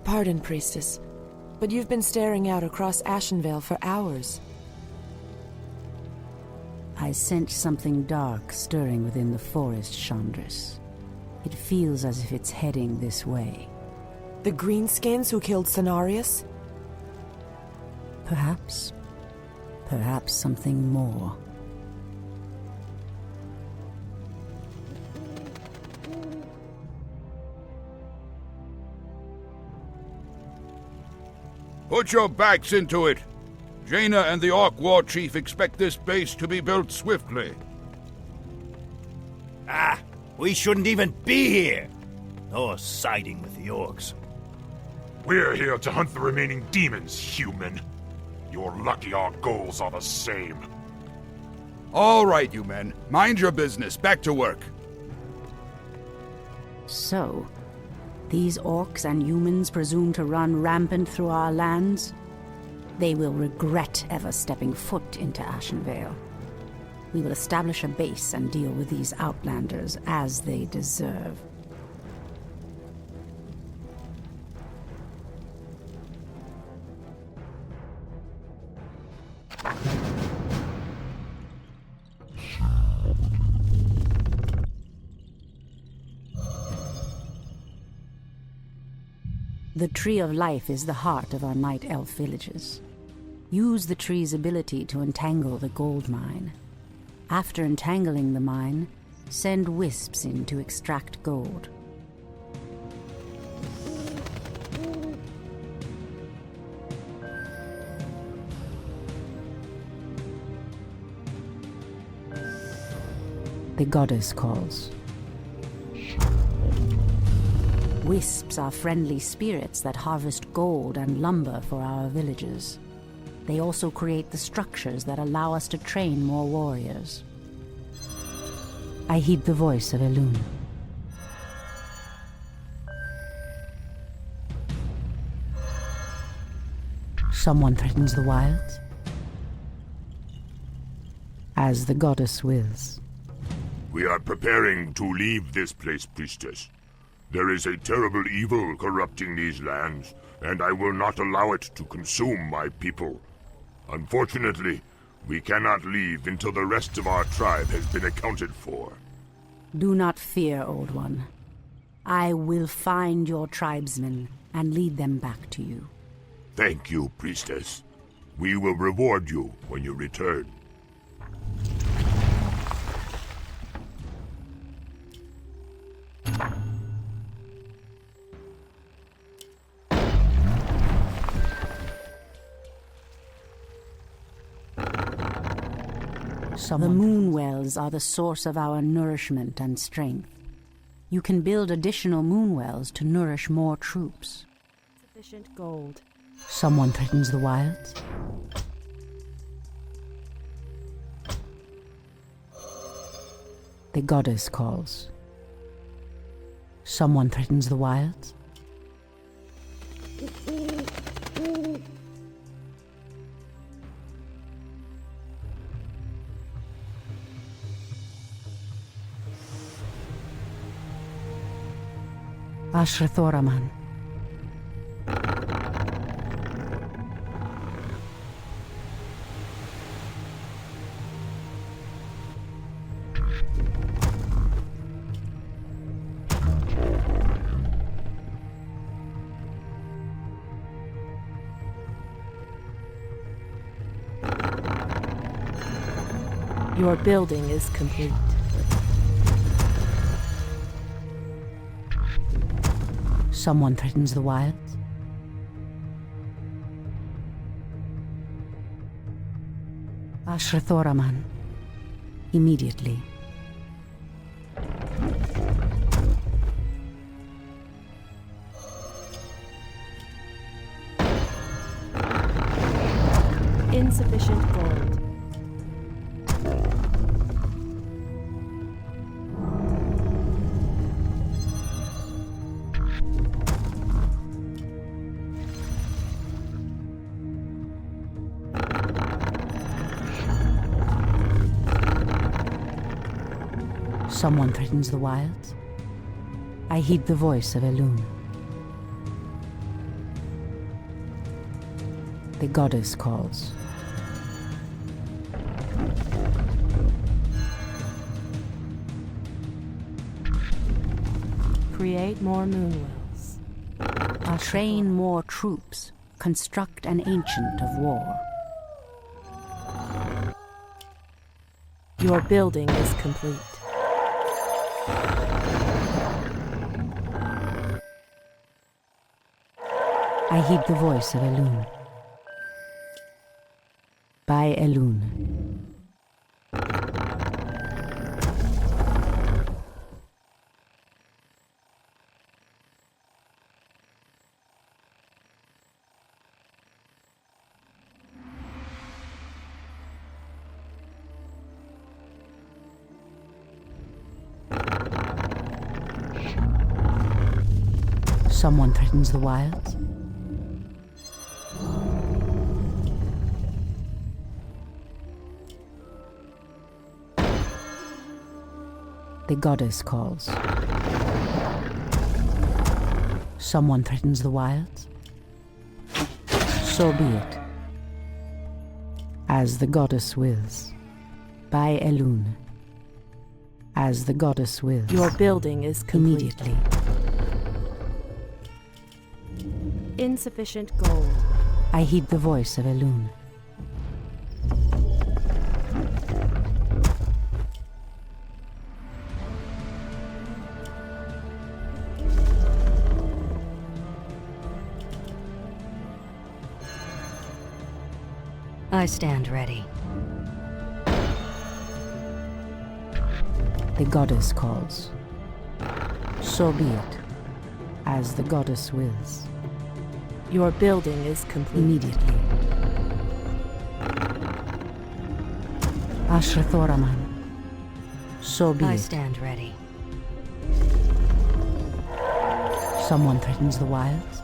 pardon, Priestess, but you've been staring out across Ashenvale for hours. I sense something dark stirring within the forest, Chandris. It feels as if it's heading this way. The Greenskins who killed Cenarius? Perhaps. Perhaps something more. Put your backs into it! Jaina and the Orc War Chief expect this base to be built swiftly. Ah! We shouldn't even be here! Or siding with the Orcs. We're here to hunt the remaining demons, human. You're lucky our goals are the same. All right, you men. Mind your business. Back to work. So, these orcs and humans presume to run rampant through our lands? They will regret ever stepping foot into Ashenvale. We will establish a base and deal with these outlanders as they deserve. The Tree of Life is the heart of our Night Elf villages. Use the tree's ability to entangle the gold mine. After entangling the mine, send wisps in to extract gold. The goddess calls. Wisps are friendly spirits that harvest gold and lumber for our villages. They also create the structures that allow us to train more warriors. I heed the voice of Elune. Someone threatens the wilds? As the goddess wills. We are preparing to leave this place, Priestess. There is a terrible evil corrupting these lands, and I will not allow it to consume my people. Unfortunately, we cannot leave until the rest of our tribe has been accounted for. Do not fear, Old One. I will find your tribesmen and lead them back to you. Thank you, Priestess. We will reward you when you return. The moon wells are the source of our nourishment and strength. You can build additional moon wells to nourish more troops. Sufficient gold. Someone threatens the wilds? The goddess calls. Someone threatens the wilds? Ashrathoraman. Your building is complete. Someone threatens the wilds? Ashrathoraman. Immediately. Insufficient gold. Someone threatens the wilds? I heed the voice of Elune. The goddess calls. Create more moonwells. Train more troops. Construct an ancient of war. Your building is complete. I heed the voice of Elune. By Elune. Someone threatens the wilds. The goddess calls. Someone threatens the wilds. So be it. As the goddess wills. By Elune. As the goddess wills. Your building is complete. Immediately. Insufficient gold. I heed the voice of Elune. I stand ready. The goddess calls. So be it. As the goddess wills. Your building is complete. Immediately. Ashra Thoraman. So be I it. stand ready. Someone threatens the wilds.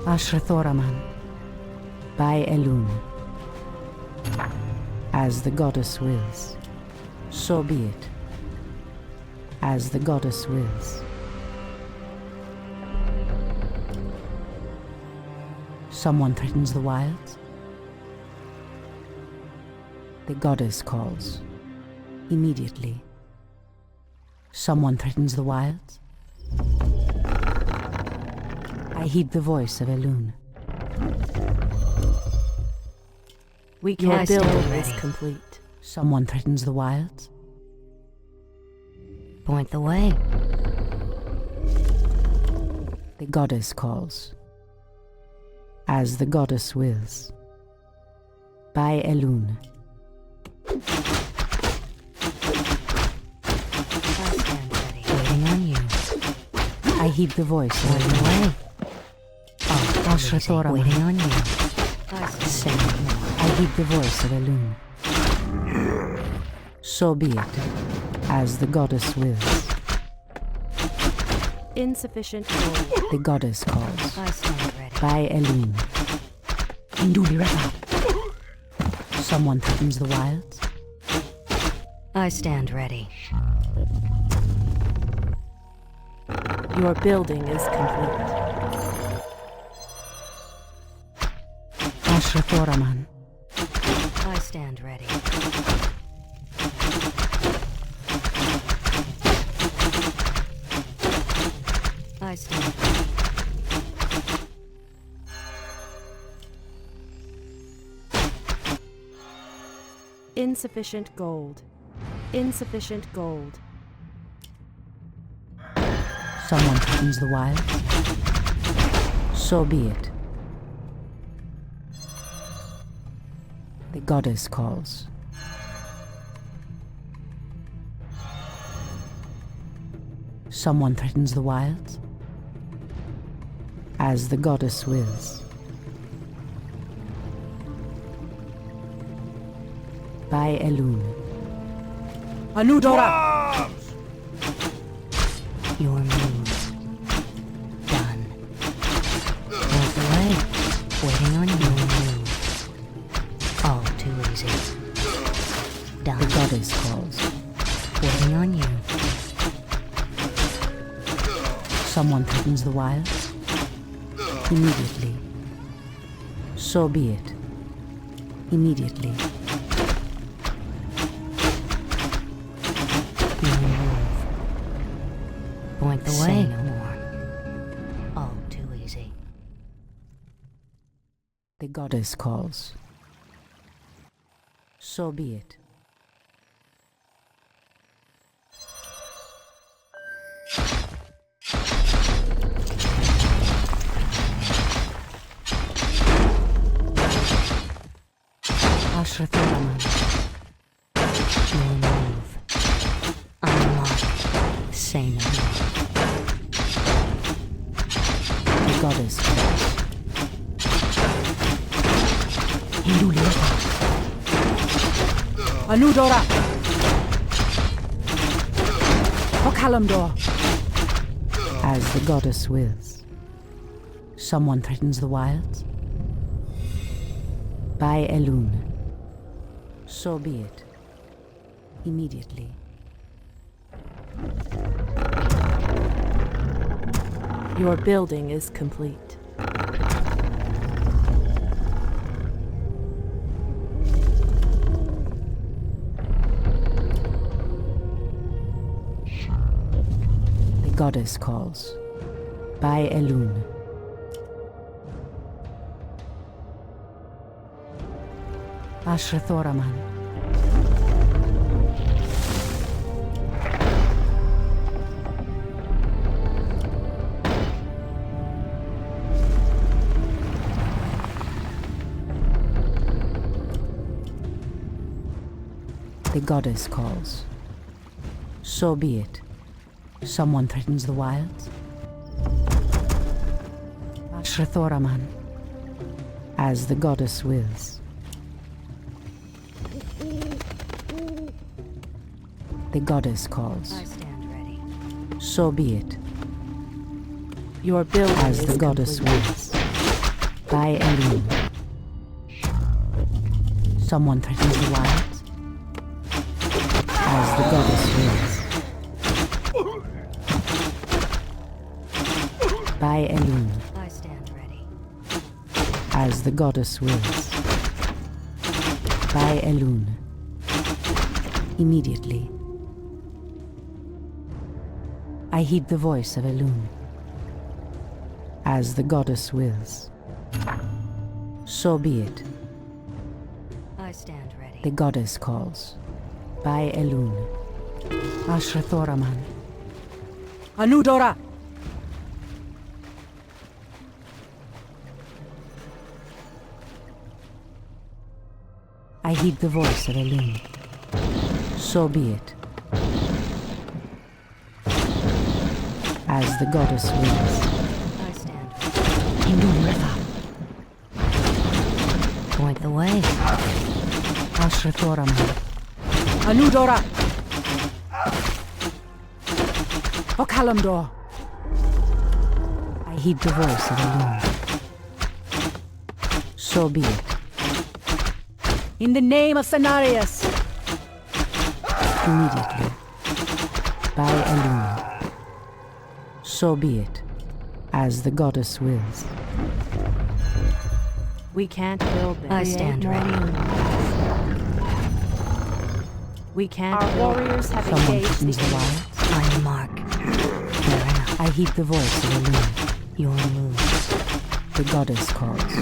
Ashra Thoraman. By Elune. As the goddess wills. So be it. As the goddess wills. Someone threatens the wilds. The goddess calls. Immediately. Someone threatens the wilds. I heed the voice of Elune. Your I stand building is ready. complete. Someone threatens the wilds. Point the way. The goddess calls. As the goddess wills. By Elune. I stand ready. Waiting on you. I heed the voice of Point the Elune. way. Oh, Ashra Thoraman. waiting on you. I stand ready. I heed the voice of Elune. So be it. As the goddess wills. Insufficient gold. The goddess calls. I stand ready. By Elune. Induli Reva. Someone threatens the wilds. I stand ready. Your building is complete. Ashra Thoraman. I stand ready. I stand ready. Insufficient gold. Insufficient gold. Someone threatens the wilds. So be it. The goddess calls. Someone threatens the wilds. As the goddess wills. By Elune. Anudora! Your move. Done. Point the way. Waiting on your move. All too easy. Done. The goddess calls. Waiting on you. Someone threatens the wilds? Immediately. So be it. Immediately. You move. Point the Say way. no more. All too easy. The goddess calls. So be it. Ashrathoraman. You move. On your mark. Say no more. The goddess calls. Hinduliata. Anudora. Okalamdor. As the goddess wills. Someone threatens the wilds? By Elun. So be it. Immediately. Your building is complete. The goddess calls. By Elun. Ashrathoraman. The goddess calls. So be it. Someone threatens the wilds? Ashrathoraman. As the goddess wills. The goddess calls. I stand ready. So be it. Your building As is the goddess complete. wills. By Elun. Someone threatens the wilds? As the goddess wills. By Elun. I stand ready. As the goddess wills. By Elun. Immediately. I heed the voice of Elun. As the goddess wills. So be it. I stand ready. The goddess calls. By Elun. Ashrathoraman. Anudora! I heed the voice of Elun. So be it. As the goddess wills. I stand ready. Point the way. Ashrathoraman. Anudora! Okalamdor! I heed the voice of Elun. So be it. In the name of Cenarius! Immediately. By Elun. So be it. As the goddess wills. We can't build them. I stand ready. We can't Our build them. warriors have Someone engaged threatens the the wilds. On your mark. Fair enough. I heed the voice of Elun. Your move. The goddess calls.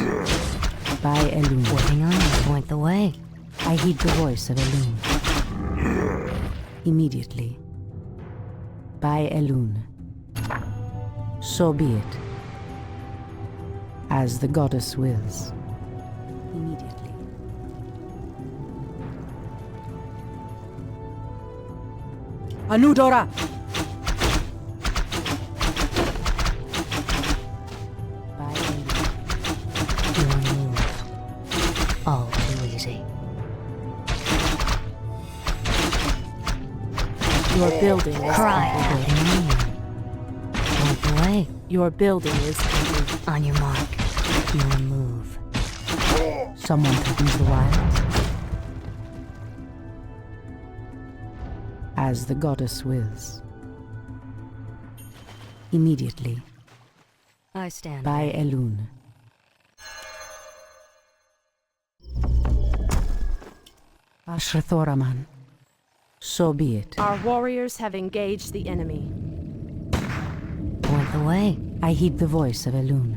By Elun. Waiting on you. Point the way. I heed the voice of Elun. Immediately. By Elun. So be it. As the goddess wills. Immediately. Anudora! By Elun. Your move. All too easy. Your building is Cry. complete. Waiting on you. Point the way. Your building is complete. On your mark. Your move. Someone threatens the wilds. As the goddess wills. Immediately. I stand By ready. Elune. Ashrathoraman. So be it. Our warriors have engaged the enemy. Point the way. I heed the voice of Elune.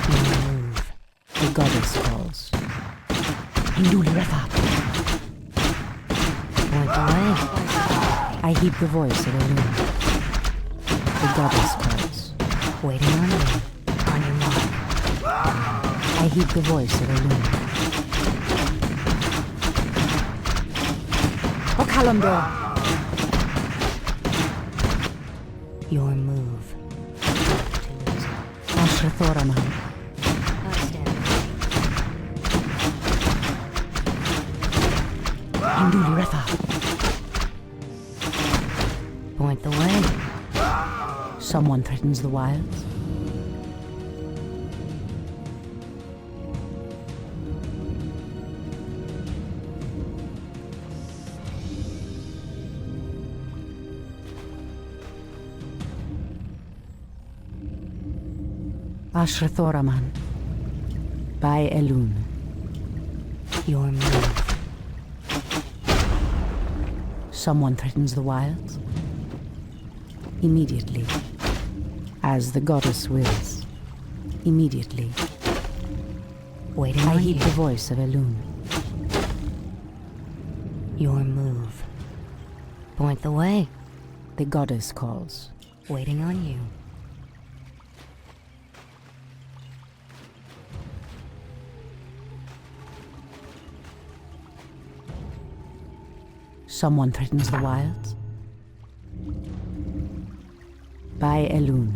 You move. The goddess calls. Induli Refa. Point the way. I heed the voice of Elune. The goddess calls. Waiting on you. On your mark. I heed the voice of Elune. Okalamdor. Your move. Ashrathoraman. I stand ready. Induli Refa. Point the way. Someone threatens the wilds. Ashrathoraman. By Elune. Your move. Someone threatens the wilds. Immediately. As the goddess wills. Immediately. Waiting I on heed you. the voice of Elune. Your move. Point the way. The goddess calls. Waiting on you. Someone threatens the wilds. By Elune.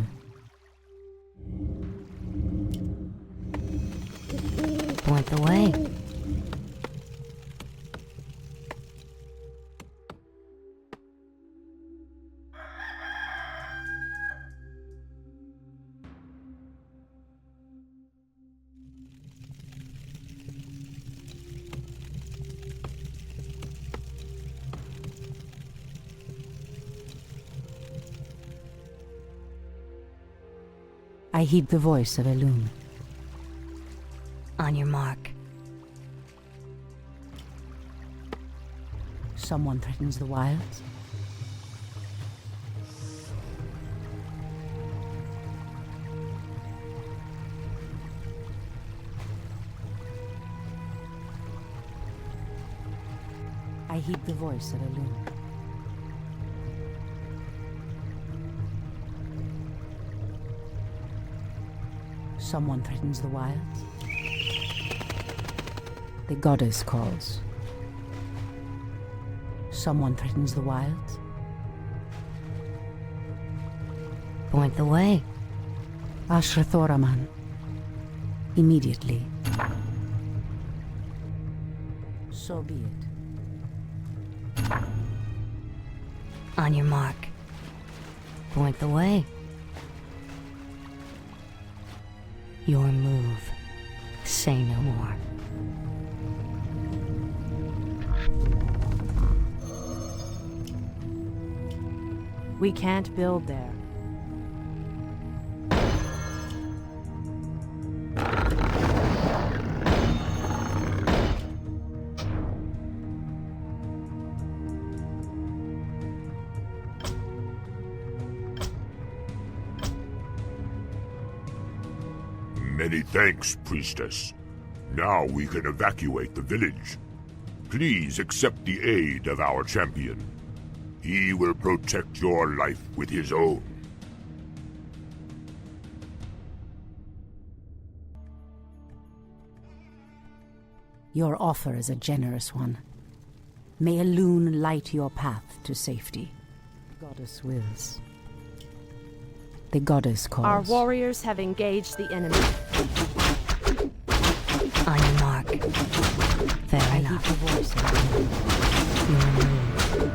Point the way. I heed the voice of Elune. On your mark. Someone threatens the wilds. I heed the voice of Elune. Someone threatens the wilds. The goddess calls. Someone threatens the wilds. Point the way. Ashrathoraman. Immediately. So be it. On your mark. Point the way. Your move. Say no more. We can't build there. Many thanks, priestess. Now we can evacuate the village. Please accept the aid of our champion. He will protect your life with his own. Your offer is a generous one. May Elune light your path to safety. The goddess wills. The goddess calls. Our warriors have engaged the enemy. On your mark. Fair I heed enough. the voice of Elune. Your move.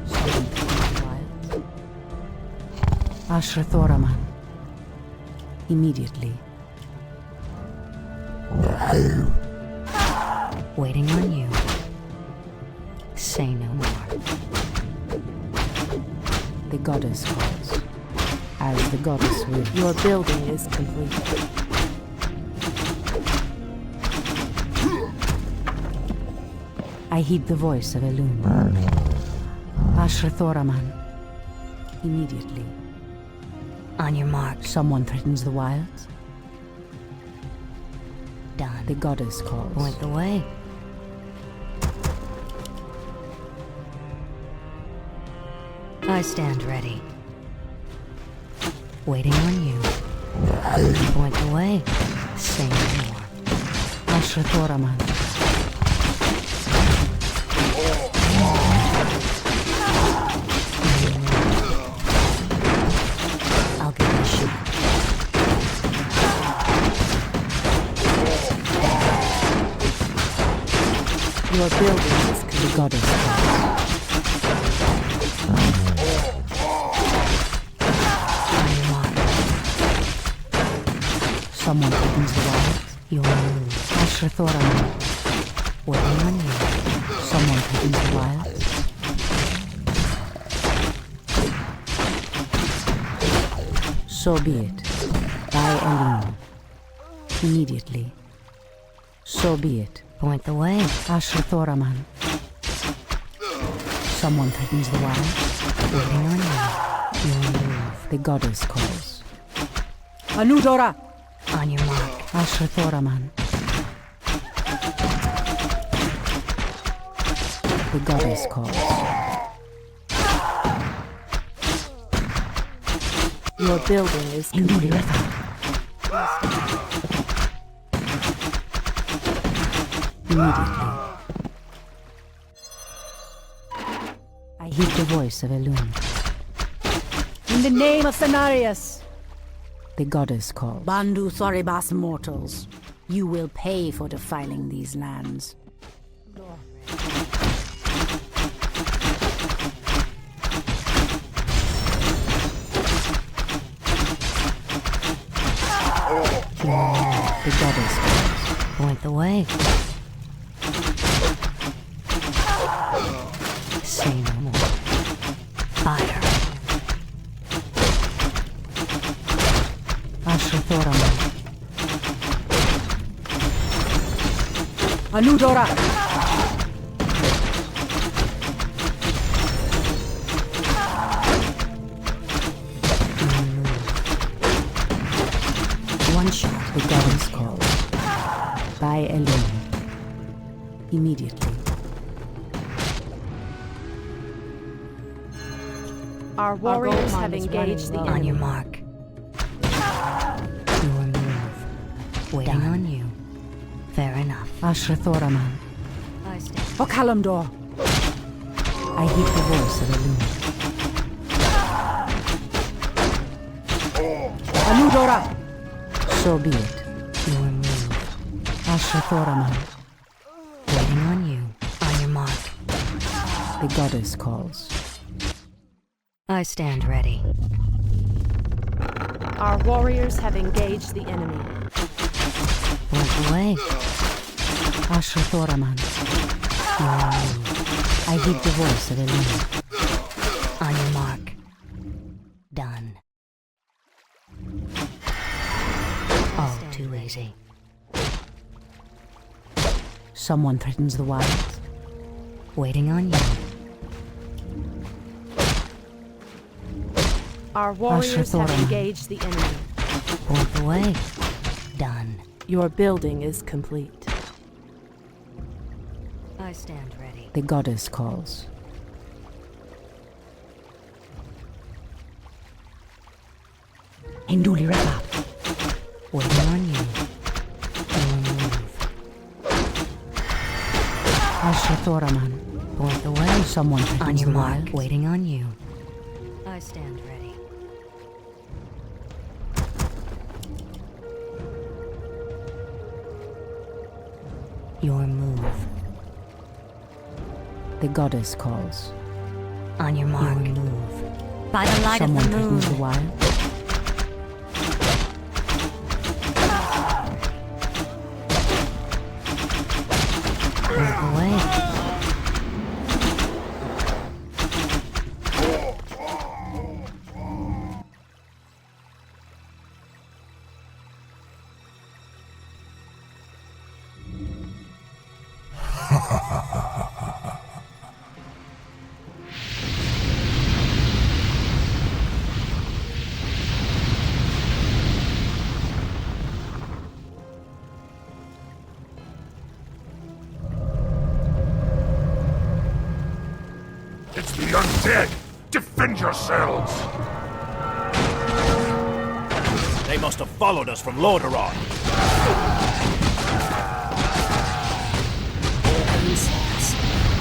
Someone threatens the wilds. Ashrathoraman. Immediately. Waiting on you. Say no more. The goddess calls. As the goddess wills. Your building is complete. I heed the voice of Elun. Ashrathoraman. Immediately. On your mark. Someone threatens the wilds. Done. The goddess calls. Point the way. I stand ready. Waiting on you. Point the way. Say no more. Ashrathoraman. I'll give it a shot. Your building is the goddess calls. On your mark. Someone threatens the wilds. Your move. Ashrathoraman. Waiting on you. Someone threatens the wilds. So be it. By Elun. Immediately. So be it. Point the way. Ashrathoraman. Someone threatens the wilds. Waiting on you. Your move. The goddess calls. Anudora! On your mark. Ashrathoraman. The goddess calls. Your building is complete. Immediately. I heed the voice of Elun. In the name of Cenarius! The goddess calls. Bandu Thoribas mortals, you will pay for defiling these lands. The goddess calls. Point the way. Say no more. Fire. Ashrathoraman. Anudora! One shot. The goddess calls. By Elun. Immediately. Our warriors have engaged the On enemy. your mark. Your move. Waiting on you. Fair enough. Ashrathoraman. I stand. Okalamdor! I heed the voice of Elun. Anudora! So be it. Your move. Ashrathoraman. Waiting on you. On your mark. The goddess calls. I stand ready. Our warriors have engaged the enemy. Point the way. Ashrathoraman. Your move. I heed the voice of Elun. On your mark. Done. All too easy. Someone threatens the wilds. Waiting on you. Our warriors have Ashrathoraman. engaged the enemy. Point the way. Done. Your building is complete. I stand ready. The goddess calls. Hinduli Reva. Waiting on you. Your move. Ashrathoraman. Point the way. Someone On threatens your the mark. wilds. Waiting on you. I stand ready. Your move. The goddess calls. On your mark. Your move. By the light Someone of the moon. threatens the wild. Point the way. It's the undead! Defend yourselves! They must have followed us from Lordaeron.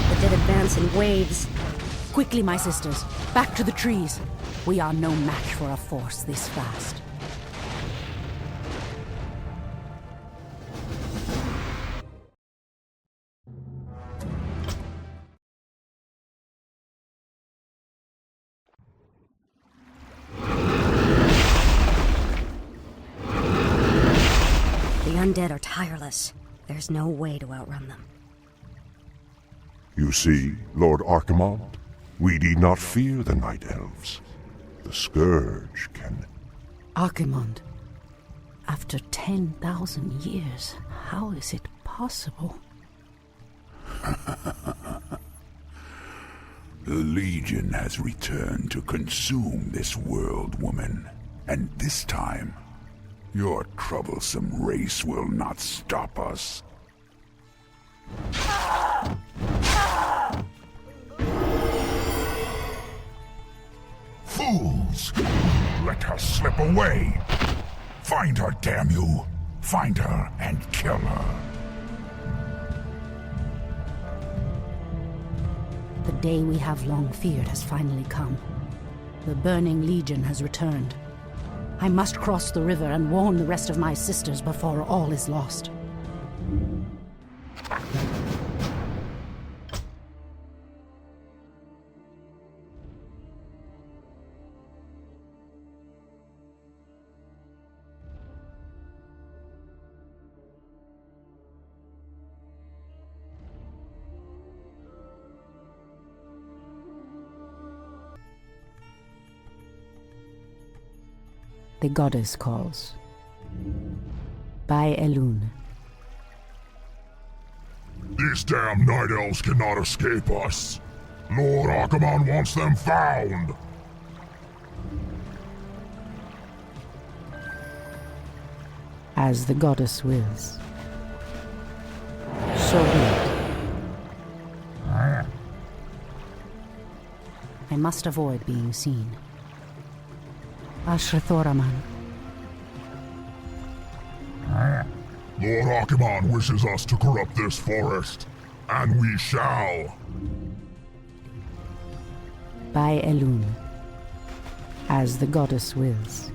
The dead advance in waves. Quickly, my sisters, back to the trees. We are no match for a force this fast. The undead are tireless. There's no way to outrun them. You see, Lord Archimonde, we need not fear the Night Elves. The Scourge can... Archimonde, after 10,000 years, how is it possible? The Legion has returned to consume this world, woman. And this time, your troublesome race will not stop us. Fools! Let her slip away! Find her, damn you! Find her and kill her! The day we have long feared has finally come. The Burning Legion has returned. I must cross the river and warn the rest of my sisters before all is lost. The goddess calls. By Elune. These damn Night Elves cannot escape us! Lord Archimonde wants them found! As the goddess wills. So be it. I must avoid being seen. Ashrathoraman. Lord Archimonde wishes us to corrupt this forest, and we shall. By Elune. As the goddess wills.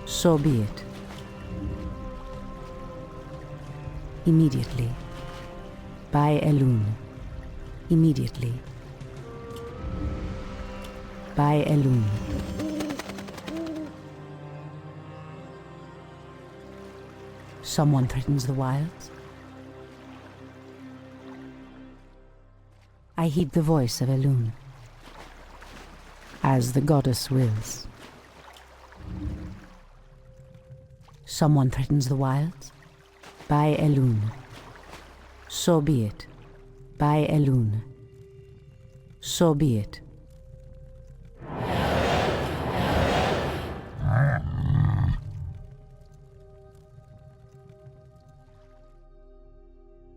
So be it. Immediately. By Elune. Immediately. By Elune. Someone threatens the wilds. I heed the voice of Elune. As the goddess wills. Someone threatens the wilds. By Elune. So be it. By Elune. So be it.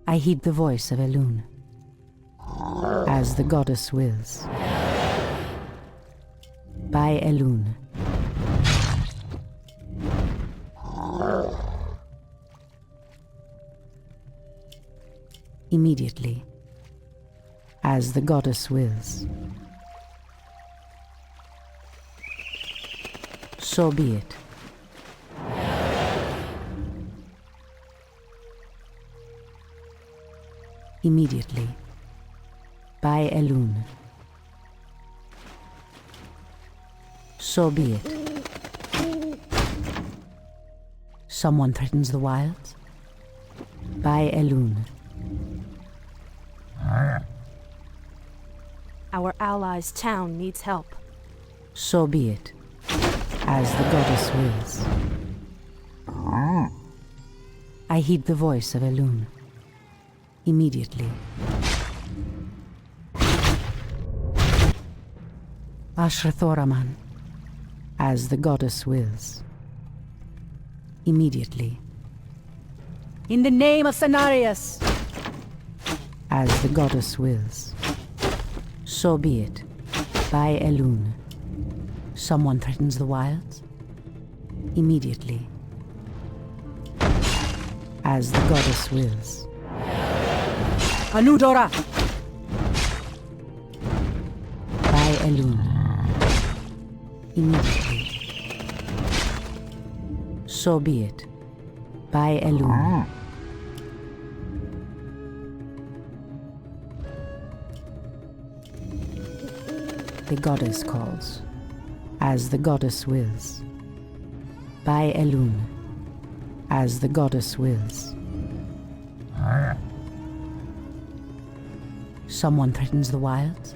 I heed the voice of Elune. As the goddess wills. By Elune. Immediately. As the goddess wills. So be it. Immediately. By Elune. So be it. Someone threatens the wilds. By Elune. Our allies' town needs help. So be it. As the goddess wills. I heed the voice of Elune. Immediately. Ashrathoraman, as the goddess wills. Immediately. In the name of Cenarius, as the goddess wills. So be it. By Elune. Someone threatens the wilds? Immediately. As the goddess wills. Anudora! By Elune. Immediately. So be it. By Elune. The goddess calls, as the goddess wills. By Elune, as the goddess wills. Someone threatens the wilds?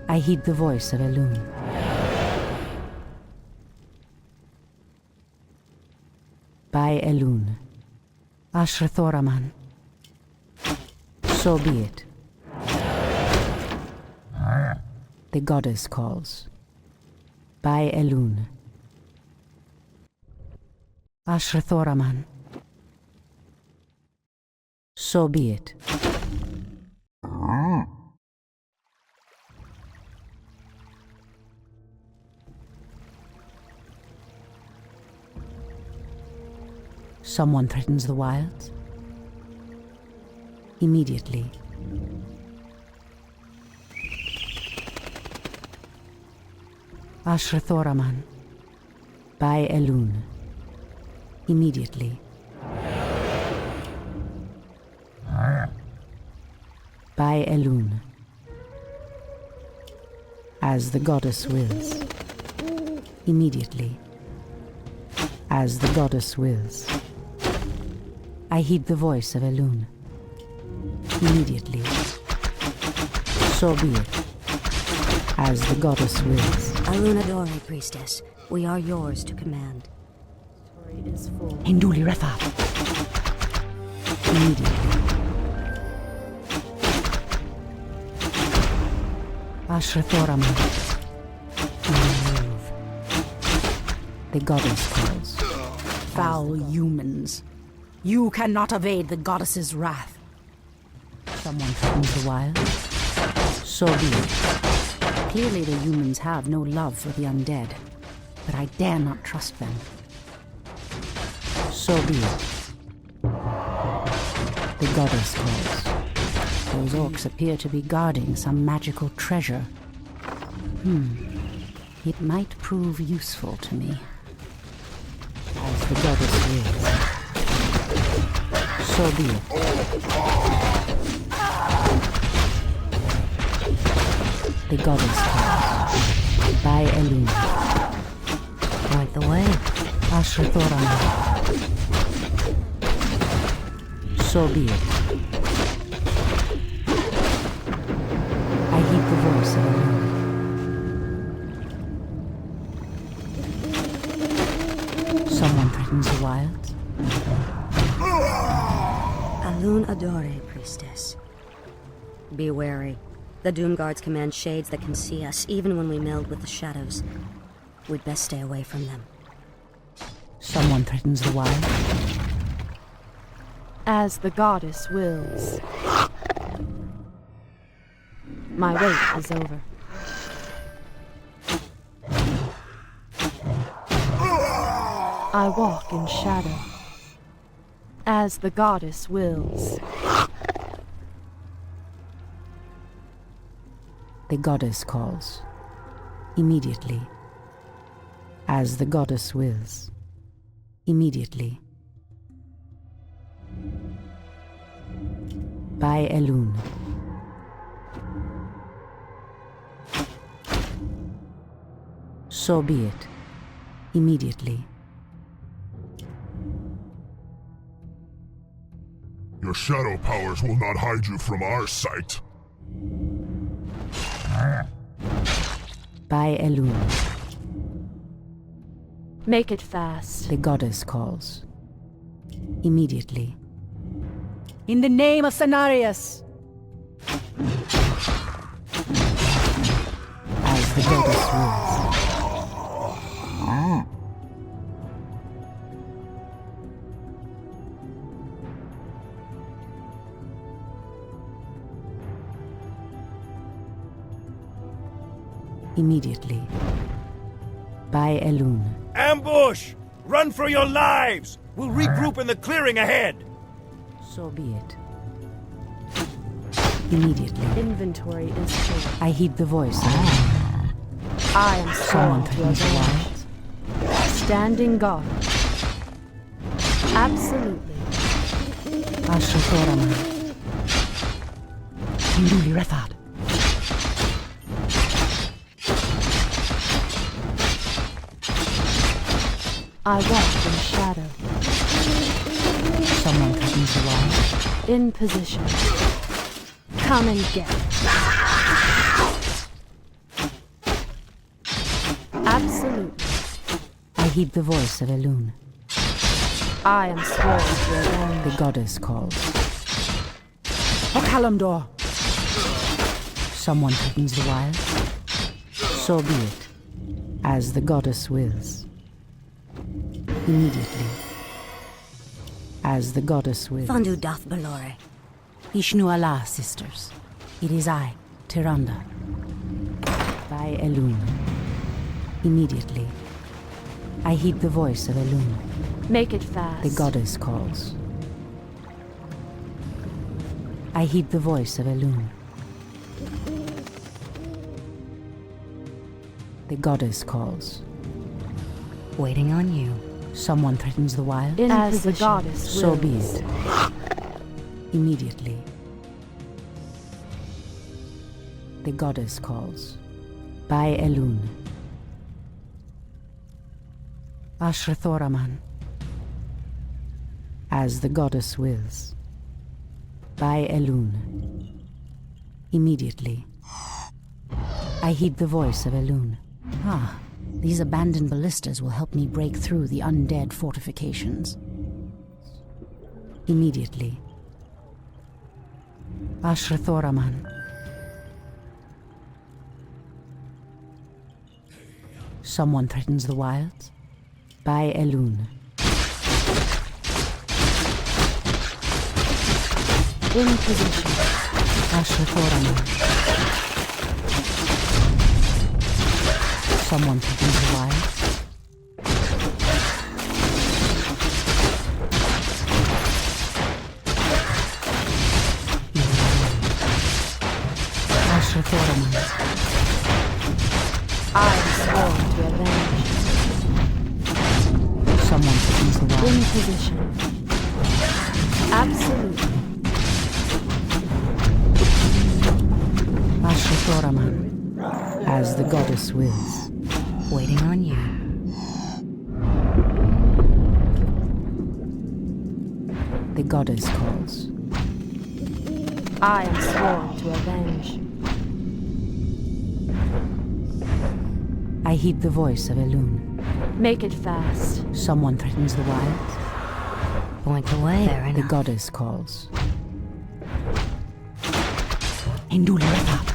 I heed the voice of Elune. By Elune, Ashrathoraman. So be it. The goddess calls. By Elune. Ashrathoraman. So be it. Someone threatens the wilds? Immediately. Ashrathoraman. By Elune. Immediately. By Elune. As the goddess wills. Immediately. As the goddess wills. I heed the voice of Elune. Immediately. So be it. As the goddess wills. Alunadore, priestess. We are yours to command. Story is full. Hinduli Refa. Immediately. Ashrathoraman. Move. The goddess calls. Foul humans. You cannot evade the goddess's wrath. Someone threatens the wild? So be it. Clearly the humans have no love for the undead, but I dare not trust them. So be it. The goddess calls. Those orcs appear to be guarding some magical treasure. It might prove useful to me. As the goddess wills. So be it. The goddess calls. By Elune. Point the way. Ashrathoraman. So be it. I heed the voice of Elune. Someone threatens the wilds? Alunadore, priestess. Be wary. The Doomguards command shades that can see us, even when we meld with the shadows. We'd best stay away from them. Someone threatens the wild? As the goddess wills. My wait is over. I walk in shadow. As the goddess wills. The goddess calls. Immediately. As the goddess wills. Immediately. By Elune. So be it. Immediately. Your shadow powers will not hide you from our sight. By Elune. Make it fast. The goddess calls. Immediately. In the name of Cenarius! As the goddess wills. Immediately. By Elune. Ambush! Run for your lives! We'll regroup in the clearing ahead! So be it. Immediately. Inventory is full. I heed the voice. I am Someone sworn to threatens the avenge. wild. Standing guard. Absolutely. Ashrathoraman. Kinduli Rethad. I walk in shadow. Someone threatens the wild. In position. Come and get it. Absolutely. I heed the voice of Elune. I am sworn to avenge. The goddess calls. Okalamdor! Someone threatens the wild. So be it. As the goddess wills. Immediately. As the goddess wills. Fondu doth Belore. Ishnu Allah, sisters. It is I, Tyrande. By Elune. Immediately. I heed the voice of Elune. Make it fast. The goddess calls. I heed the voice of Elune. The goddess calls. Waiting on you. Someone threatens the wild. In As position. the goddess so be wills. it. Immediately. The goddess calls. By Elune. Ashrathoraman. As the goddess wills. By Elune. Immediately. I heed the voice of Elune. Ah, these abandoned ballistas will help me break through the undead fortifications. Immediately. Ashrathoraman. Someone threatens the wilds. By Elune. In position. Ashrathoraman. Someone threatens the wilds. Ashrathoraman. I am sworn to avenge. Someone threatens the In wilds. position. Absolutely. Ashrathoraman. As the goddess wills. Waiting on you. The goddess calls. I am sworn to avenge. I heed the voice of Elune. Make it fast. Someone threatens the wilds. Point away. Fair The enough. goddess calls. Induli Rethad.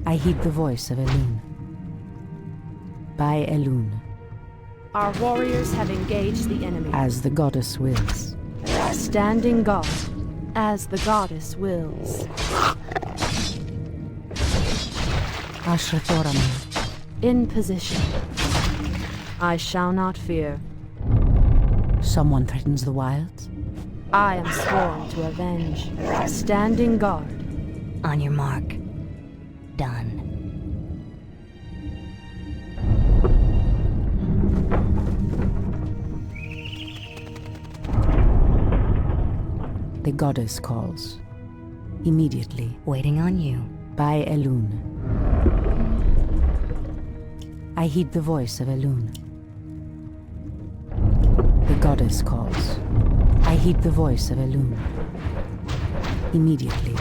I heed the voice of Elune. By Elune. Our warriors have engaged the enemy. As the goddess wills. Standing guard. As the goddess wills. Ashrathoraman. In position. I shall not fear. Someone threatens the wilds. I am sworn to avenge. Standing guard. On your mark. Done. The goddess calls. Immediately. Waiting on you. By Elune. I heed the voice of Elune. The goddess calls. I heed the voice of Elune. Immediately.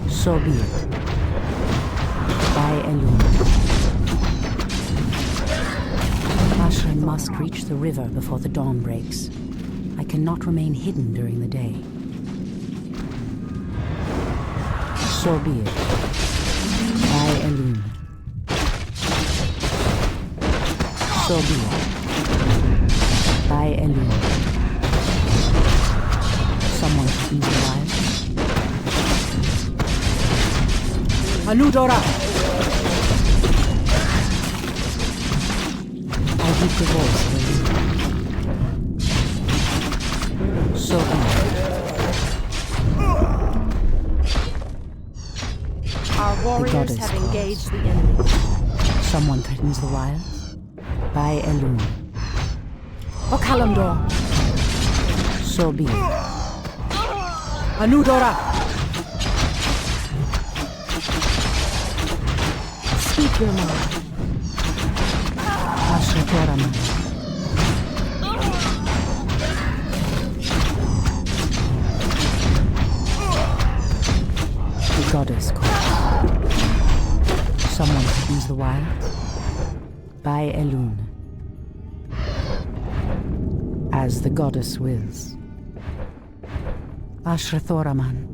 So be it. By Elune. must reach the river before the dawn breaks. I cannot remain hidden during the day. So be it. I Elune. So be it. I Elune. Someone to ease alive. Anudora! I heed the voice of Elune. So be it. Our warriors have engaged the enemy. Someone threatens the wilds. By Elune. Okalamdor. So be it. Anudora! Speak your mind. Ashatoraman. The goddess calls. Someone to use the wilds. By Elune. As the goddess wills. Ashrathoraman.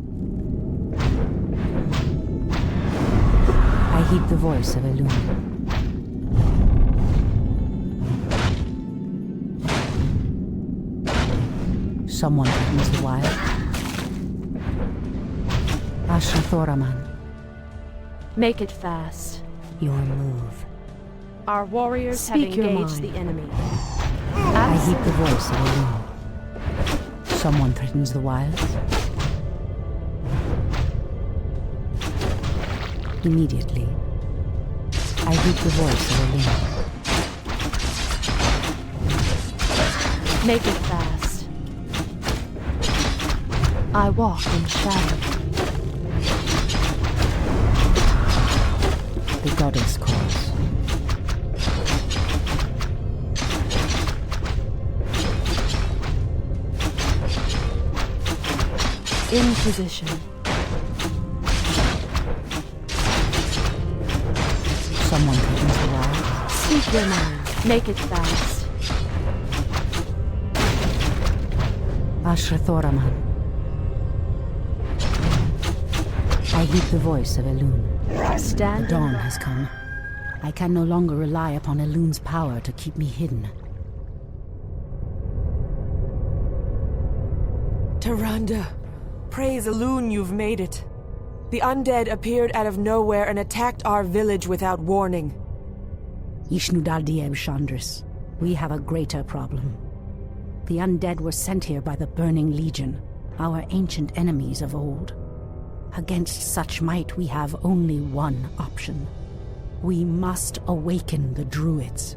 I heed the voice of Elune. Someone threatens the wild. Ashrathoraman. Make it fast. Your move. Our warriors Speak have your engaged mind. the enemy. I heed the voice of Elune. Someone threatens the wilds. Immediately, I heed the voice of Elune. Make it fast. I walk in shadow. The goddess calls. In position. Someone threatens the wild. Speak your mind. Make it fast. Ashrathoraman. I heed the voice of Elune. Stand. The dawn has come. I can no longer rely upon Elune's power to keep me hidden. Tyrande, praise Elune you've made it. The undead appeared out of nowhere and attacked our village without warning. Ishnudaldieb Chandris, we have a greater problem. The undead were sent here by the Burning Legion, our ancient enemies of old. Against such might, we have only one option. We must awaken the Druids.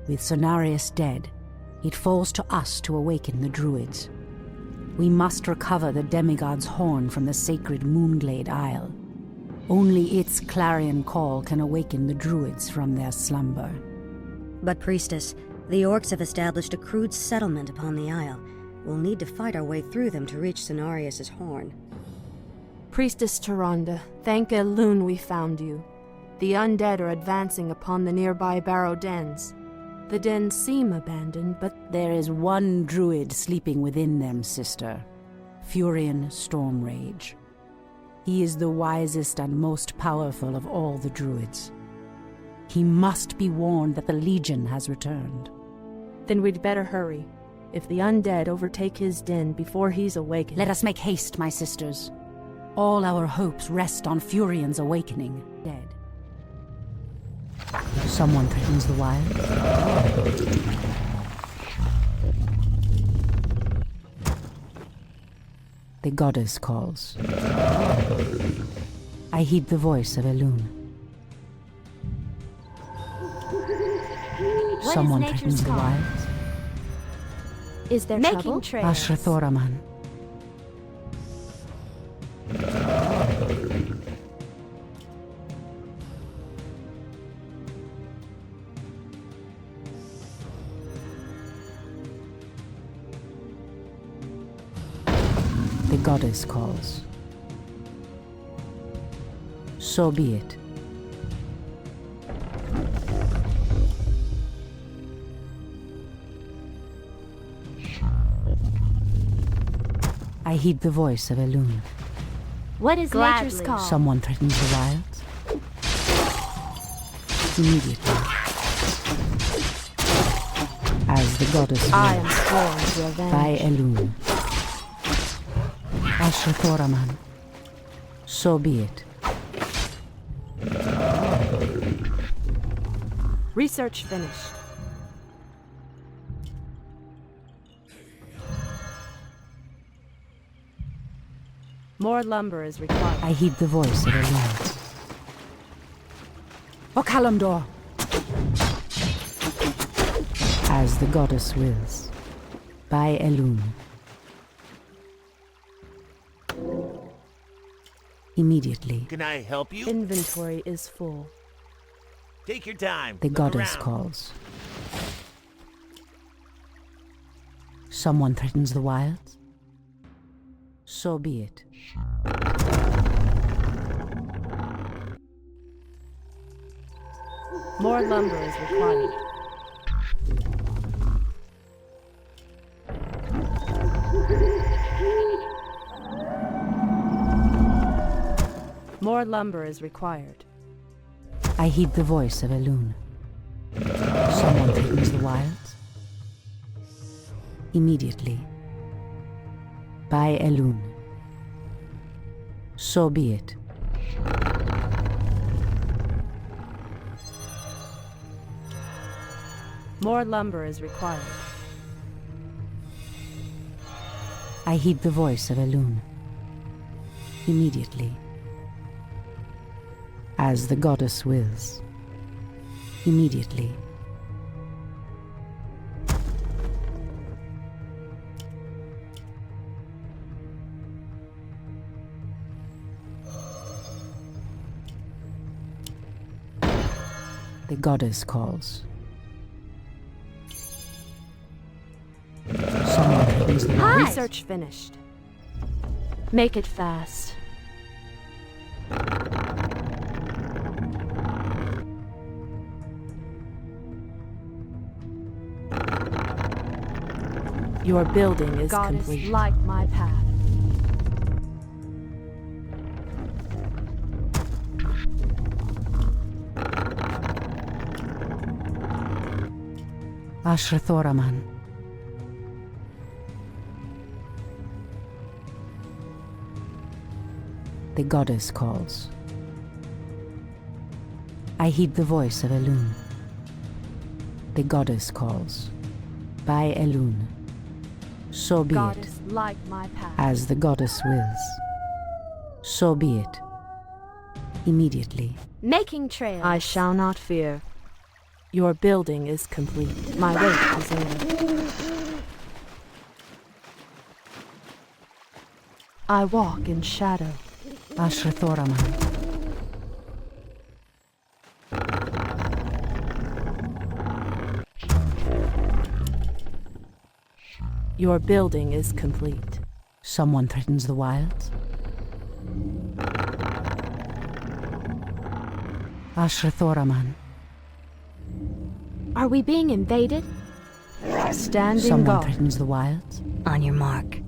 With Cenarius dead, it falls to us to awaken the Druids. We must recover the demigod's horn from the sacred Moonglade Isle. Only its clarion call can awaken the Druids from their slumber. But, Priestess, the orcs have established a crude settlement upon the Isle. We'll need to fight our way through them to reach Cenarius' horn. Priestess Tyrande, thank Elune we found you. The undead are advancing upon the nearby barrow dens. The dens seem abandoned, but There is one Druid sleeping within them, sister. Furion Stormrage. He is the wisest and most powerful of all the Druids. He must be warned that the Legion has returned. then we'd better hurry. If the undead overtake his den before he's awakened... Let us make haste, my sisters. All our hopes rest on Furion's awakening. Dead. Someone threatens the wild. The goddess calls. I heed the voice of Elune. Someone threatens the wilds. Is there trouble? Ashrathoraman. The goddess calls. So be it. I heed the voice of Elune. What is nature's call? Someone threatens the wilds. Immediately. As the goddess wills. I am sworn to avenge. By Elune. Ashrathoraman. So be it. Research finished. More lumber is required. I heed the voice of Elune. O Kalimdor! As the goddess wills. By Elune. Immediately. Can I help you? Inventory is full. Take your time. The Look goddess around. calls. Someone threatens the wilds? So be it. More lumber is required. More lumber is required. I heed the voice of Elune. Someone threatens the wilds? Immediately. By Elune. So be it. More lumber is required. I heed the voice of Elune. Immediately. As the goddess wills. Immediately. The goddess calls. Someone threatens the wilds. Research finished. Make it fast. Your building is complete. Like my path. Ashrathoraman. The goddess calls. I heed the voice of Elune. The goddess calls. By Elune. So be Goddess, it. like my path. As the goddess wills. So be it. Immediately. Making trails. I shall not fear. Your building is complete. My wait is over. I walk in shadow. Ashrathoraman. Your building is complete. Someone threatens the wilds? Ashrathoraman. Are we being invaded? Standing Someone guard. threatens the wilds? On your mark.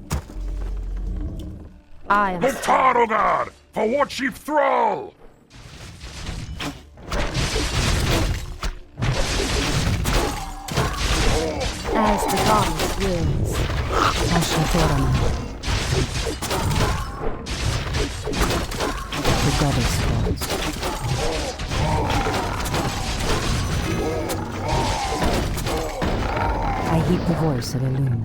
I am Hektarogar! For what chief thrall? as the goddess wills. Ashrathoraman. The goddess calls. I heed the voice of Elune.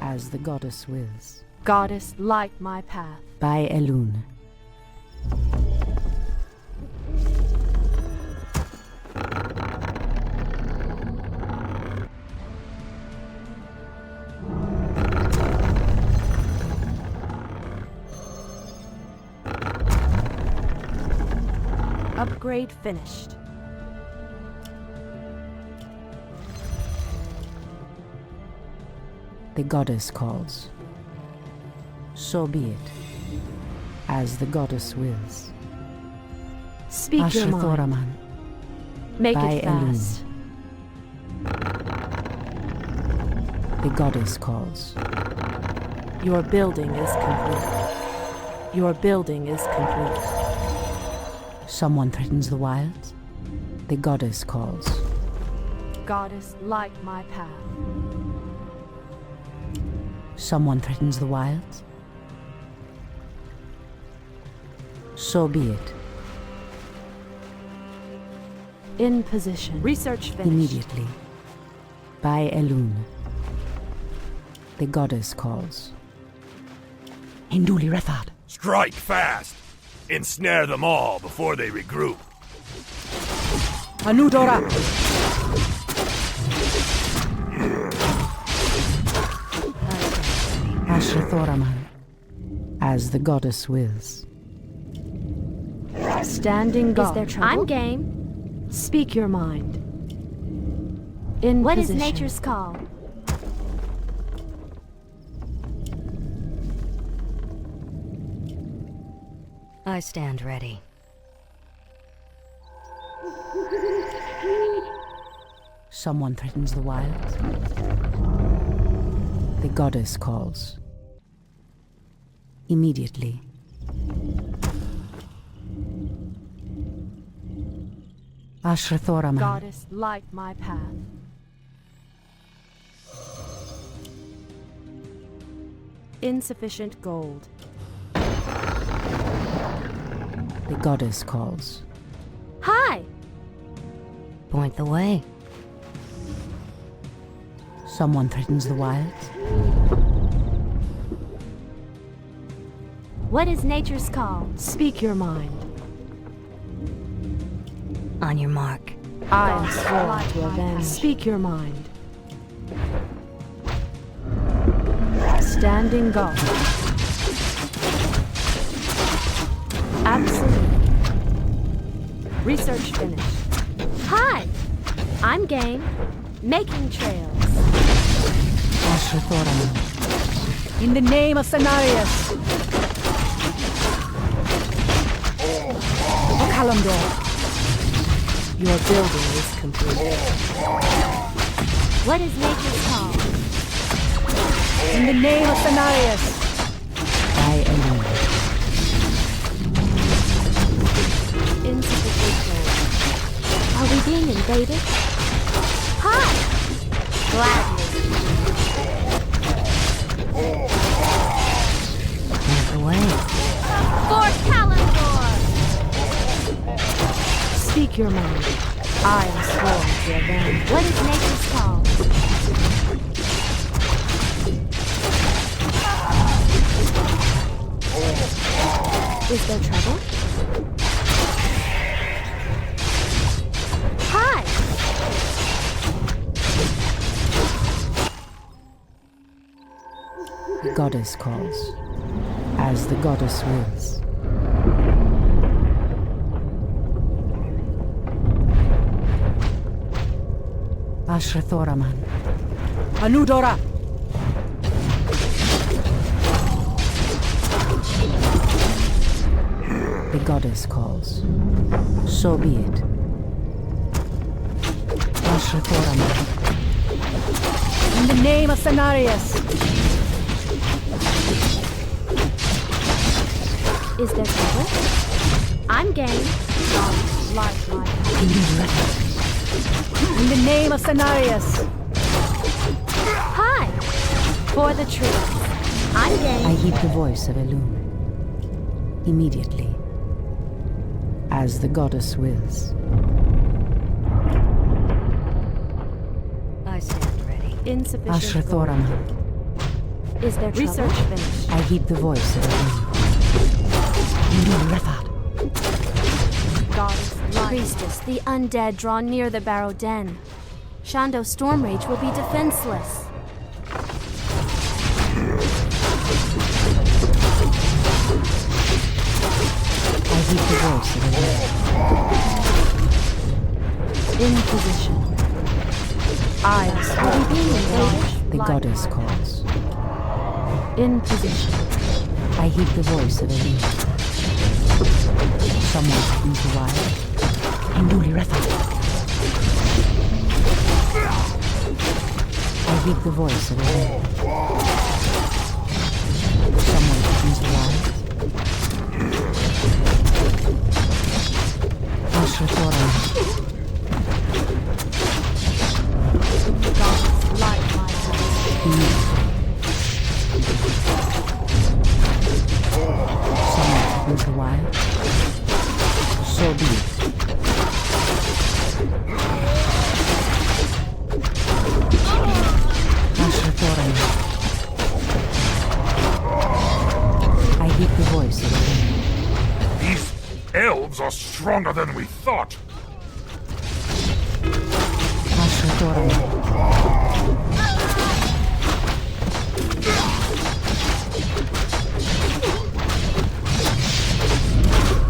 As the goddess wills. Goddess, light my path. By Elune. Upgrade finished. The goddess calls. So be it, as the goddess wills. Speak your mind. Ashrathoraman, Make by it fast. the goddess calls. Your building is complete. Your building is complete. Someone threatens the wilds. The goddess calls. Goddess, light my path. Someone threatens the wilds. So be it. In position. Research finished. Immediately. By Elune. The goddess calls. Hinduli Rethad. Strike fast! Ensnare them all before they regroup. Anudora! Ashrathoraman, as the goddess wills. Standing guard. Is there trouble? I'm game. Speak your mind. In What is position. nature's call? I stand ready. Someone threatens the wilds. The goddess calls. Immediately. Ashrathoraman. Goddess, light my path. Insufficient gold. The goddess calls. Hi! Point the way. Someone threatens the wilds. What is nature's call? Speak your mind. On your mark. I am sworn to avenge. Speak your mind. Standing guard. Absolute. Research finished. Hi! I'm game. Making trails. Ashrathoraman. In the name of Cenarius. Kalamdor. Your building is complete. What is nature's call? In the name of Cenarius. By Elune. Insufficient gold. Are we being invaded? Hi! Gladly. Point the way. For Kalimdor! Speak your mind. I am sworn to avenge. What is nature's call? Is there trouble? Hi! The goddess calls. As the goddess wills. Ashrathoraman. Anudora! The goddess calls. So be it. Ashrathoraman. In the name of Cenarius. Is there trouble? I'm game. Light my In the name of Cenarius. Hi! For the truth. I'm game. I heed the voice of Elune. Immediately. As the goddess wills. I stand ready. insufficient gold. Ashrathoraman. Is there trouble? Research finished. I heed the voice of Elune. Goddess, light. Priestess, the undead draw near the Barrow Den. Shando Stormrage will be defenseless. I heed the voice of Elune. In position. I am sworn. The goddess calls. In position. I heed the voice of Elune. Someone threatens the wild. Hinduli Retha. I heed the voice of Elune. Someone threatens the wild. Ashra Thora. God's light, my Someone threatens the wild. So be it. Ashra Thora. I heed the voice of the These elves are stronger than we thought. Ashra Thora.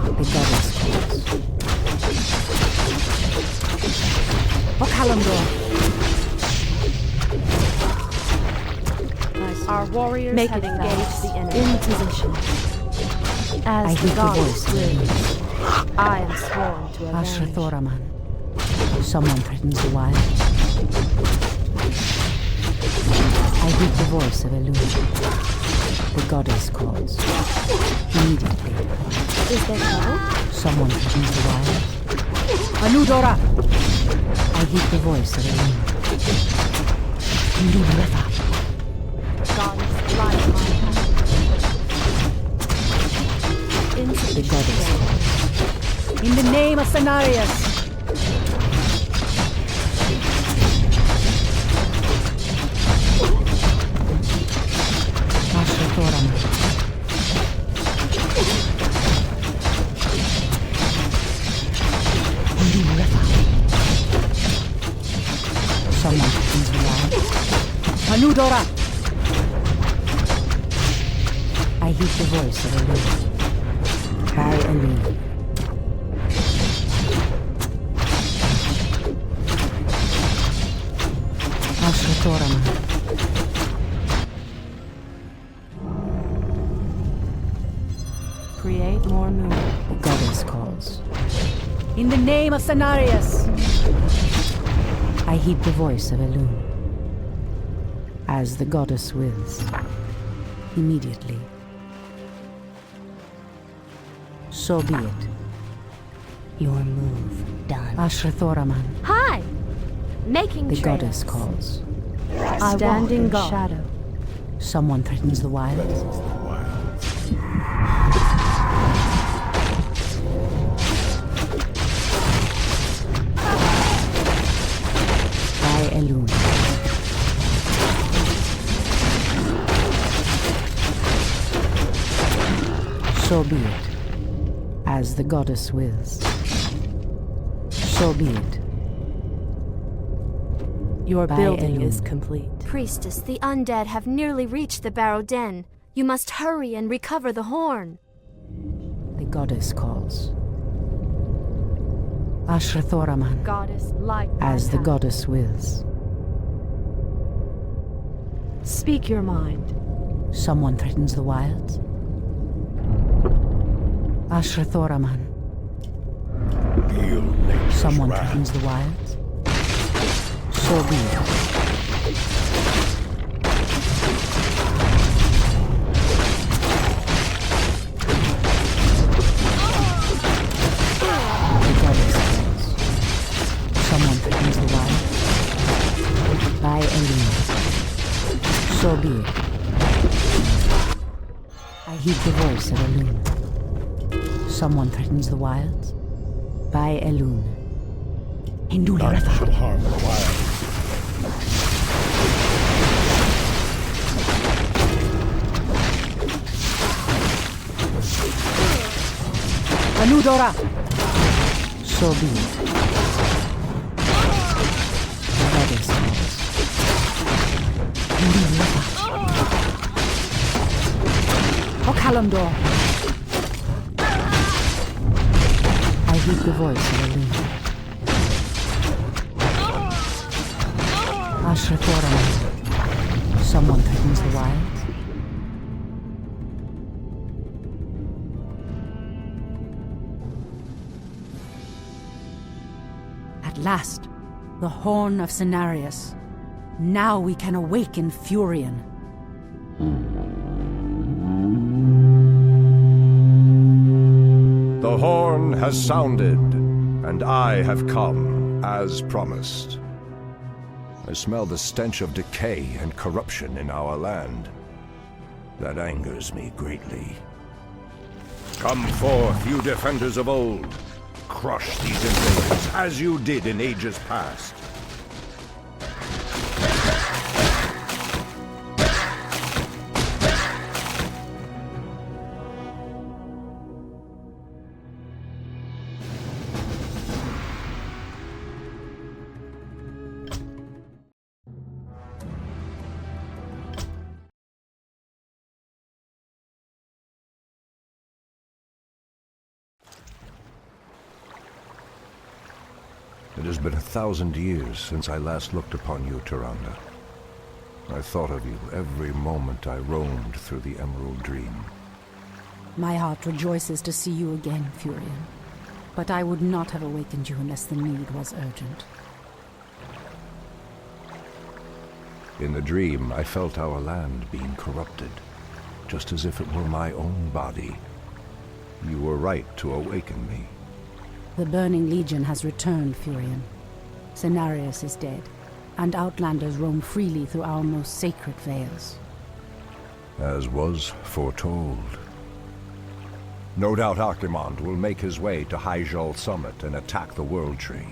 The goddess calls. Okalamdor. Our warriors Make have it engaged fast. the enemy. In position. As I the heed the gods voice of the live, I am sworn to Ashra avenge. Thoraman. Someone threatens the wild. I heed the voice of Elune. The goddess calls. Immediately. Is there trouble? Someone threatens the wild. Anudora! I heed the voice of Elune. Indulrefa. God's light, my hand. The goddess calls. In the name of Cenarius! Ashra Thoraman. Someone threatens the wild. Anudora! I heed the voice of Elune. By Elune. Ashra Thoraman. Create more movement. The goddess calls. In the name of Cenarius! I heed the voice of Elune. As the goddess wills. Immediately. So be it. Your move done. Ashra Thoraman. Hi! Making The trails. goddess calls. I stand in God. shadow. Someone threatens the wild. By Elune. So be it. As the goddess wills. So be it. Your By building Elune. is complete. Priestess, the undead have nearly reached the Barrow Den. You must hurry and recover the horn. The goddess calls. Ashra Thoraman. Goddess, light my As the path. goddess wills. Speak your mind. Someone threatens the wilds. Ashra Thoraman. Someone threatens the wilds. So be it. The goddess calls. Someone threatens the wild. By Elune. So be it. I heed the voice of Elune. Someone threatens the wilds. By Elune. Hinduli Retha. Shall harm the wild. Anudora! So be it. The goddess calls. Hinduli Retha. Okalamdor. I heed the voice of Elune. Ashra, someone threatens the wilds. At last, the horn of Cenarius. Now we can awaken Furion. The horn has sounded, and I have come, as promised. I smell the stench of decay and corruption in our land. That angers me greatly. Come forth, you defenders of old. Crush these invaders, as you did in ages past. It has been 1,000 years since I last looked upon you, Tyrande. I thought of you every moment I roamed through the Emerald Dream. My heart rejoices to see you again, Furion. But I would not have awakened you unless the need was urgent. In the dream, I felt our land being corrupted, just as if it were my own body. You were right to awaken me. The Burning Legion has returned, Furion. Cenarius is dead, and Outlanders roam freely through our most sacred vales. As was foretold. No doubt Archimonde will make his way to Hyjal Summit and attack the World Tree.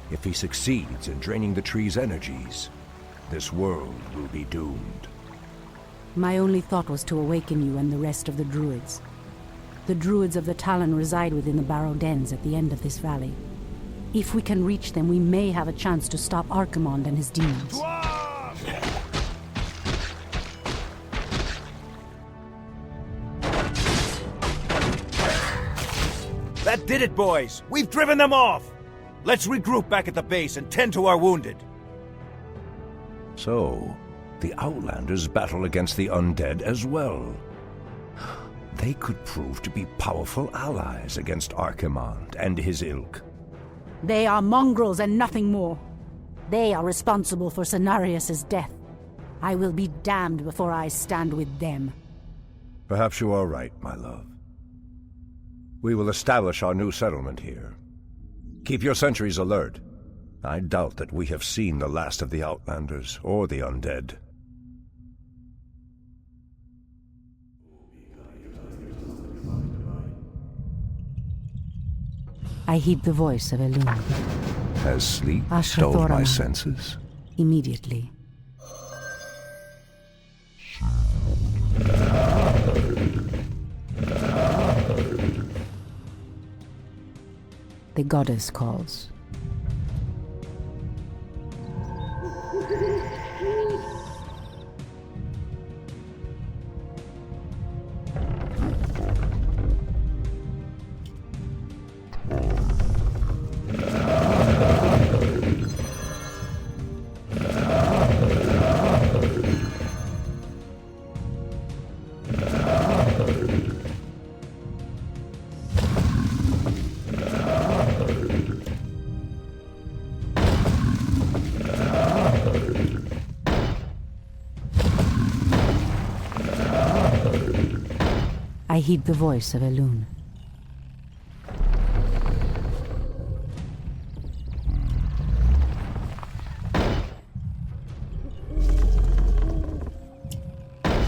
If he succeeds in draining the tree's energies, this world will be doomed. My only thought was to awaken you and the rest of the Druids. The Druids of the Talon reside within the Barrow Dens at the end of this valley. If we can reach them, we may have a chance to stop Archimonde and his demons. That did it, boys! We've driven them off! Let's regroup back at the base and tend to our wounded. So, the Outlanders battle against the undead as well. They could prove to be powerful allies against Archimonde and his ilk. They are mongrels and nothing more. They are responsible for Cenarius' death. I will be damned before I stand with them. Perhaps you are right, my love. We will establish our new settlement here. Keep your sentries alert. I doubt that we have seen the last of the Outlanders or the undead. I heed the voice of Elune. Has sleep Ashra dulled my Thoraman. senses? Immediately. The goddess calls. I heed the voice of Elune.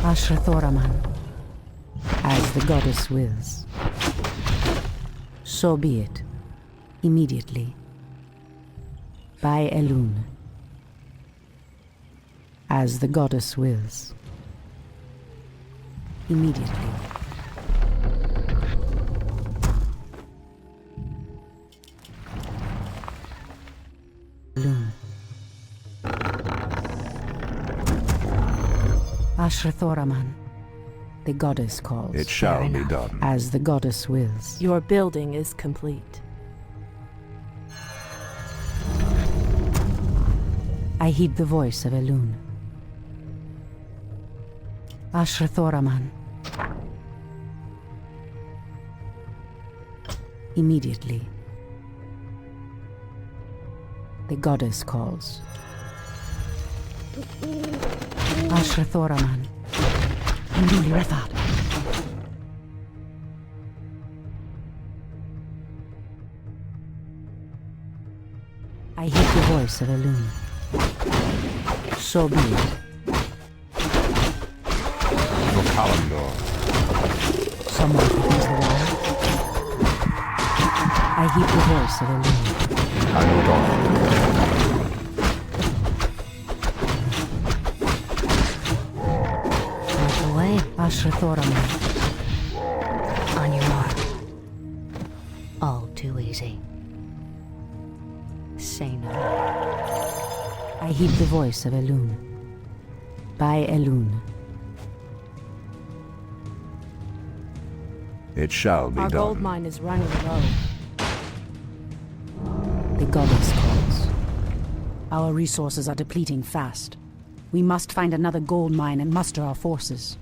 Ashra Thoraman, as the goddess wills. So be it. Immediately. By Elune. As the goddess wills. Immediately. Elune. Ashra Thoraman, the goddess calls. It shall be done. As the goddess wills. Your building is complete. I heed the voice of Elune. Ashrathoraman. Immediately. The goddess calls. Ashrathoraman. Induli Refat. I hear the voice of Elune. So be it. Calendar. Someone opens the wall. I hear the voice of Elune. Out the way. Ashrathoraman. On your mark. All too easy. Say no. I heed the voice of Elune. By Elune. It shall be Our done. gold mine is running low. The goddess calls. Our resources are depleting fast. We must find another gold mine and muster our forces.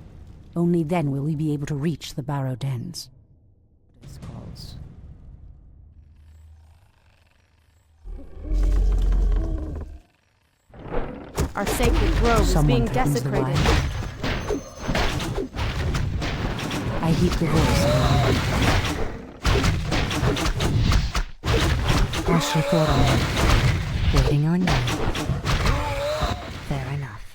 Only then will we be able to reach the Barrow Dens. Goddess calls. Our sacred grove is Someone being threatens the desecrated. wild. I heed the voice of Ashrathoraman. Waiting on you. Fair enough.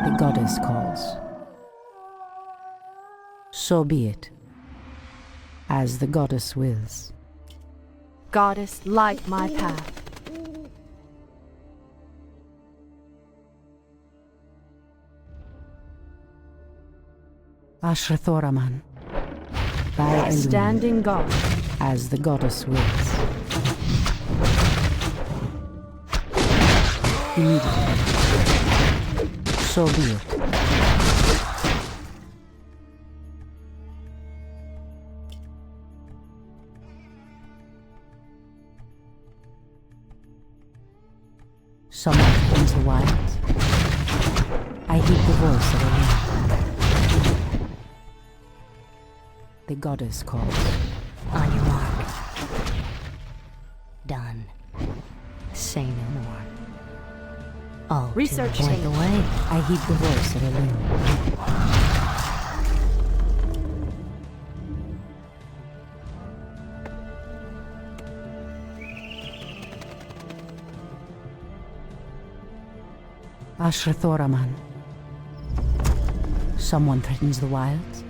The goddess calls. So be it. As the goddess wills. Goddess, light my path. Ashrathoraman. By Elune. Standing guard. As the goddess wills. Immediately. So be it. Someone owns the wilds. I heed the voice of Elune. The goddess calls. On your mark. Done. Say no more. All Researching. Point the way. I heed the voice of Elune. Ashrathoraman. Someone threatens the wilds.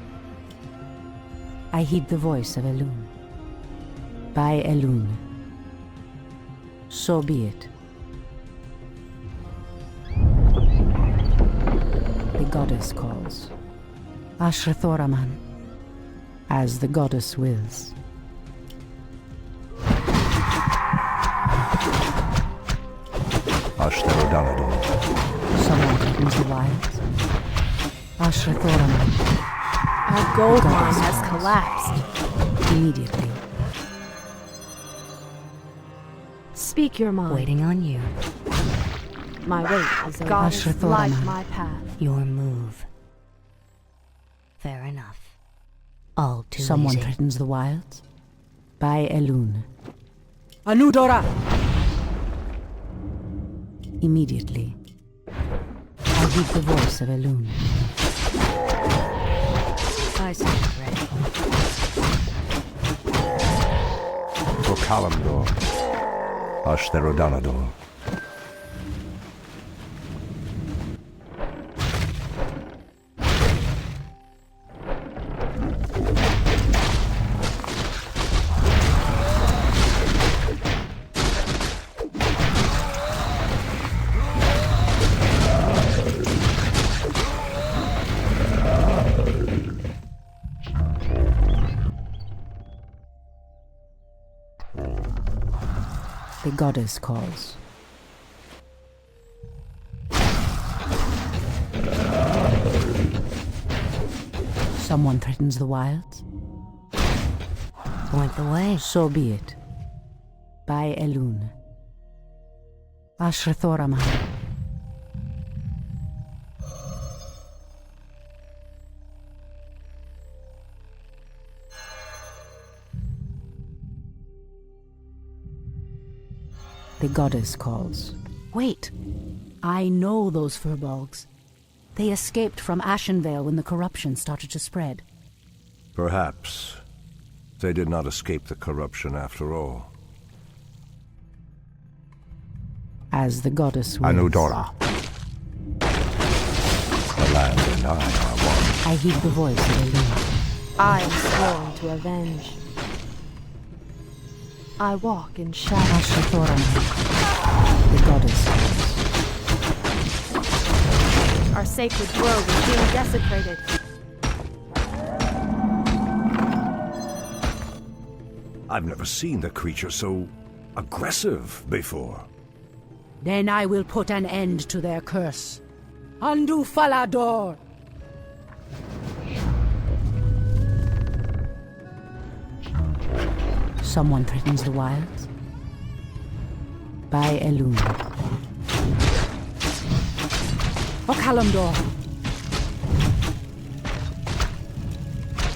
I heed the voice of Elune. By Elune. So be it. The goddess calls. Ashrathoraman. As the goddess wills. Ashtarodanador. Someone threatens the wilds. Ashrathoraman. Our gold Goddess mine has calls. collapsed. Immediately. Speak your mind. Waiting on you. My wait is over. Goddess, Ashrathoraman. light my path. Your move. Fair enough. All too Someone easy. threatens the wilds. By Elune. Anudora! Immediately. I heed the voice of Elune. I stand ready. For Kalimdor. Ashtarodanador. The goddess calls. Someone threatens the wilds. Point the way. So be it. By Elune. Ashrathoraman. The goddess calls. Wait! I know those furbolgs. They escaped from Ashenvale when the corruption started to spread. Perhaps they did not escape the corruption after all. As the goddess wills. Anudora. The land and I are one. I heed the voice of Elune. I am sworn to avenge. I walk in shadow. Ashrathoraman. The goddess calls. Our sacred grove is being desecrated. I've never seen the creature so aggressive before. Then I will put an end to their curse. Undo Falador! Someone threatens the wilds. By Elune. Okalamdor!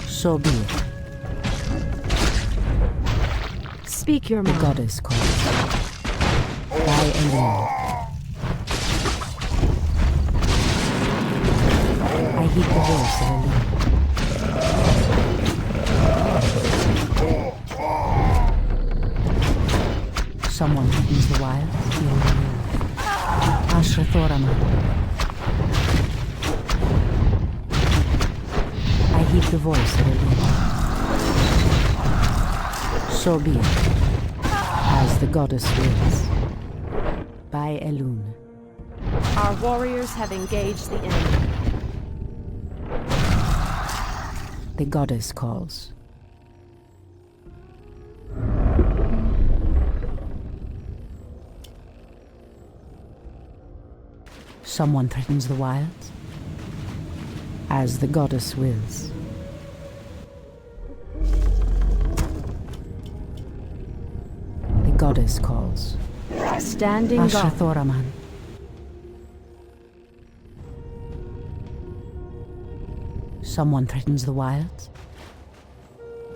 So be it. Speak your The mind. goddess calls. By Elune. I heed the voice of Elune. Someone threatens the wilds. Ashrathoraman. I heed the voice of Elune. So be it. As the goddess wills. By Elune. Our warriors have engaged the enemy. The goddess calls. Someone threatens the wilds. As the goddess wills. The goddess calls. Standing guard. Ashrathoraman. Someone threatens the wilds.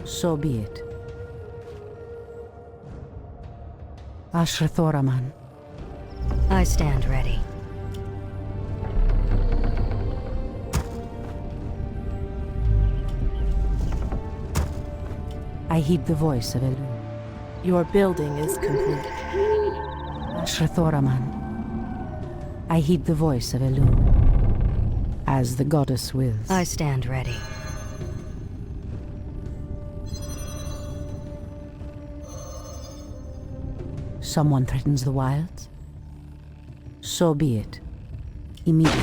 So be it. Ashrathoraman. I stand ready. I heed the voice of Elune. Your building is complete. Ashrathoraman. I heed the voice of Elune. As the goddess wills. I stand ready. Someone threatens the wilds. So be it. Immediately.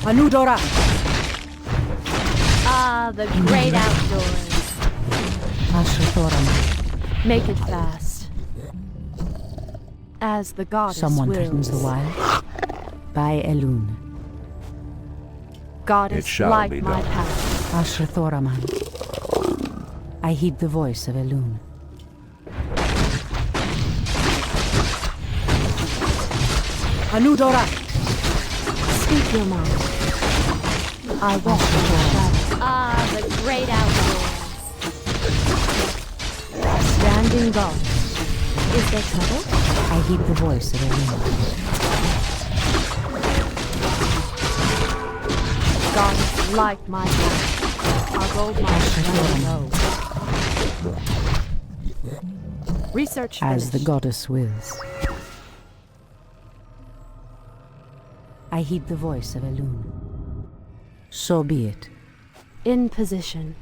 Anudora! Ah, the great outdoors. Ashrathoraman. Make it fast. As the goddess Someone wills. threatens the wild. By Elune. Goddess, It shall light be my done. path. Ashrathoraman. I heed the voice of Elune. Anudora! Speak your mind. I walk in the shadow. Ah, the great outdoors. Standing guard. Is there trouble? I heed the voice of Elune. Goddess, light my path. Our gold mine is running low. Research As the finished. goddess wills. I heed the voice of Elune. So be it. In position.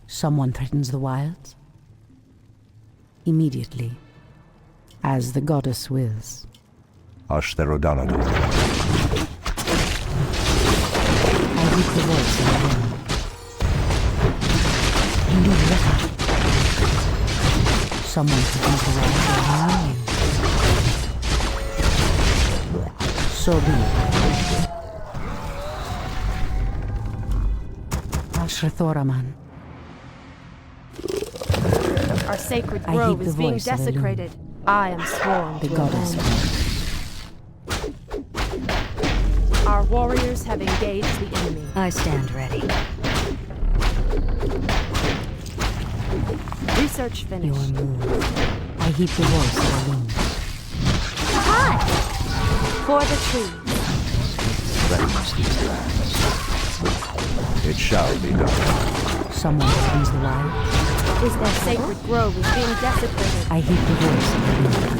Someone threatens the wilds. Immediately. As the goddess wills. Ashtherodanadu. I heed the voice of Elune. Anudora. Someone threatens the wilds. So be it. Ashrathoraman. Our Our sacred I grove heed the is being voice of Elune. desecrated. I am sworn The to goddess avenge. Our warriors have engaged the enemy. I stand ready. Research Your finished. move. I heed the voice of Elune. Hi! For the trees. Cleanse these lands. It shall be done. Someone threatens the wild. Is their sacred grove is being desecrated. I heed the voice of Elune.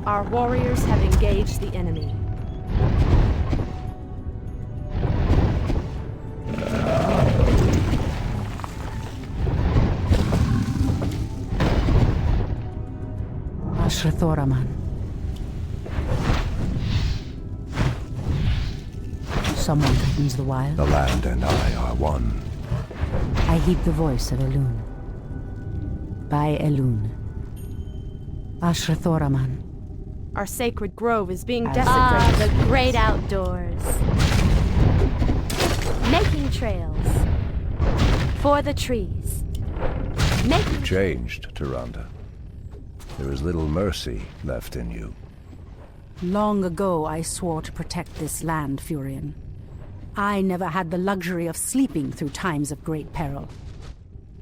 Our warriors have engaged the enemy. Ashrathoraman. Someone threatens the wild. The land and I are one. I heed the voice of Elune. By Elune. Ashrathoraman. Our sacred grove is being As- desecrated. The great outdoors. Making trails. For the trees. Making Changed, Tyrande. There is little mercy left in you. Long ago I swore to protect this land, Furion. I never had the luxury of sleeping through times of great peril.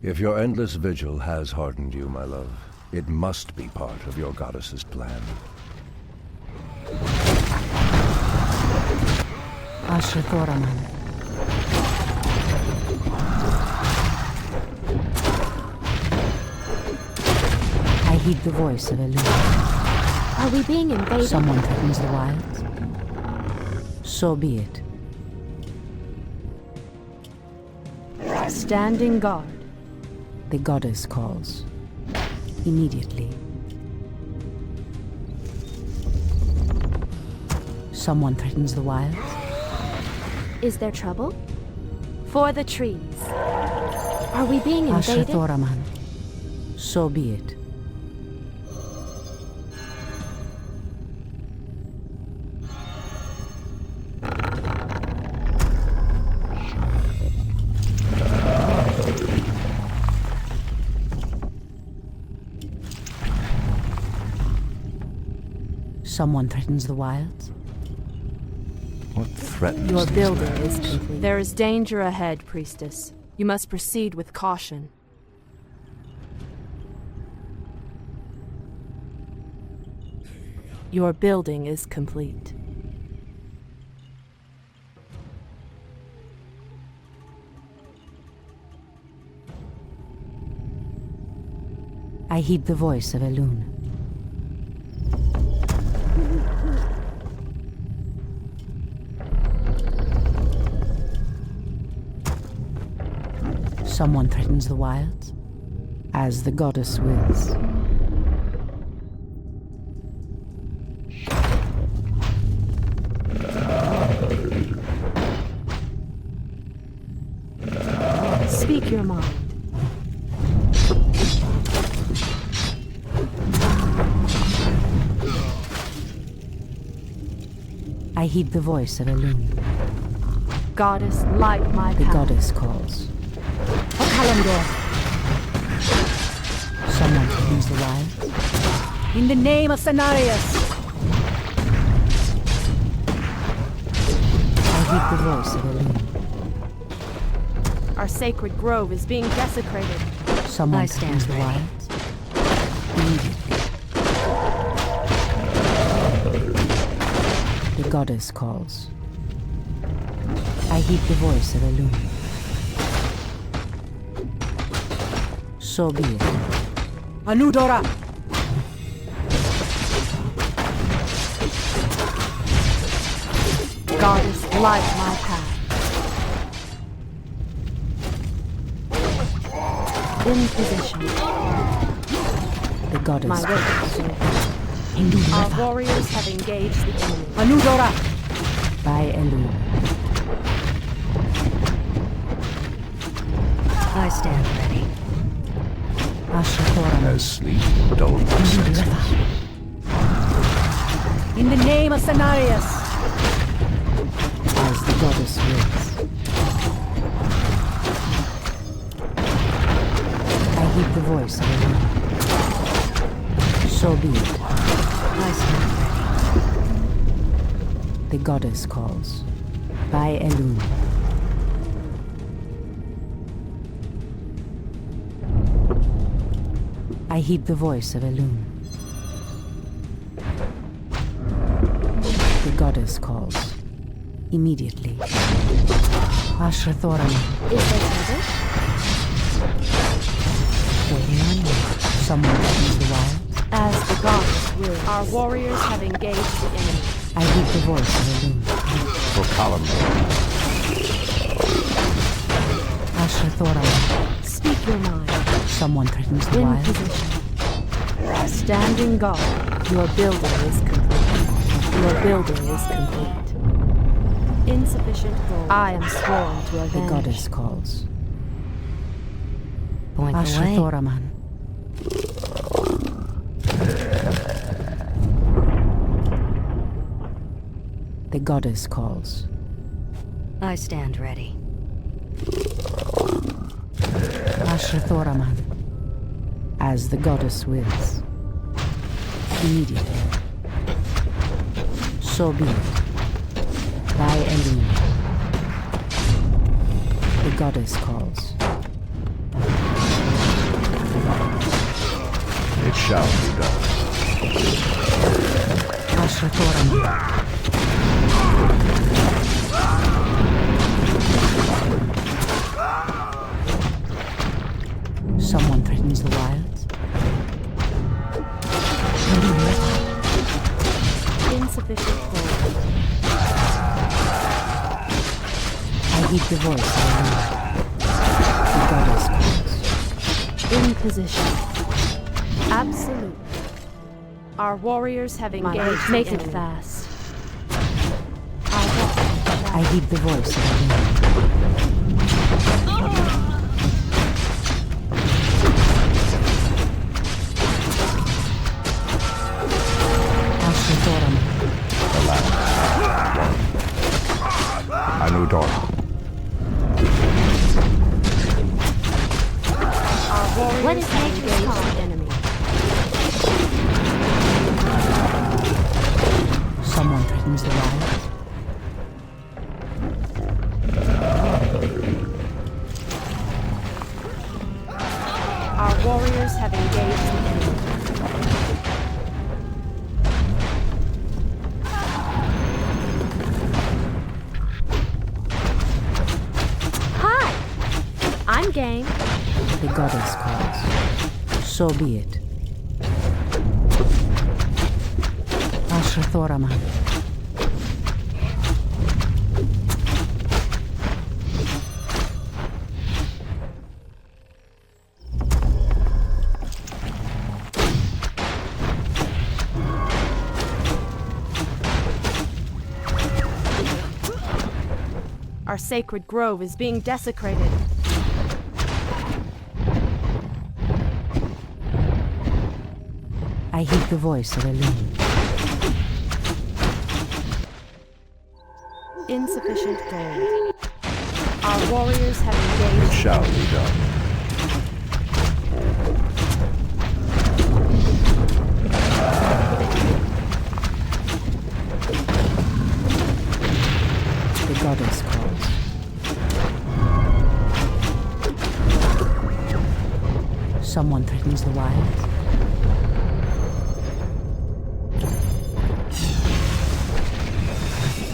If your endless vigil has hardened you, my love, it must be part of your goddess's plan. Ashrathoraman. I heed the voice of Elune. Are we being invaded? Someone threatens the wilds. So be it. Standing guard. The goddess calls. Immediately. Someone threatens the wilds. Is there trouble? For the trees. Are we being invaded? Ashrathoraman. So be it. Someone threatens the wilds. What threatens Your these building lands? is complete. There is danger ahead, priestess. You must proceed with caution. Your building is complete. I heed the voice of Elune. Someone threatens the wilds, as the goddess wills. Speak your mind. I heed the voice of Elune. Goddess, light my The path. goddess calls. Okalandor! Someone threatens the wilds. In the name of Cenarius! I heed the voice of Elune. Our sacred grove is being desecrated. Someone I stand threatens the ready. wilds. Immediately. The goddess calls. I heed the voice of Elune. So be it. Anudora! Goddess, light my path. In position. The goddess My calls. way. Hindu Our River. warriors have engaged the enemy. Anudora! By Elune. I stand ready. Ashrathoraman. As sleep dulled my Hindu senses. River. In the name of Cenarius! As the goddess wills. I heed the voice of Elune. So be it. I stand ready. The goddess calls. By Elune. I heed the voice of Elune. The goddess calls. Immediately. Ashrathoran. Is there trouble? Waiting on you. Someone threatens the wild. As the goddess wills. Our warriors have engaged the enemy. I heed the voice of Elune. For calumny. Ashrathoran. Speak your mind. Someone threatens the In wild. position. Standing guard. Your building is complete. Your building is complete. Insufficient gold. I am sworn to The avenge. goddess calls. Point the way. Ashrathoraman. The goddess calls. I stand ready. Ashrathoraman. As the goddess wills. Immediately. So be it. By Elune. The goddess calls. It shall be done. Ashrathoraman. Someone threatens the wilds. Insufficient gold. I heed the voice of Elune. The goddess calls. In position. Absolute. Our warriors have engaged. Make it fast. I heed the voice of Elune. Ashrathoraman. The land. Anudora. Our warriors What is have nature's engaged call? the enemy. Someone threatens the wild. Our warriors have engaged the enemy. Hi! I'm game. The goddess calls. So be it. Ashrathoraman. Our sacred grove is being desecrated. I heed the voice of Elune. Insufficient gold. Our warriors have It engaged. shall be done. The goddess calls. Someone threatens the wilds.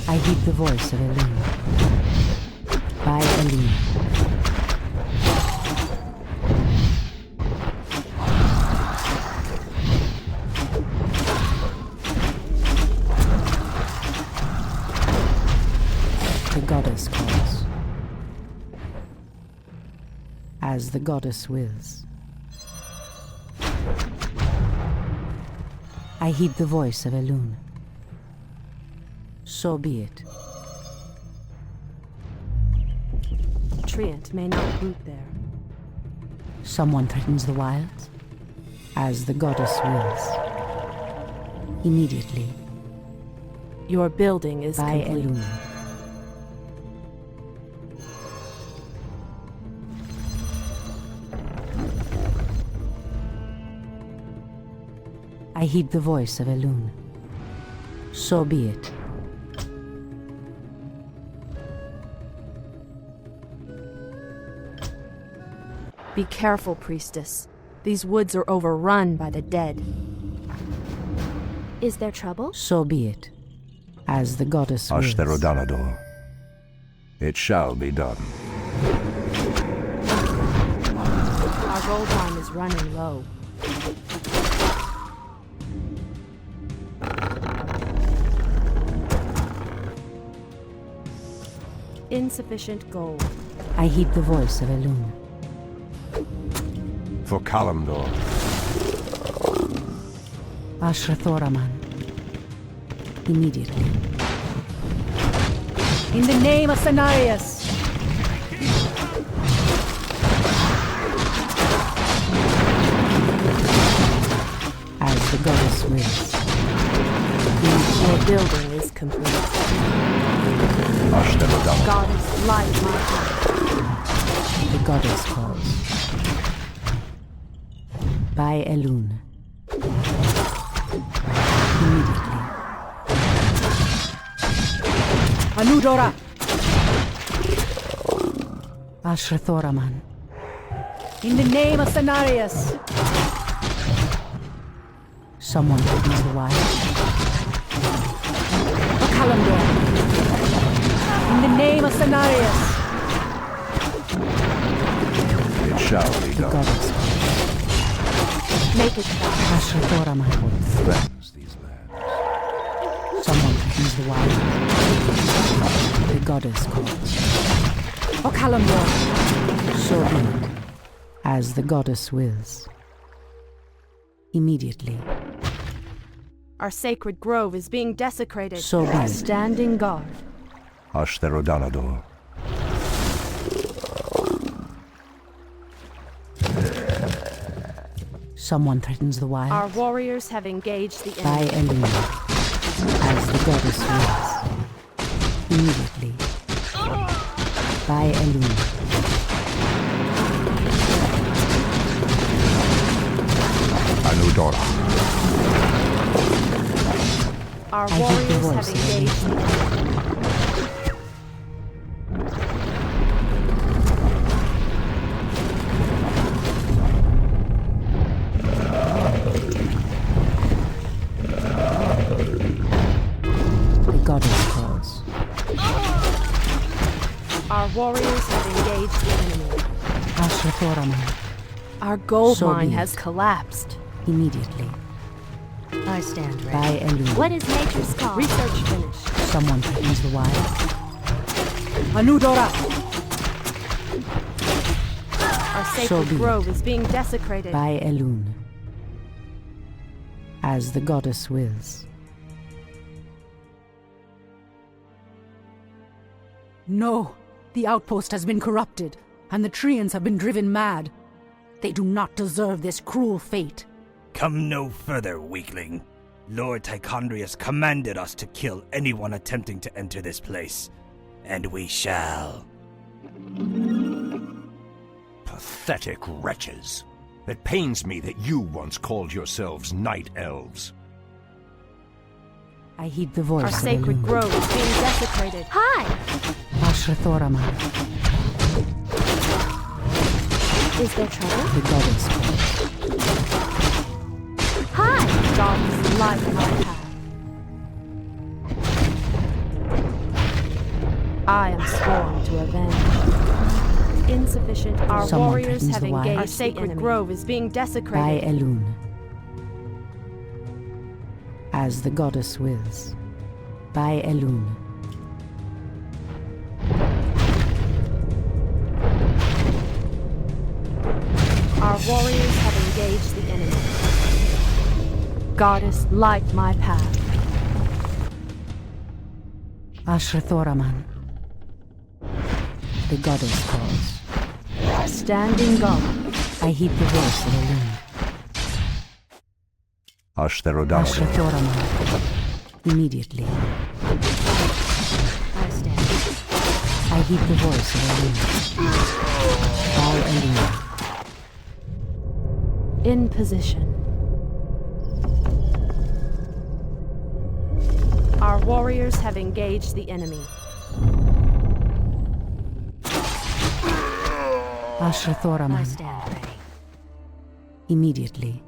I heed the voice of Elune. By Elune. The goddess calls. As the goddess wills. I heed the voice of Elune. So be it. Treant may not root there. Someone threatens the wilds. As the goddess wills. Immediately. Your building is By complete. Elune. I heed the voice of Elune. So be it. Be careful, priestess. These woods are overrun by the dead. Is there trouble? So be it. As the goddess wills. Ashtherodanador. It shall be done. Our gold mine is running low. Insufficient gold. I heed the voice of Elune. For Kalimdor. Ashrathoraman. Immediately. In the name of Cenarius! As the goddess wills. Your building is complete. Ashtherodanador. Goddess, light my path. The goddess calls. By Elune. Immediately. Anudora! Ashrathoraman. In the name of Cenarius! Someone opens the wire. A Kalimdor. In the name of Cenarius! It shall be The done. goddess calls. Make it fast. Ashrathoraman. Threatens these lands. Someone opens the wire. The goddess calls. O Kalimdor! So be it. As the goddess wills. Immediately. Our sacred grove is being desecrated. So be it. Standing guard. Ashtherodanador. Someone threatens the wire. Our warriors have engaged the By enemy. Elune. As the goddess wills. Immediately. By Elune. Anudora. Our I heed the warriors voice have of engaged the enemy. The goddess calls. Our warriors have engaged the enemy. Ashrathoraman. Our gold So mine be has it. collapsed. Immediately. I stand ready. By Elune. What is nature's call? Research finished. Someone threatens the wire. Anudora! Our So sacred be it. grove is being desecrated. By Elune. As the goddess wills. No! The outpost has been corrupted, and the Treants have been driven mad. They do not deserve this cruel fate. Come no further, weakling. Lord Tichondrius commanded us to kill anyone attempting to enter this place. And we shall. Pathetic wretches. It pains me that you once called yourselves night elves. I heed the voice Our of sacred Elune. grove is being desecrated. Hi! Ashrathoraman. Is there trouble? The goddess calls. Hi! Goddess, light my path. I am sworn to avenge. Insufficient. Our Someone warriors threatens have the wire. engaged. Our The sacred enemy. grove is being By desecrated. Elune. As the goddess wills. By Elune. Our warriors have engaged the enemy. Goddess, light my path. Ashrathoraman. The goddess calls. Standing guard. I heed the voice of Elune. Ashtherodanador. Ashrathoraman. Immediately. I stand. I heed the voice of Elune. By Elune. In position. Our warriors have engaged the enemy. Ashrathoraman. I stand ready. Immediately.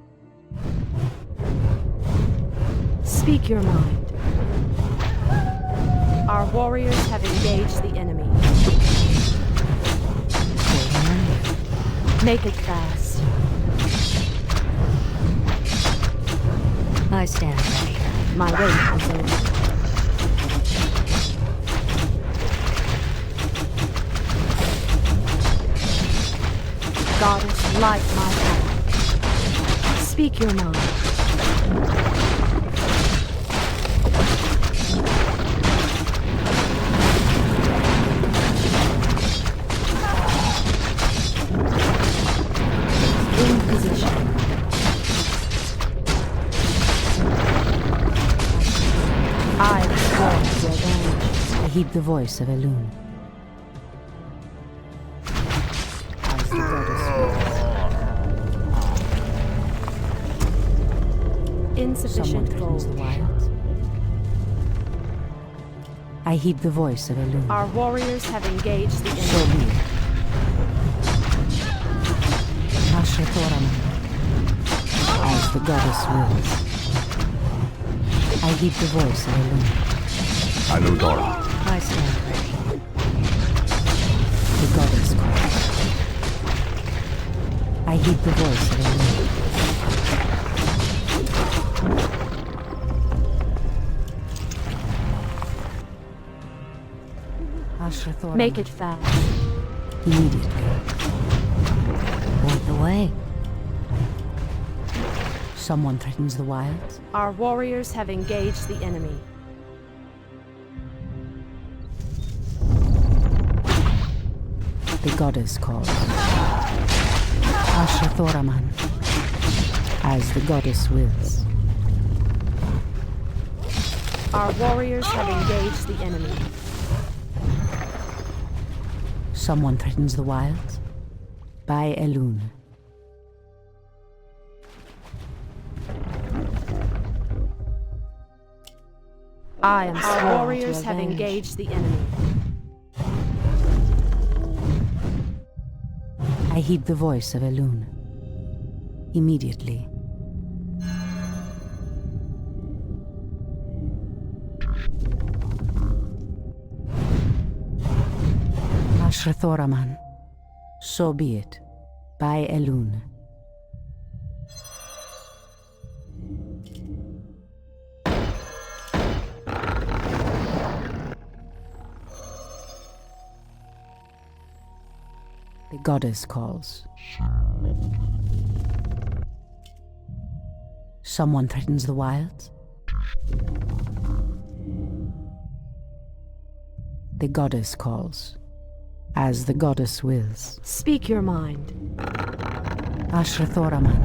Speak your mind. Our warriors have engaged the enemy. Make it fast. I stand ready. My wait is over. Goddess, light my path. Speak your mind. In position. I am sworn to avenge. I heed the voice of Elune. As the goddess wills. Insufficient Someone threatens the gold. wilds. I heed the voice of Elune. Our warriors have engaged the So enemy. be it. Ashrathoraman. As the goddess wills. I heed the voice of Elune. Aludora. I stand ready. The goddess calls. I heed the voice of Elune. Ashrathoraman. Make it fast. Immediately. Point the way. Someone threatens the wilds. Our warriors have engaged the enemy. The goddess calls. Ashrathoraman. As the goddess wills. Our warriors have engaged the enemy. Someone threatens the wilds. By Elune. I am sworn. Our warriors to have avenge. engaged the enemy. I heed the voice of Elune. Immediately. Ashrathoraman. So be it. By Elune. The goddess calls. Someone threatens the wilds. The goddess calls. As the goddess wills. Speak your mind. Ashrathoraman.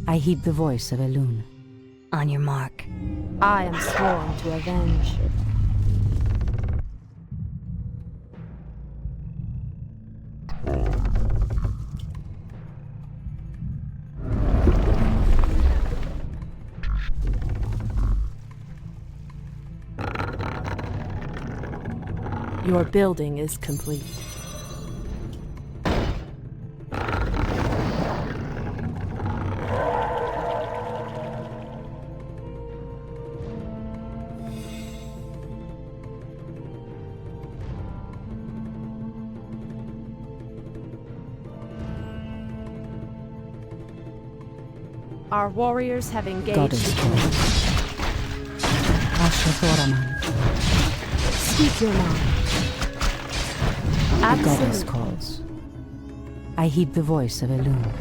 I heed the voice of Elune. On your mark. I am sworn to avenge. Your building is complete. Our warriors have engaged Goddess the enemy. calls. Ashrathoraman. Speak your mind. The goddess Absolute. calls. I heed the voice of Elune.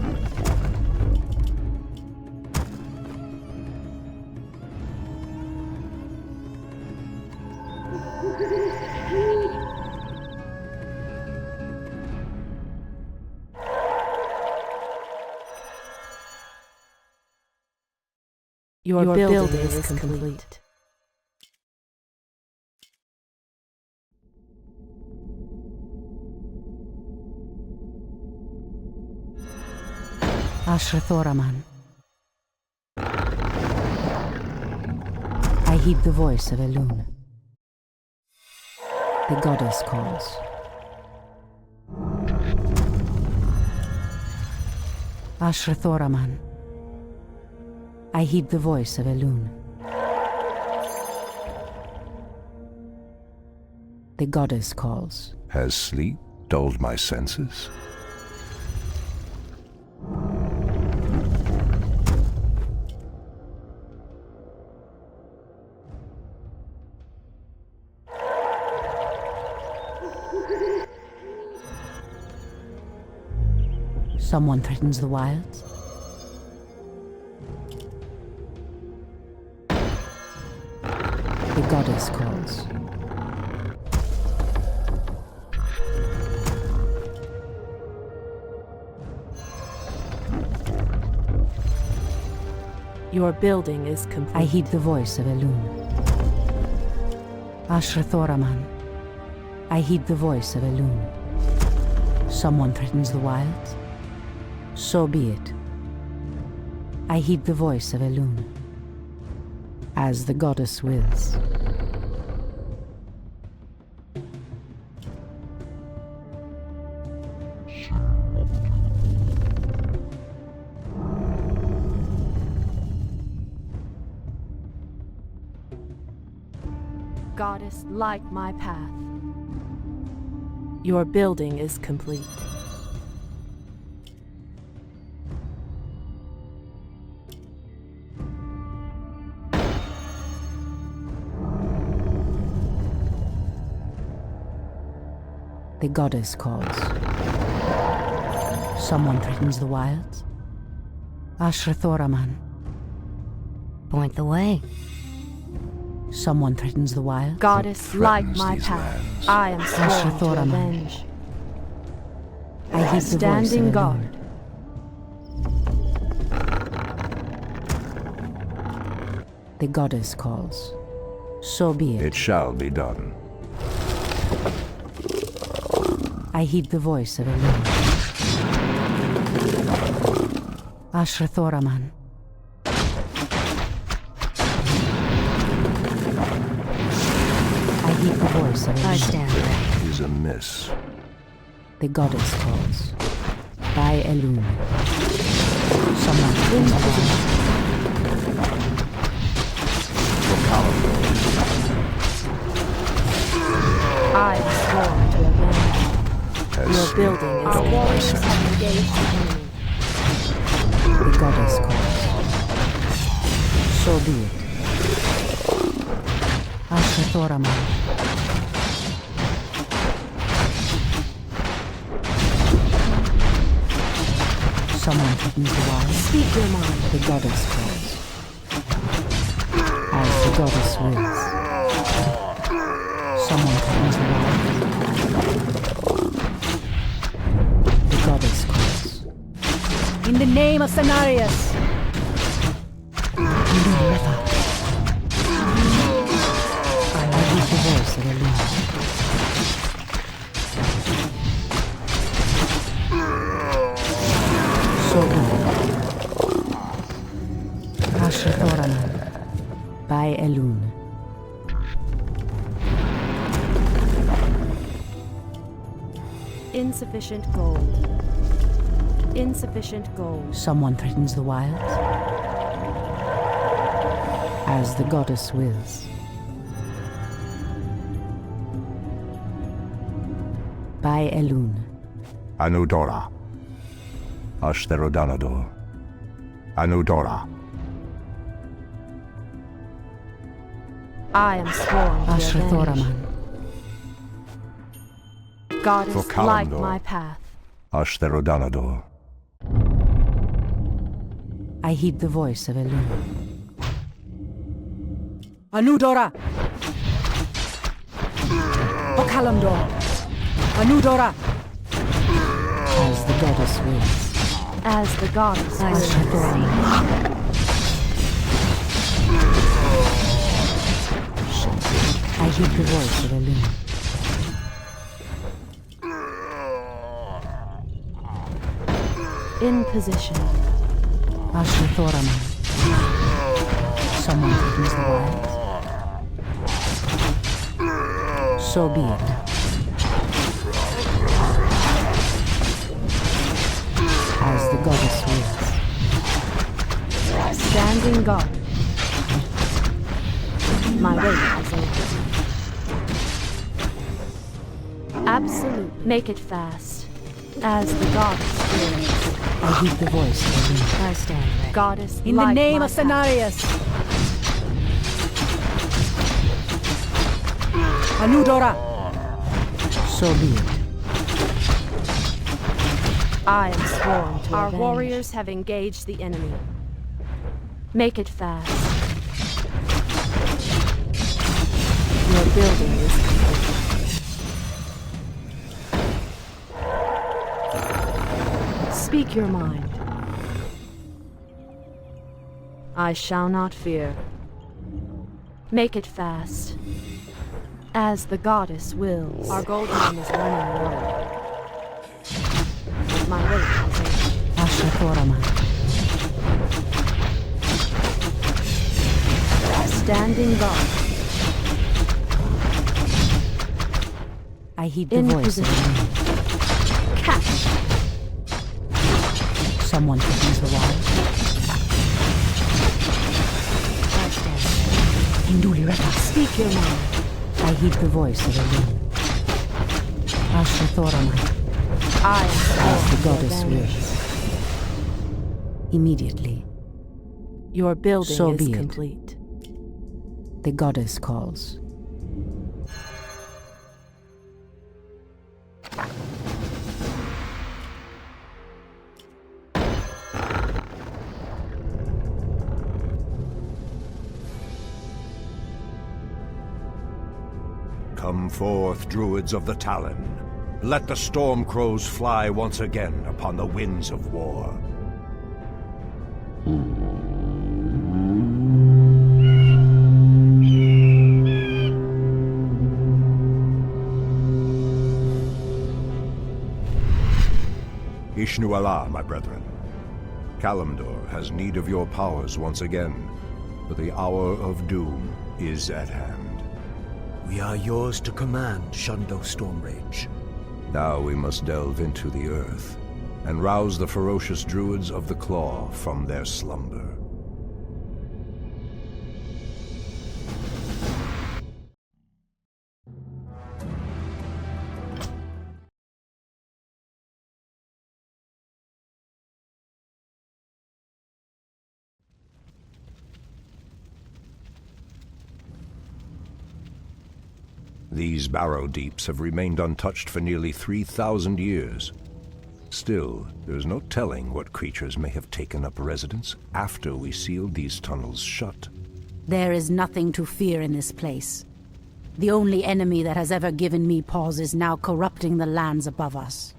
Your building is complete. Ashrathoraman. heed the voice of Elune. The goddess calls. Ashrathoraman. I heed the voice of Elune. The goddess calls. Has sleep dulled my senses? Someone threatens the wilds. The goddess calls. Your building is complete. I heed the voice of Elune. Ashrathoraman. I heed the voice of Elune. Someone threatens the wilds? So be it. I heed the voice of Elune. As the goddess wills. Goddess, light my path. Your building is complete. The goddess calls. Someone threatens the wilds? Ashrathoraman. Point the way. Someone threatens the wilds? Goddess, light threatens my these path. lands? I am sworn to Ashrathoraman. avenge. I heed the voice of Standing Elune. guard. The goddess calls. So be it. It shall be done. I heed the voice of Elune. Ashrathoraman. I heed the voice of Elune. I stand ready. Is amiss. The goddess calls. By Elune. Someone threatens the wilds. I am sworn to avenge. Has Your sleep building is dulled my warriors senses? have engaged the enemy. The goddess calls. So be it. Ashrathoraman. Someone threatens the wild. Speak your mind. The goddess calls. As the goddess wills. Someone threatens the wild. The goddess calls. In the name of Cenarius! Never. I hear the voice of Elune. So good. Ashrathoraman. By Elune. Insufficient gold. Insufficient gold. Someone threatens the wilds? As the goddess wills. By Elune. Anudora. Ashtherodanador. Anudora. I am sworn to avenge. Ashrathoraman. Goddess, For light Kalimdor. my path. Ashtherodanador. I heed the voice of Elune. Anudora! Okalamdor! Anudora! As the goddess wills. As the goddess I wills. stand ready. I heed the voice of Elune. In position. Ashrathoraman. Someone threatens the wilds. So be it. As the goddess wills. Standing guard. My wait is over. Absolutely. Make it fast. As the goddess wills. I heed the voice of the wind. I stand ready. Goddess, In the light name my of Cenarius! Anudora! So be it. I am sworn to Our avenge. warriors have engaged the enemy. Make it fast. Your building is complete. Speak your mind. I shall not fear. Make it fast. As the goddess wills. Our gold mine is running low. My wait is over. Asha Thoraman. Standing guard. I heed the In voice of the position. wind. Catch. Someone threatens the wild. I stand ready. Induli Reka. Speak your mind. I heed the voice of the wind. Asha Thoraman. I am As sworn the to goddess avenge. wills. Immediately, Your building So is be it. complete. the goddess calls. Come forth, Druids of the Talon. Let the storm crows fly once again upon the winds of war. Ishnu Allah, my brethren. Kalimdor has need of your powers once again, but the hour of doom is at hand. We are yours to command, Shundo Stormrage. Now we must delve into the earth and rouse the ferocious Druids of the Claw from their slumber. These barrow deeps have remained untouched for nearly 3,000 years. Still, there's no telling what creatures may have taken up residence after we sealed these tunnels shut. There is nothing to fear in this place. The only enemy that has ever given me pause is now corrupting the lands above us.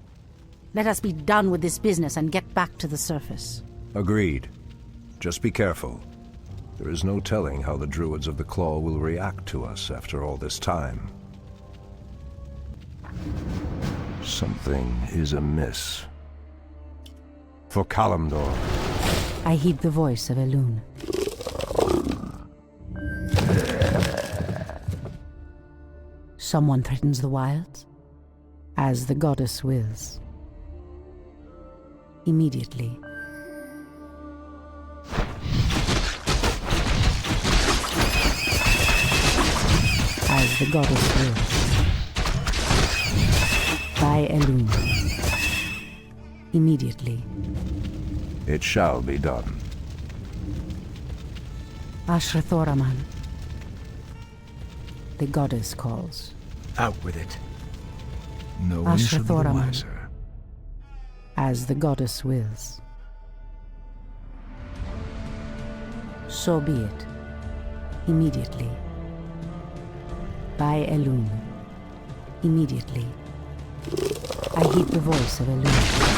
Let us be done with this business and get back to the surface. Agreed. Just be careful. There is no telling how the Druids of the Claw will react to us after all this time. Something is amiss. For Kalimdor. I heed the voice of Elune. Someone threatens the wilds, as the goddess wills. Immediately. As the goddess wills. By Elune. Immediately. It shall be done. Ashra Thoraman. The goddess calls. Out with it. No one Ashra should be the Thoraman. wiser. As the goddess wills. So be it. Immediately. By Elune. Immediately. I heed the voice of Elune.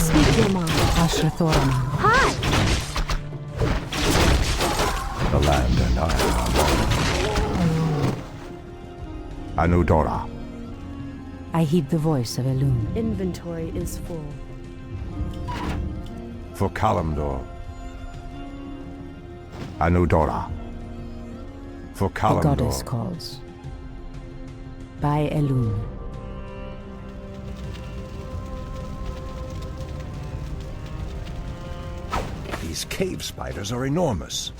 Speak your mind. Ashra Thoraman. Hi! The land and I are one. Anudora. I heed the voice of Elune. Inventory is full. For Kalimdor. Anudora. For The goddess Kalimdor. calls. By Elun. These cave spiders are enormous.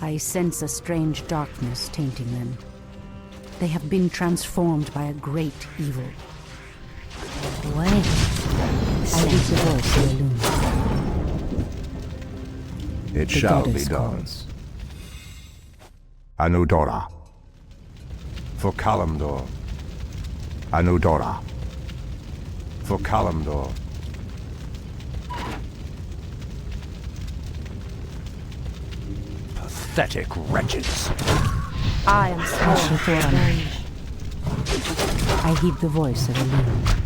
I sense a strange darkness tainting them. They have been transformed by a great evil. Wait. I hear the voice of Elun. It The shall be goddess done. calls. Anudora. For Kalimdor. Anudora. For Kalimdor. Pathetic wretches. I am sworn to Ashrathorana. revenge. I heed the voice of Elun.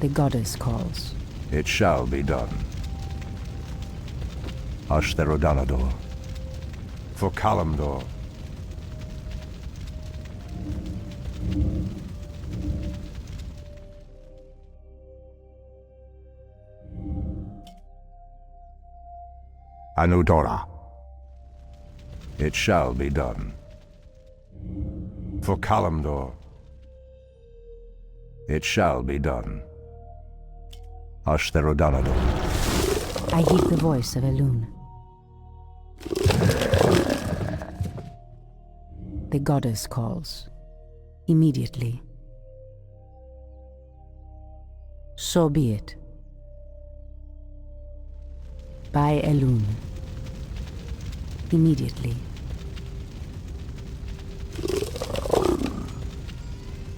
The goddess calls. It shall be done. Ashtherodanador. For Kalimdor. Anudora. It shall be done. For Kalimdor. It shall be done. Ashtherodanador. I heed the voice of Elun. The goddess calls. Immediately. So be it. By Elun. Immediately.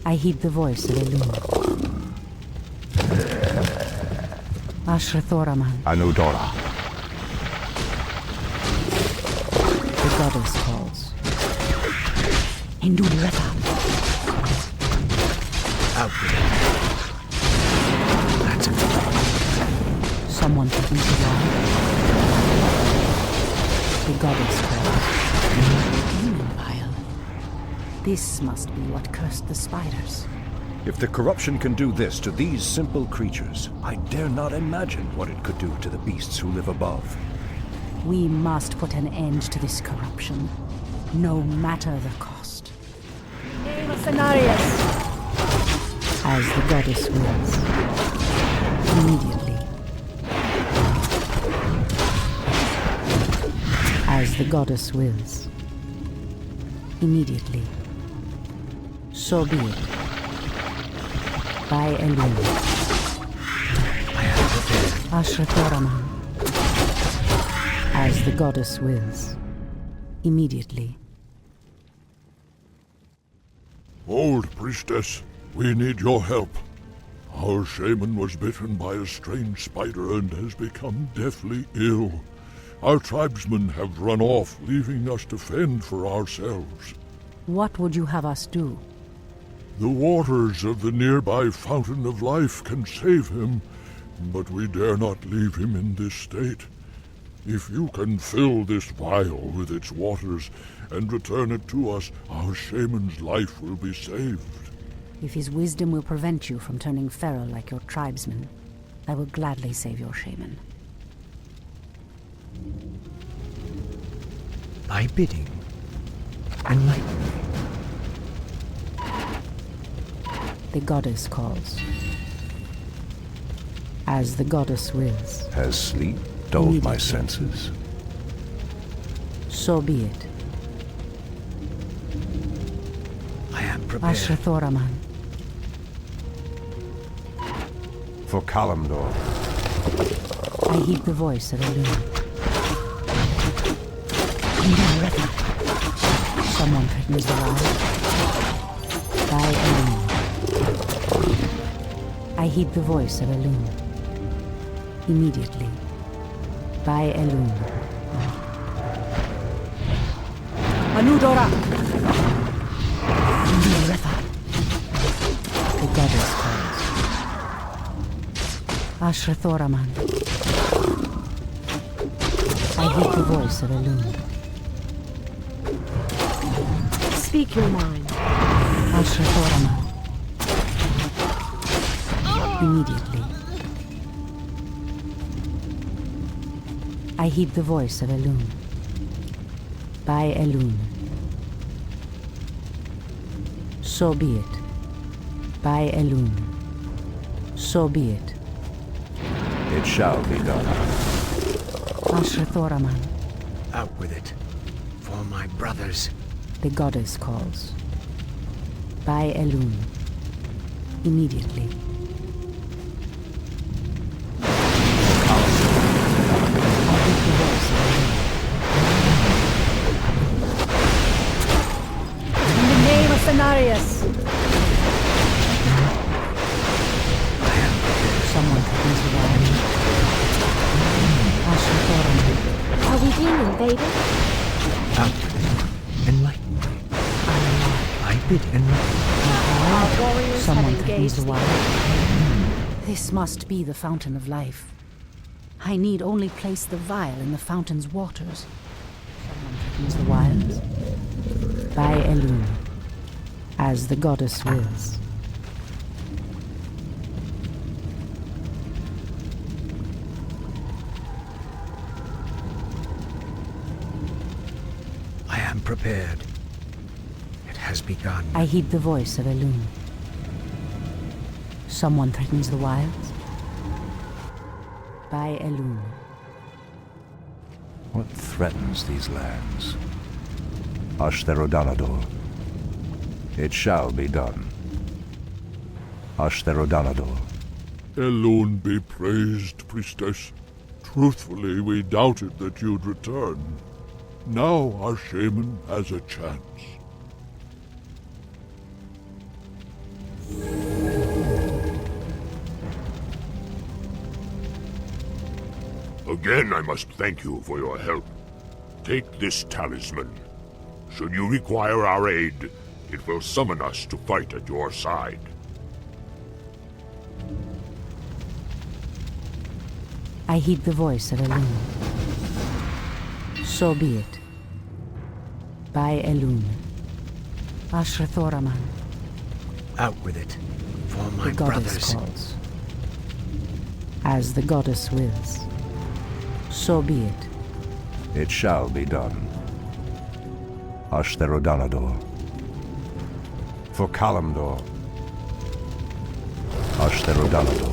I heed the voice of Elun. Ashrathoraman. Anudora. The goddess calls. Hinduretha. Out with it. That's it. Someone taking to lie. The goddess calls. Demon vial. This must be what cursed the spiders. If the corruption can do this to these simple creatures, I dare not imagine what it could do to the beasts who live above. We must put an end to this corruption, no matter the cost. As the goddess wills. Immediately. As the goddess wills. Immediately. So be it. By Elun. Ashrathoraman. As the goddess wills. Immediately. Old priestess, we need your help. Our shaman was bitten by a strange spider and has become deathly ill. Our tribesmen have run off, leaving us to fend for ourselves. What would you have us do? The waters of the nearby Fountain of Life can save him, but we dare not leave him in this state. If you can fill this vial with its waters and return it to us, our shaman's life will be saved. If his wisdom will prevent you from turning feral like your tribesmen, I will gladly save your shaman. My bidding. Enlighten me. The goddess calls. As the goddess wills. Has sleep dulled my senses? So be it. I am prepared. Ashrathoraman. For Kalimdor. I heed the voice of Elun. Someone threatens the light. By Elun. I heed the voice of Elun. Immediately. By Elun. Anudora! The goddess calls. Ashrathoraman. I heed the voice of Elun. Speak your mind. Ashrathoraman. Immediately. I heed the voice of Elune. By Elune. So be it. By Elune. So be it. It shall be done. Asher Thoraman. Out with it. For my brothers. The goddess calls. By Elune. Immediately. In the name of Cenarius! Someone threatens the wild. Asher Thoraman. Are we being invaded? Out with it. Enlighten me. I bid enlighten. Our warriors Someone have threatens engaged the the wild. This must be the fountain of life. I need only place the vial in the fountain's waters. Someone threatens the wilds. By Elune. As the goddess wills. I am prepared. It has begun. I heed the voice of Elune. Someone threatens the wilds. By Elune. What threatens these lands? Ashtherodanador. It shall be done. Ashtherodanador. Elune be praised, priestess. Truthfully, we doubted that you'd return. Now our shaman has a chance. Again, I must thank you for your help. Take this talisman. Should you require our aid, it will summon us to fight at your side. I heed the voice of Elune. So be it. By Elune. Asher Thoraman. Out with it. For my The goddess brothers. calls. As the goddess wills. So be it. It shall be done. Ashtherodanador. For Kalimdor. Ashtherodanador.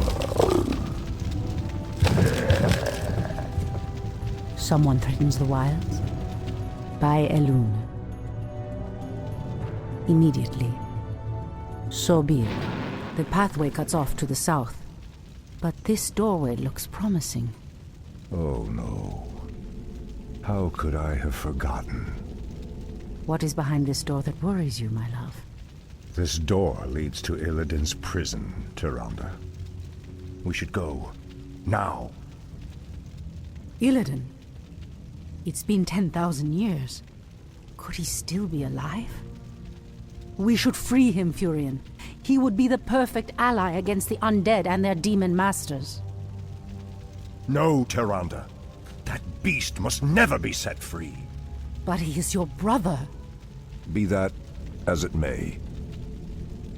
Someone threatens the wilds. By Elune. Immediately. So be it. The pathway cuts off to the south. But this doorway looks promising. Oh no. How could I have forgotten? What is behind this door that worries you, my love? This door leads to Illidan's prison, Tyrande. We should go. Now. Illidan? It's been 10,000 years. Could he still be alive? We should free him, Furion. He would be the perfect ally against the undead and their demon masters. No, Tyrande. That beast must never be set free. But he is your brother. Be that as it may.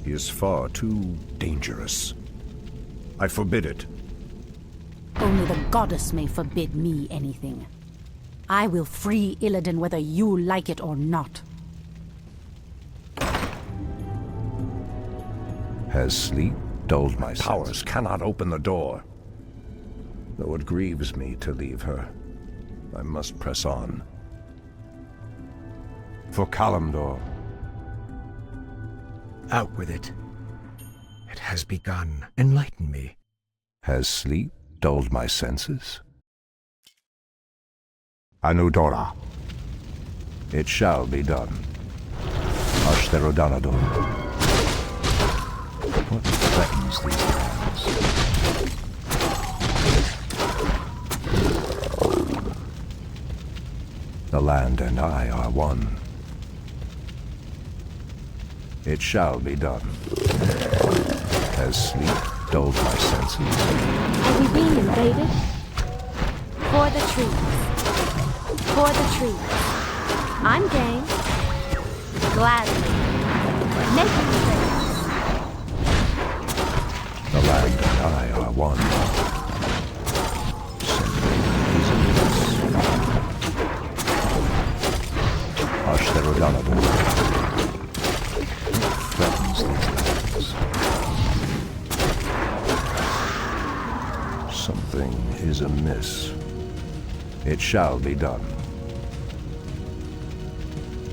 He is far too dangerous. I forbid it. Only the goddess may forbid me anything. I will free Illidan whether you like it or not. Has sleep dulled my powers? Cannot open the door. Though it grieves me to leave her, I must press on. For Kalimdor. Out with it. It has begun. Enlighten me. Has sleep dulled my senses? Anudora. It shall be done. Ashtherodanador. What threatens these lands? The land and I are one. It shall be done. Has sleep dulled my senses? Are we being invaded? For the trees. For the trees. I'm game. Gladly. Make it trees. The land and I are one. Simply is Something is amiss. It shall be done.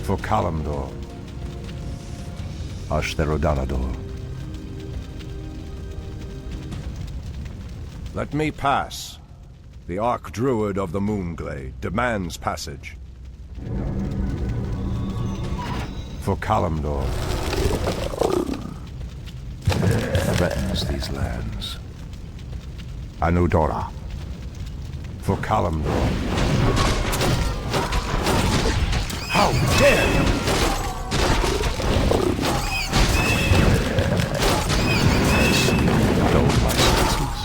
For Kalimdor, Ashtherodanador. Let me pass. The Archdruid of the Moonglade demands passage. For Kalimdor threatens these lands. Anudora. For Kalimdor. How dare you! Dulled my senses.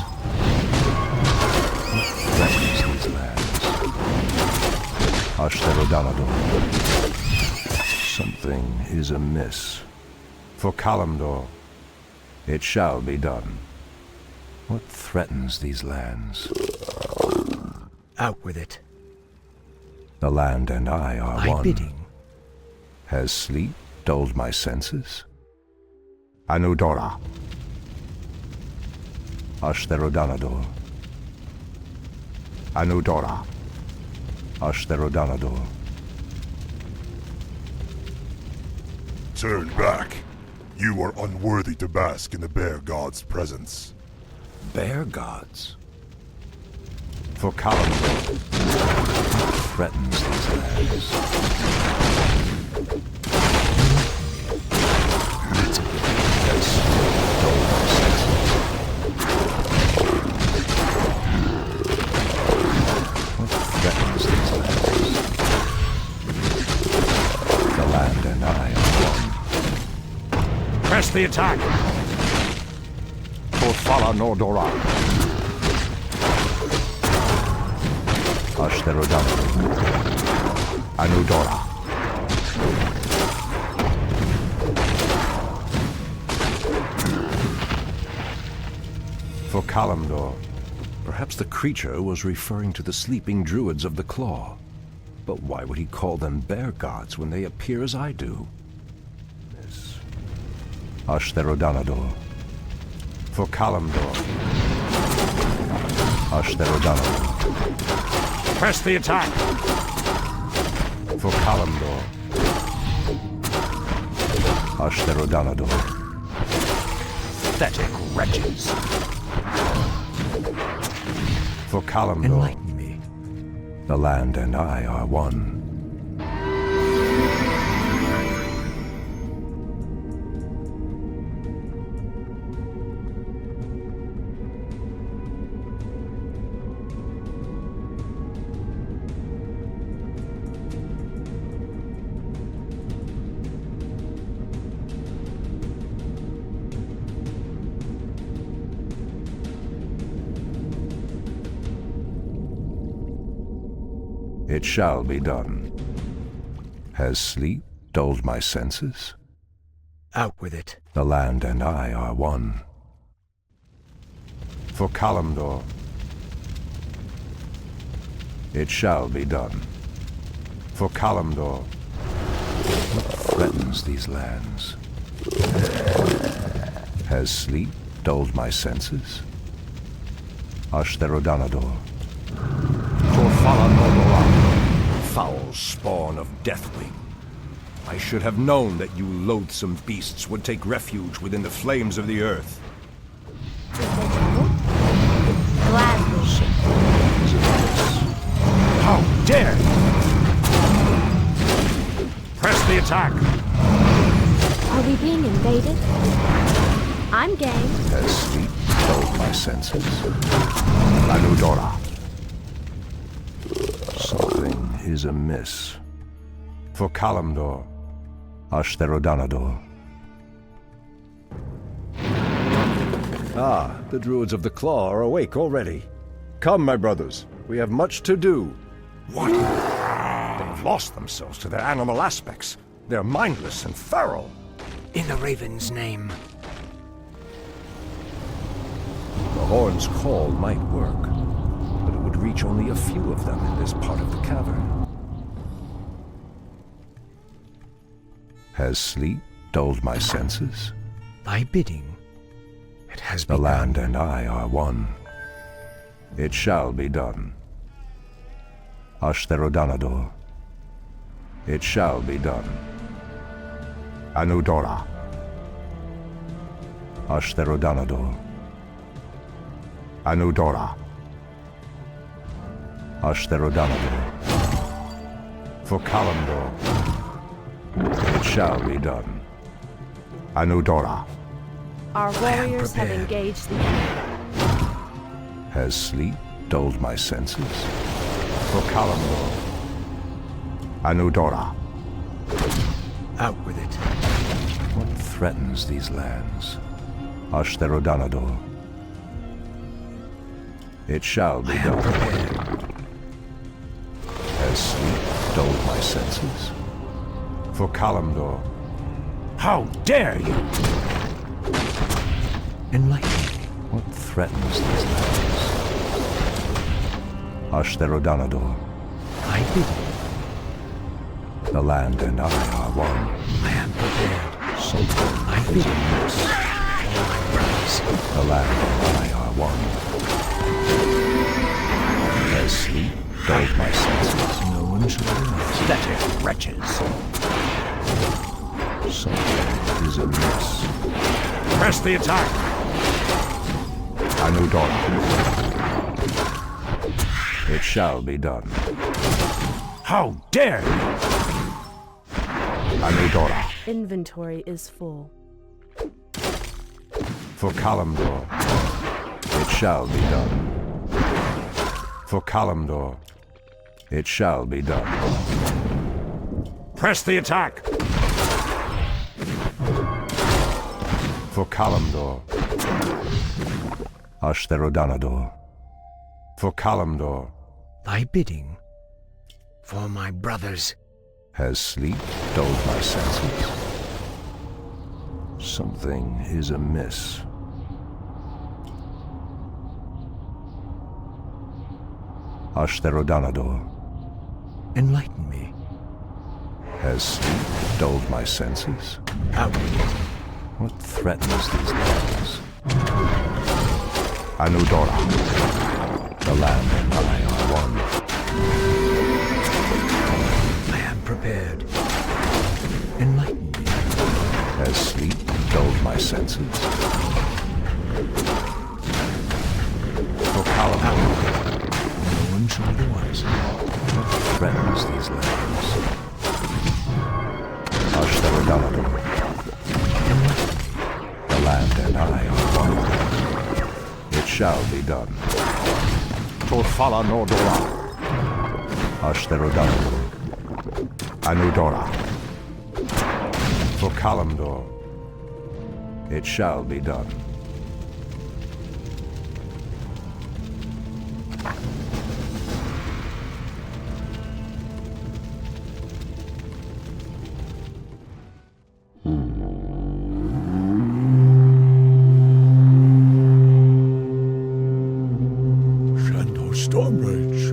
Threatens these lands. Ashtherodanador. Something is amiss. For Kalimdor, it shall be done. What threatens these lands? Out with it. The land and I are My one. bidding. Has sleep dulled my senses? Anudora. Ashtherodanador. Anudora. Ashtherodanador. Turn back. You are unworthy to bask in the Bear God's presence. Bear gods? For Kalimdor threatens these lands. Yes, dulled my senses. What threatens these lands? The land and I are one. Press the attack! Fala Nordora. Ashtherodanador. Anudora. For Kalimdor. Perhaps the creature was referring to the sleeping Druids of the Claw. But why would he call them bear gods when they appear as I do? Yes. Ashtherodanador. For Kalimdor. Ashtherodanador. Press the attack! For Kalimdor. Ashtherodanador. Pathetic wretches. For Kalimdor. Enlighten me. The land and I are one. It shall be done. Has sleep dulled my senses? Out with it. The land and I are one. For Kalimdor, it shall be done. For Kalimdor, what threatens these lands? Has sleep dulled my senses? Ashtherodanador. Torfala Nordora, foul spawn of Deathwing. I should have known that you loathsome beasts would take refuge within the flames of the earth. Gladly. How dare you! Press the attack! Are we being invaded? I'm game. Has sleep dulled my senses? Anudora. Something is amiss. For Kalimdor, Ashtherodanador. Ah, the Druids of the Claw are awake already. Come, my brothers, we have much to do. What? They've lost themselves to their animal aspects. They're mindless and feral. In the Raven's name. The horn's call might work, but it would reach only a few of them in this part of the cavern. Has sleep dulled my senses? Thy bidding. It has The begun. land and I are one. It shall be done. Ashtherodanador. It shall be done. Anudora. Ashtherodanador. Anudora. Ashtherodanador. For Kalimdor. It shall be done. Anudora. Our warriors have engaged the enemy. Has sleep dulled my senses? For Kalimdor. Anudora. Out with it. What threatens these lands? Ashtherodanador. It shall be done. Has sleep dulled my senses? For Kalimdor. How dare you! Enlighten me. What threatens these lands? Ashtherodanador. I bid you. The land and I are one. I am prepared. So I bid you. My brothers. The land and I are one. Has sleep dulled my senses? No one shall know. Pathetic wretches! Something is amiss. Press the attack! Anudora. It shall be done. How dare you! Anudora. Inventory is full. For Kalimdor. It shall be done. For Kalimdor. It shall be done. Press the attack! For Kalimdor. Ashtherodanador. For Kalimdor. Thy bidding. For my brothers. Has sleep dulled my senses? Something is amiss. Ashtherodanador. Enlighten me. Has sleep dulled my senses? Out with it. What threatens these lands? Anudora. The land and I are one. I am prepared. Enlighten me. Has sleep dulled my senses? For Kalimdor. No one shall otherwise. What threatens these lands? Ashtherodanador. The land and I are one. It shall be done. Torfala Nordora. Ashtherodanador. Anudora. For Kalimdor. It shall be done. Stormrage.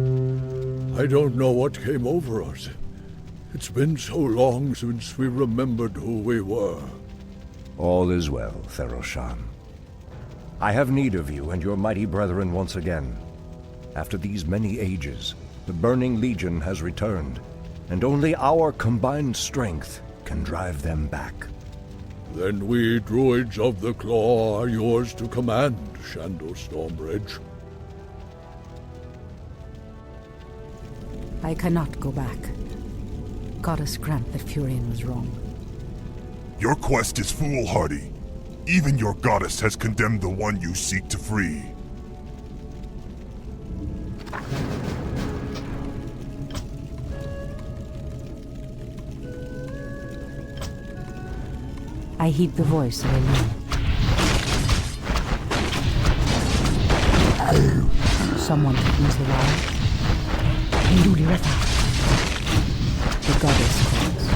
I don't know what came over us. It's been so long since we remembered who we were. All is well, Theroshan. I have need of you and your mighty brethren once again. After these many ages, the Burning Legion has returned, and only our combined strength can drive them back. Then we Druids of the Claw are yours to command, Shandor Stormrage. I cannot go back. Goddess grant that Furion was wrong. Your quest is foolhardy. Even your goddess has condemned the one you seek to free. I heed the voice of Elune. Someone threatens the wild. Induliretha. The goddess calls.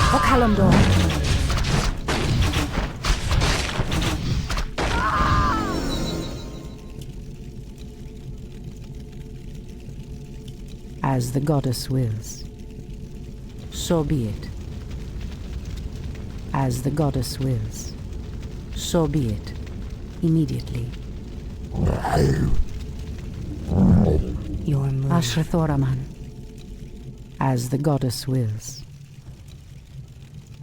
For Kalimdor. As the goddess wills, so be it. As the goddess wills, so be it. Immediately. Your move. Ashrathoraman. As the goddess wills.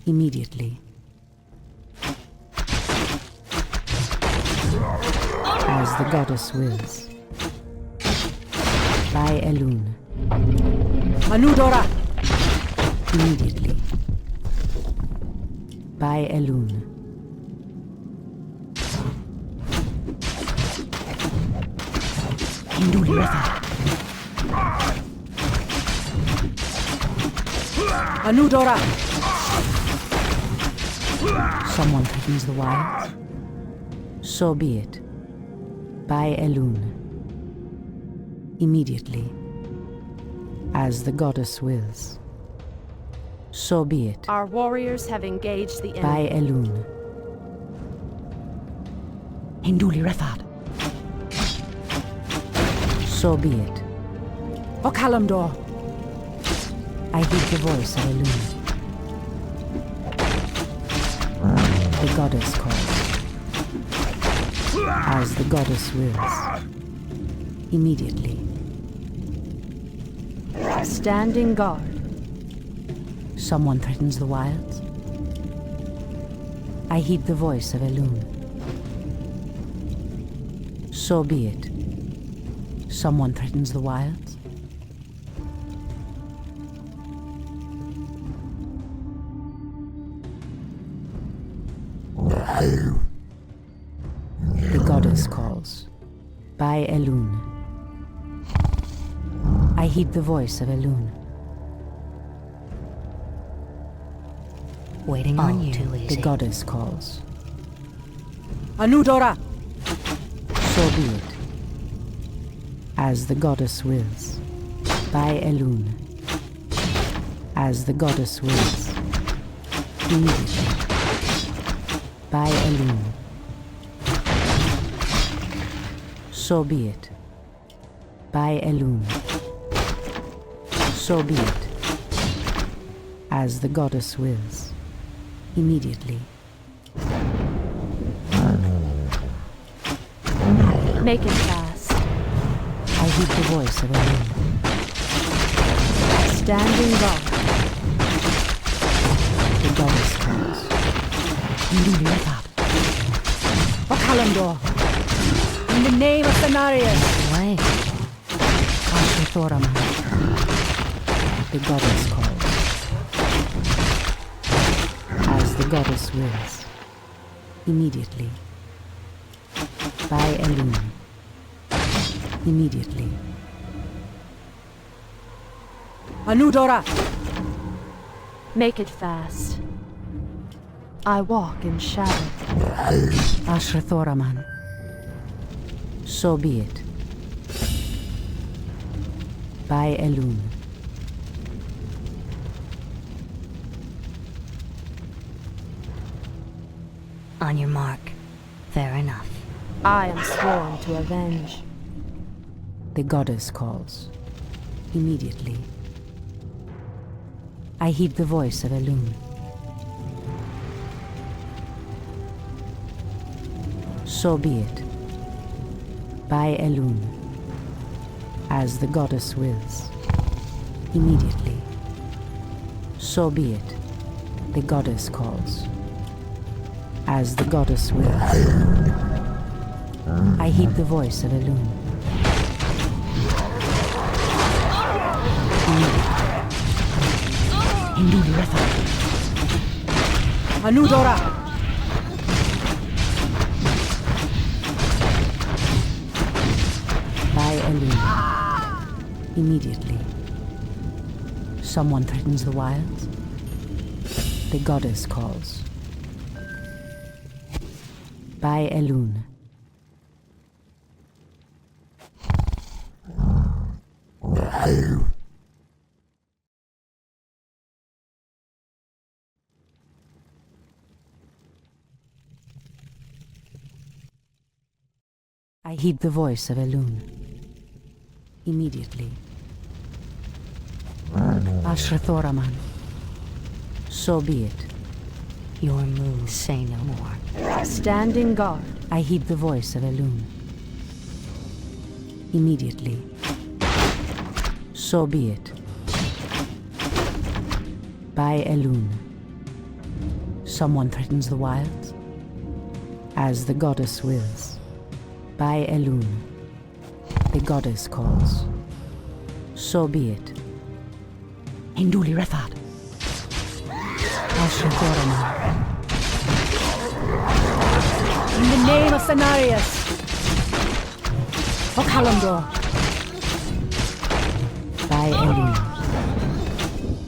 Immediately. As the goddess wills. By Elun. Anudora! Immediately. By Elun. Hinduli Rafa. Anudora! Someone threatens the wild. So be it. By Elun. Immediately. As the goddess wills. So be it. Our warriors have engaged the By enemy. Elun. Hinduli Refad. So be it. Okalamdor. I heed the voice of Elun. The goddess calls. As the goddess wills. Immediately. Standing guard. Someone threatens the wilds. I heed the voice of Elun. So be it. Someone threatens the wilds. The goddess calls. By Elun. I heed the voice of Elun. Waiting on you. Too easy. The goddess calls. Anudora! So be it. As the goddess wills. By Elun. As the goddess wills. Immediately. By Elun. So be it. By Elun. So be it. As the goddess wills. Immediately. Make it fast. I heed the voice of Elun. Standing guard. The goddess calls. Hinduli Refad. Okalamdor. In the name of Thanarius. Away. Ashrathoraman. The goddess calls. As the goddess wills. Immediately. By Elun. Immediately. Anudora! Make it fast. I walk in shadow. Ashrathoraman. So be it. By Elun. On your mark. Fair enough. I am sworn to avenge. The goddess calls. Immediately. I heed the voice of Elun. So be it. By Elun. As the goddess wills. Immediately. So be it. The goddess calls. As the goddess wills. I heed the voice of Elun. Hinduli Refad. Anudora! By Elun. Immediately. Someone threatens the wilds. The goddess calls. By Elun. I heed the voice of Elun. Immediately. Ashrathoraman. So be it. Your moves say no more. Standing guard. I heed the voice of Elun. Immediately. So be it. By Elune. Someone threatens the wilds? As the goddess wills. By Elune. The goddess calls. So be it. Hinduli Refat. Ashrathorama. In the name of Cenarius. Okalamdor. By Elune.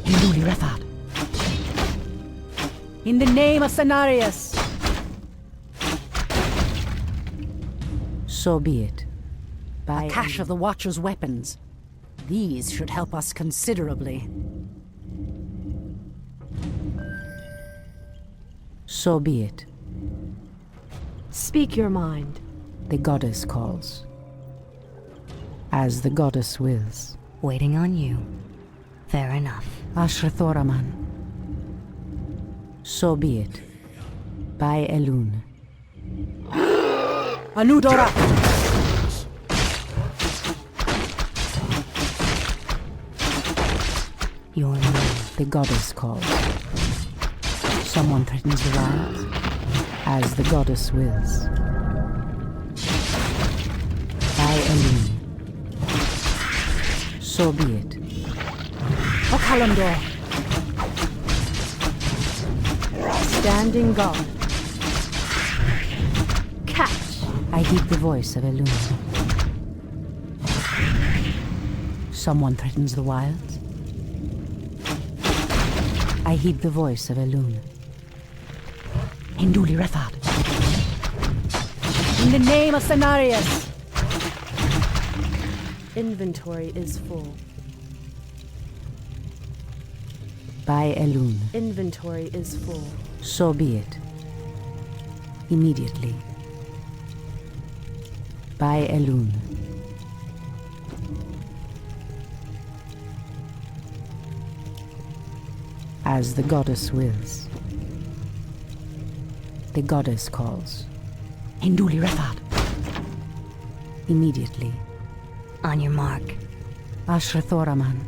Hinduli Refat. In the name of Cenarius. So be it. By a cache of the Watcher's weapons. These should help us considerably. So be it. Speak your mind. The goddess calls. As the goddess wills. Waiting on you. Fair enough. Ashrathoraman. So be it. By Elune. Anudora! Your name. The goddess calls. Someone threatens the wilds. As the goddess wills. By Elune. So be it. Okalamdor! Standing guard. Catch! I heed the voice of Elune. Someone threatens the wilds. I heed the voice of Elune. Hinduli Refat. In the name of Cenarius. Inventory is full. By Elune. Inventory is full. So be it. Immediately. By Elune. As the goddess wills. The goddess calls. Hinduli Refat. Immediately. On your mark. Ashrathoraman.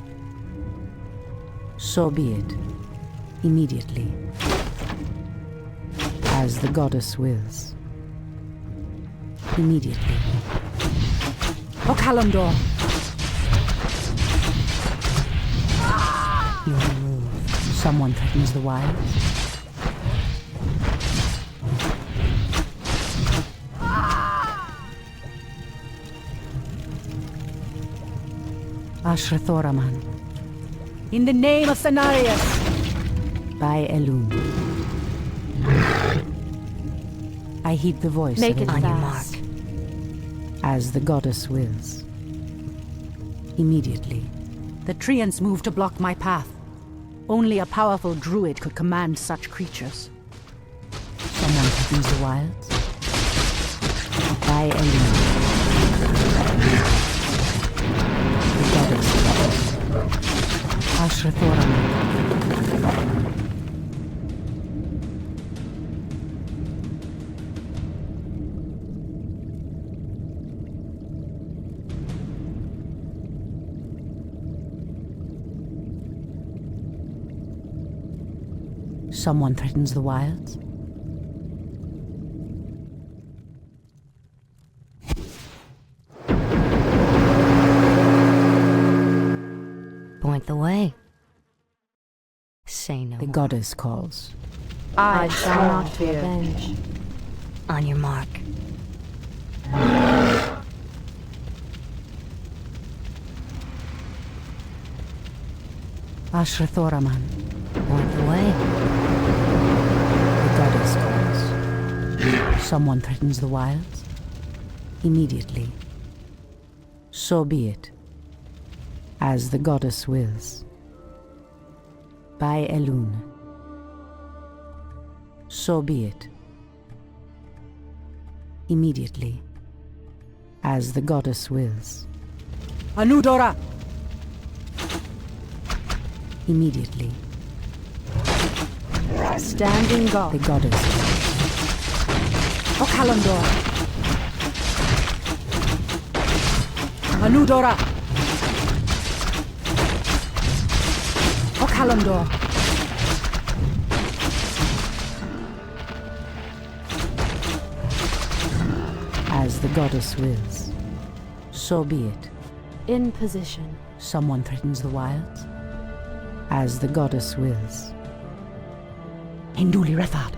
So be it. Immediately. As the goddess wills. Immediately. Okalamdor! Your move. Someone threatens the wilds. Ashrathoraman. In the name of Cenarius. By Elune. I heed the voice Make of it Elune. On your mark. As the goddess wills. Immediately. The treants move to block my path. Only a powerful druid could command such creatures. Someone threatens the wilds. By Elune. The goddess calls. Ashrathoraman. Someone threatens the wilds. Point the way. Say no The more. goddess calls. I shall not fear. Revenge. On your mark. Ashrathoraman. Point the way. The goddess calls. Someone threatens the wilds. Immediately. So be it. As the goddess wills. By Elune. So be it. Immediately. As the goddess wills. Anudora! Immediately. Standing guard. The goddess. Okalamdor! Anudora! Kalimdor. As the goddess wills, so be it. In position. Someone threatens the wilds. As the goddess wills. Hinduli Refad.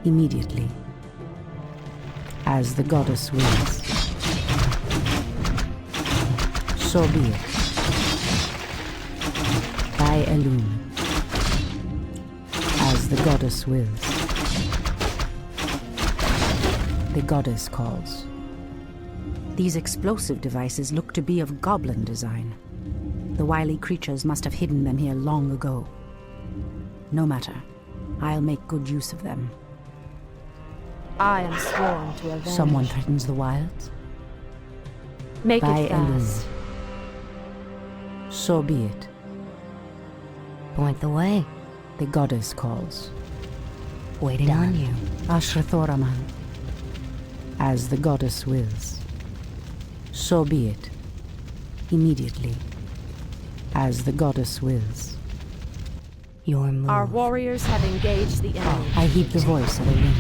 Immediately. As the goddess wills. So be it. By Elune. As the goddess wills. The goddess calls. These explosive devices look to be of goblin design. The wily creatures must have hidden them here long ago. No matter. I'll make good use of them. I am sworn to avenge. Someone threatens the wilds. Make By it fast. Elune. So be it. Point the way. The goddess calls. Waiting on you. Ashrathoraman. As the goddess wills. So be it. Immediately. As the goddess wills. Your move. Our warriors have engaged the enemy. I heed the voice of Elune.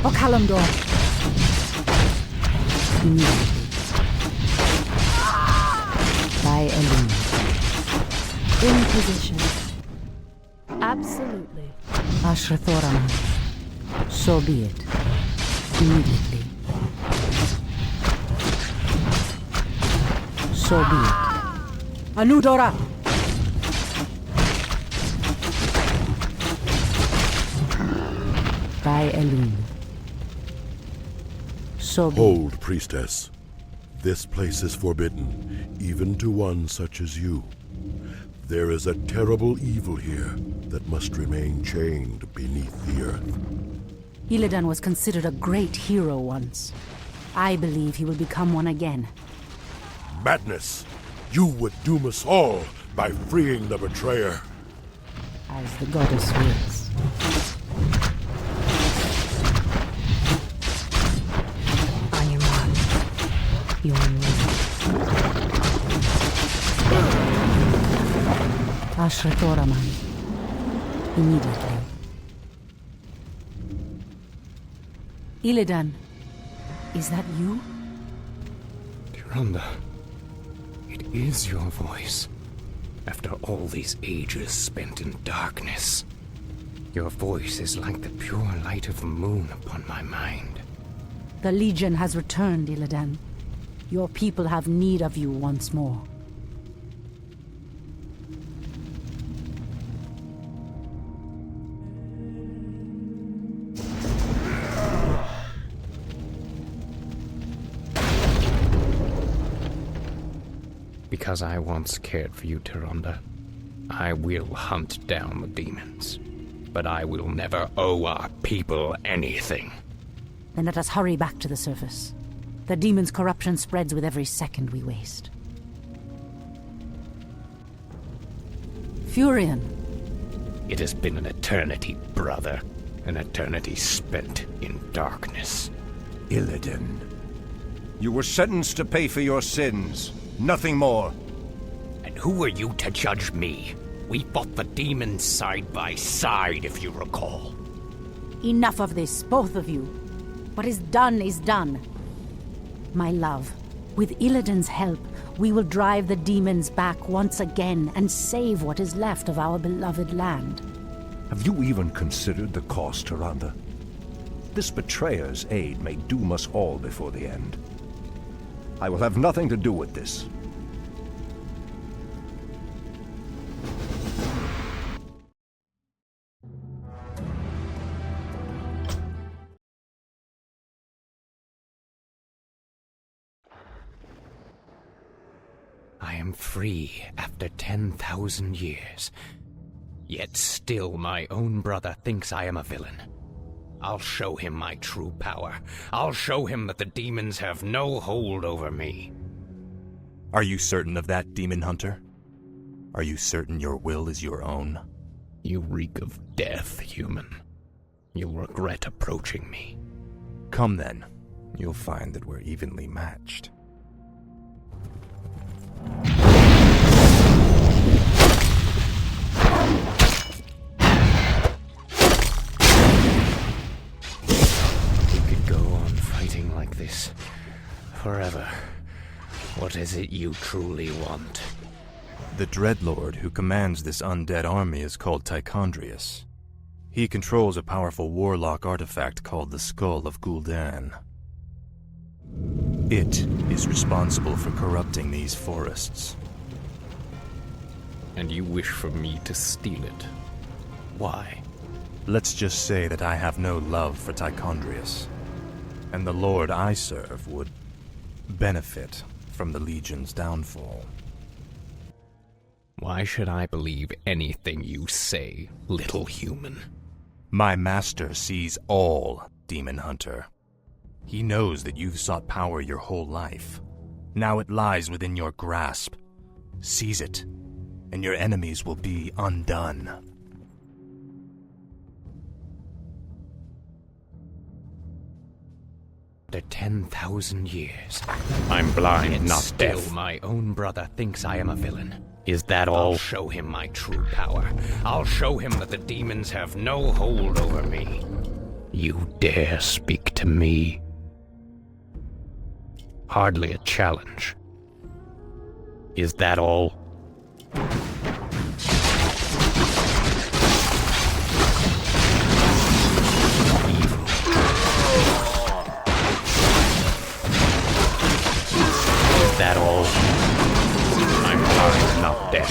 O Kalimdor! Immediately. By Elune. In position. Absolutely. Ashrathoraman. So be it. Immediately. So be it. Anudora! By Elune. So be Hold, priestess. This place is forbidden, even to one such as you. There is a terrible evil here that must remain chained beneath the earth. Illidan was considered a great hero once. I believe he will become one again. Madness! You would doom us all by freeing the betrayer. As the goddess wills. On your mark. Your move. Ashrathoraman. Immediately. Illidan, is that you? Tyrande, it is your voice. After all these ages spent in darkness, your voice is like the pure light of the moon upon my mind. The Legion has returned, Illidan. Your people have need of you once more. Because I once cared for you, Tyrande, I will hunt down the demons. But I will never owe our people anything. Then let us hurry back to the surface. The demon's corruption spreads with every second we waste. Furion. It has been an eternity, brother. An eternity spent in darkness. Illidan. You were sentenced to pay for your sins. Nothing more. And who are you to judge me? We fought the demons side by side, if you recall. Enough of this, both of you. What is done is done. My love, with Illidan's help, we will drive the demons back once again and save what is left of our beloved land. Have you even considered the cost, Tyrande? This betrayer's aid may doom us all before the end. I will have nothing to do with this. I am free after 10,000 years. Yet still my own brother thinks I am a villain. I'll show him my true power. I'll show him that the demons have no hold over me. Are you certain of that, Demon Hunter? Are you certain your will is your own? You reek of death, human. You'll regret approaching me. Come then. You'll find that we're evenly matched. What is it you truly want? The Dreadlord who commands this undead army is called Tichondrius. He controls a powerful warlock artifact called the Skull of Gul'dan. It is responsible for corrupting these forests. And you wish for me to steal it? Why? Let's just say that I have no love for Tichondrius, and the Lord I serve would benefit from the Legion's downfall. Why should I believe anything you say, little human? My master sees all, Demon Hunter. He knows that you've sought power your whole life. Now it lies within your grasp. Seize it, and your enemies will be undone. After 10,000 years, I'm blind, not deaf. Still, my own brother thinks I am a villain. Is that all? I'll show him my true power. I'll show him that the demons have no hold over me. You dare speak to me? Hardly a challenge. Is that all? Evil. Is that all? I'm blind, not deaf.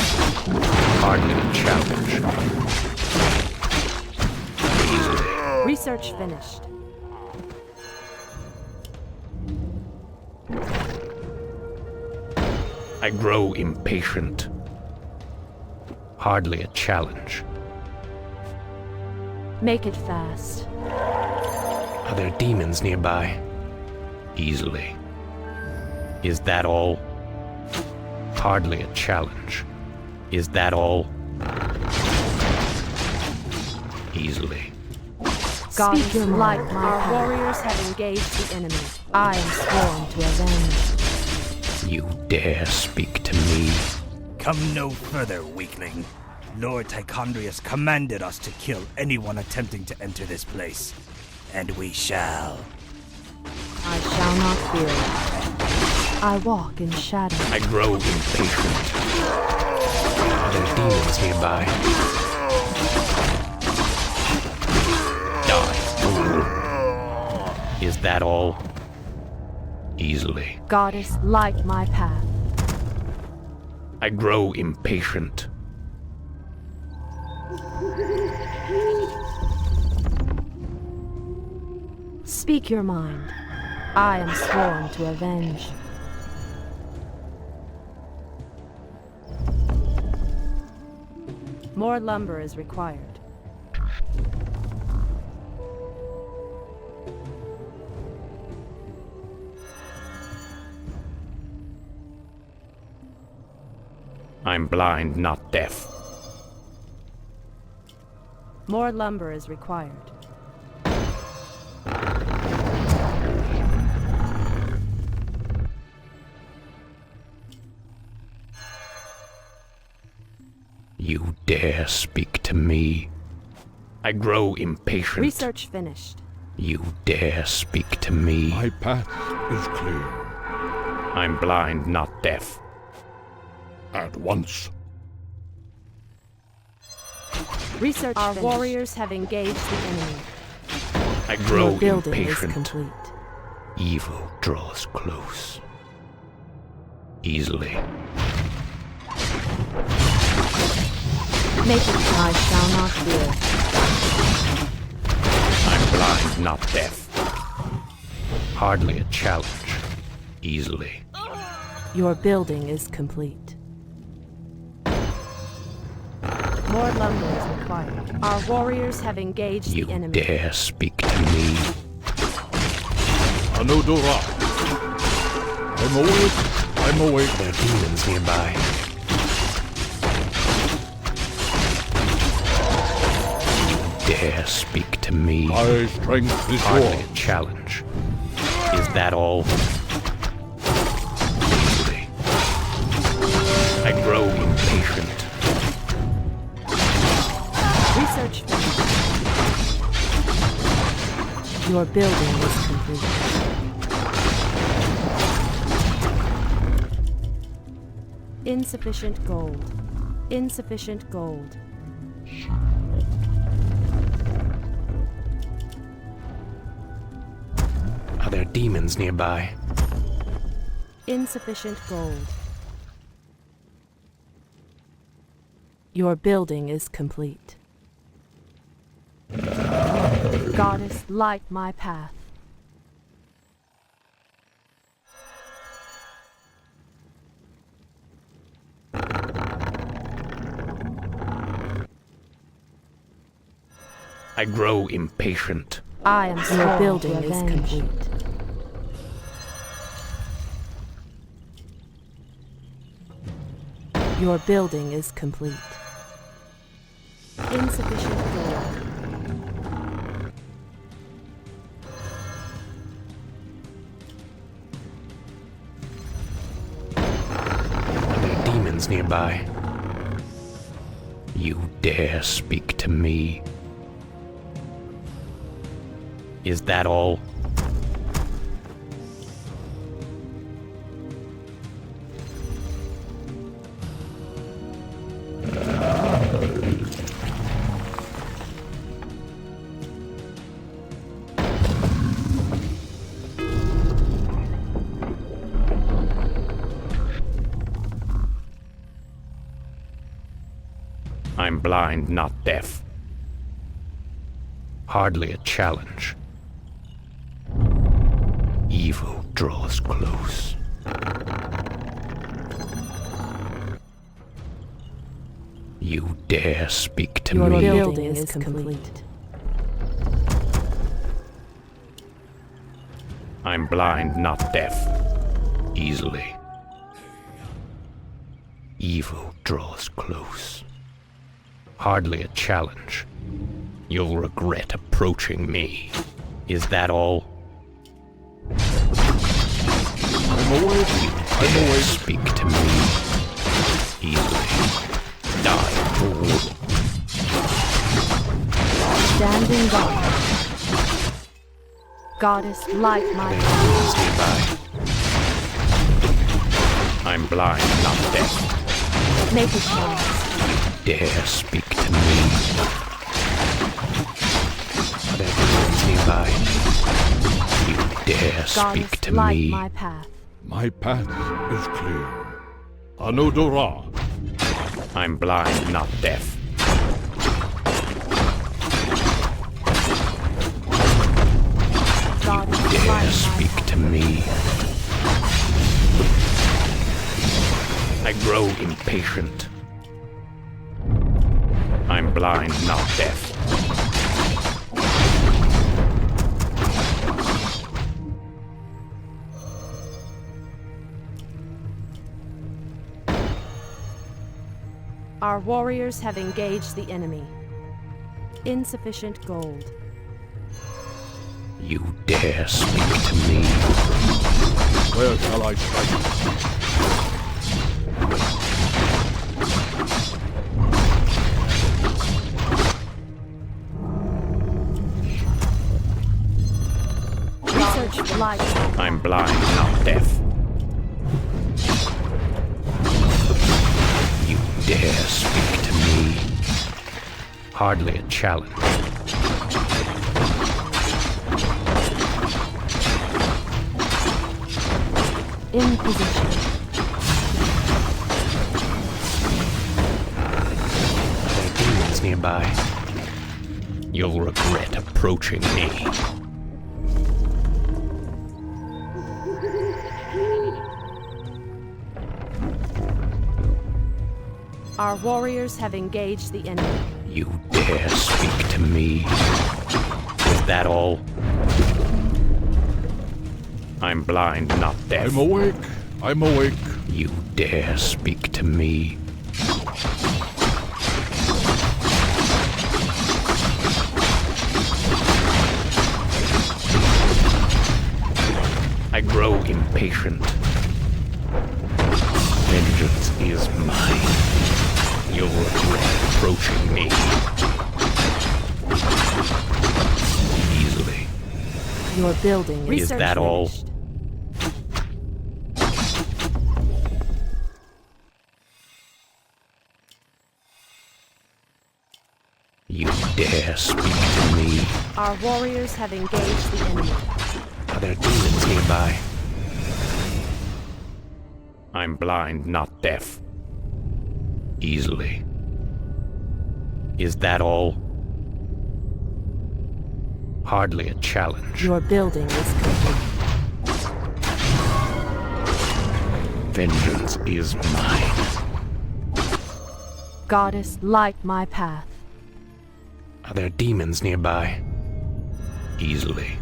Hardly a challenge. Easily. Research finished. I grow impatient. Hardly a challenge. Make it fast. Are there demons nearby? Easily. Is that all? Hardly a challenge. Is that all? Easily. Speak your light, our warriors have engaged the enemy. I am sworn to avenge. You dare speak to me? Come no further, weakling. Lord Tichondrius commanded us to kill anyone attempting to enter this place. And we shall. I shall not fear. I walk in shadow. I grow impatient. Are there demons nearby? Die, fool. Is that all? Easily. Goddess, light my path. I grow impatient. Speak your mind. I am sworn to avenge. More lumber is required. I'm blind, not deaf. More lumber is required. You dare speak to me? I grow impatient. Research finished. You dare speak to me? My path is clear. I'm blind, not deaf. At once. Research our finished. Warriors have engaged the enemy. I grow Your building impatient. Is complete. Evil draws close. Easily. Make it, I shall not fear. I'm blind, not deaf. Hardly a challenge. Easily. Your building is complete. More lumber is required. Our warriors have engaged you the enemy. You dare speak to me? Anodora. I'm awake. I'm awake. There are demons nearby. You dare speak to me? My strength is hardly yours. A challenge. Is that all? Easily. I grow impatient. Research finished. Your building is complete. Insufficient gold. Insufficient gold. Are there demons nearby? Insufficient gold. Your building is complete. Goddess, light my path. I grow impatient. I am Your sworn building to is avenge. complete. Your building is complete. Insufficient gold. Are there demons nearby? You dare speak to me? Is that all? I'm blind, not deaf. Hardly a challenge. Evil draws close. You dare speak to Your me? building is complete. I'm blind, not deaf. Easily. Evil draws close. Hardly a challenge. You'll regret approaching me. Is that all? I'm awake. I'm awake. Speak to me. Easily. Die, fool. Standing guard. Goddess, light my path. Demons nearby. I'm blind, not deaf. Make a chance. Dare speak to me. Are there demons nearby? You dare speak Goddess, to light me. my path. My path is clear. Anodora. I'm blind, not deaf. Goddess, Dare light my speak path. to me. I grow impatient. I'm blind, not deaf. Our warriors have engaged the enemy. Insufficient gold. You dare speak to me. Where shall I strike? Research the light. I'm blind, not deaf. You dare speak to me. Hardly a challenge. In position. Are there demons nearby? You'll regret approaching me. Our warriors have engaged the enemy. You dare speak to me? Is that all? I'm blind, not deaf. I'm awake. I'm awake. You dare speak to me? I grow impatient. Vengeance is mine. You'll regret approaching me. Easily. Your building is Is that all? finished. dare speak to me? Our warriors have engaged the enemy. Are there demons nearby? I'm blind, not deaf. Easily. Is that all? Hardly a challenge. Your building is complete. Vengeance is mine. Goddess, light my path. Are there demons nearby? Easily.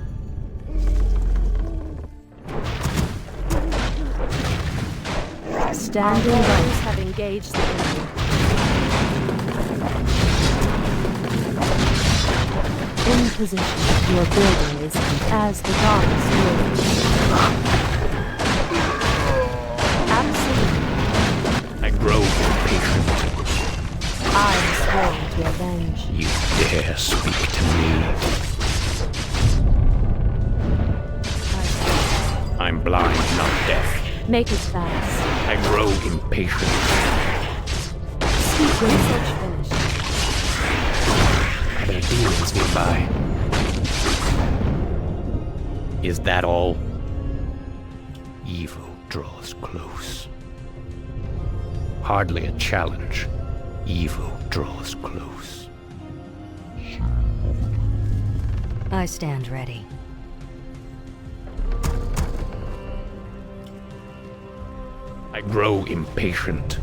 Standing guards have engaged the enemy. In position, your building is as the goddess wills. Absolutely. I grow impatient. I am sworn to avenge. You dare speak to me? I'm blind, not deaf. Make it fast. I grow impatient. Speak when search finished. Are there demons nearby? Is that all? Evil draws close. Hardly a challenge. Evil draws close. I stand ready. I grow impatient.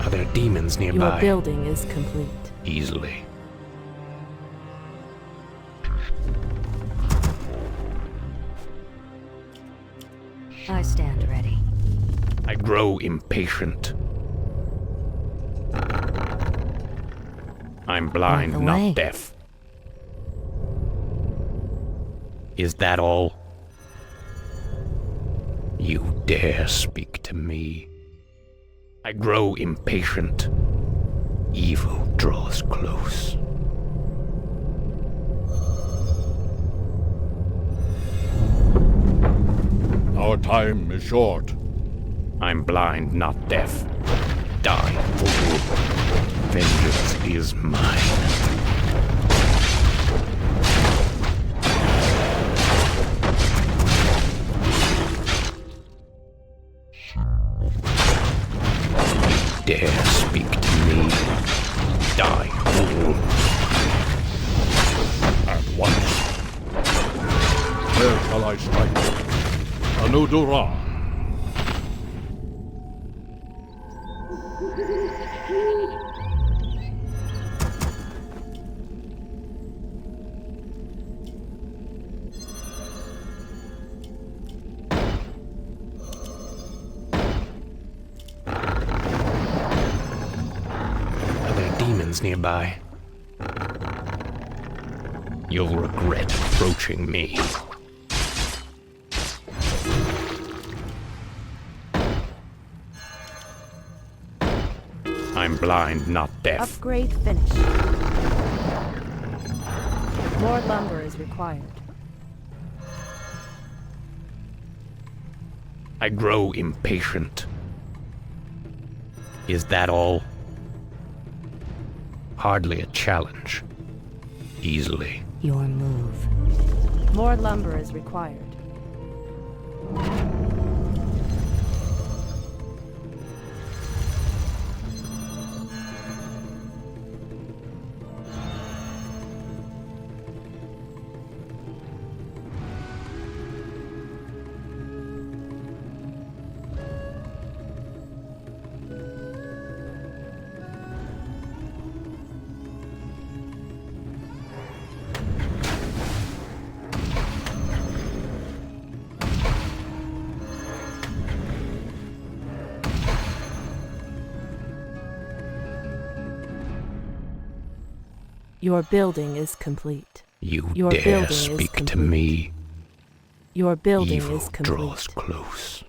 Are there demons nearby? Your building is complete. Easily. I stand ready. I grow impatient. I'm blind, Point the way. not deaf. Is that all? You dare speak to me? I grow impatient. Evil draws close. Our time is short. I'm blind, not deaf. Die, fool. Vengeance is mine. Dare speak to me? Die, fool. At once. Where shall I strike? Anudura. Nearby. You'll regret approaching me. I'm blind, not deaf. Upgrade finished. More lumber is required. I grow impatient. Is that all? Hardly a challenge. Easily. Your move. More lumber is required. Your building is complete. You dare speak to me? Your building Evil is complete. draws close.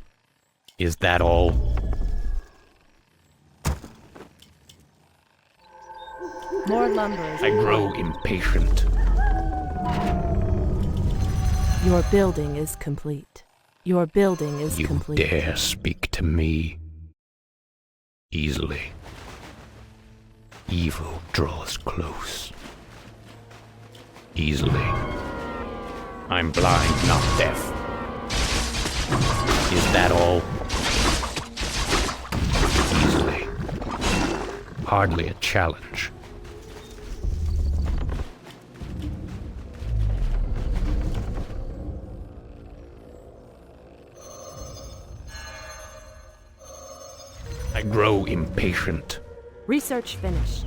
Is that all? More lumber is I grow required. impatient. Your building is complete. Your building is You complete. dare speak to me? Easily. Evil draws close. Easily. I'm blind, not deaf. Is that all? Easily. Hardly a challenge. I grow impatient. Research finished.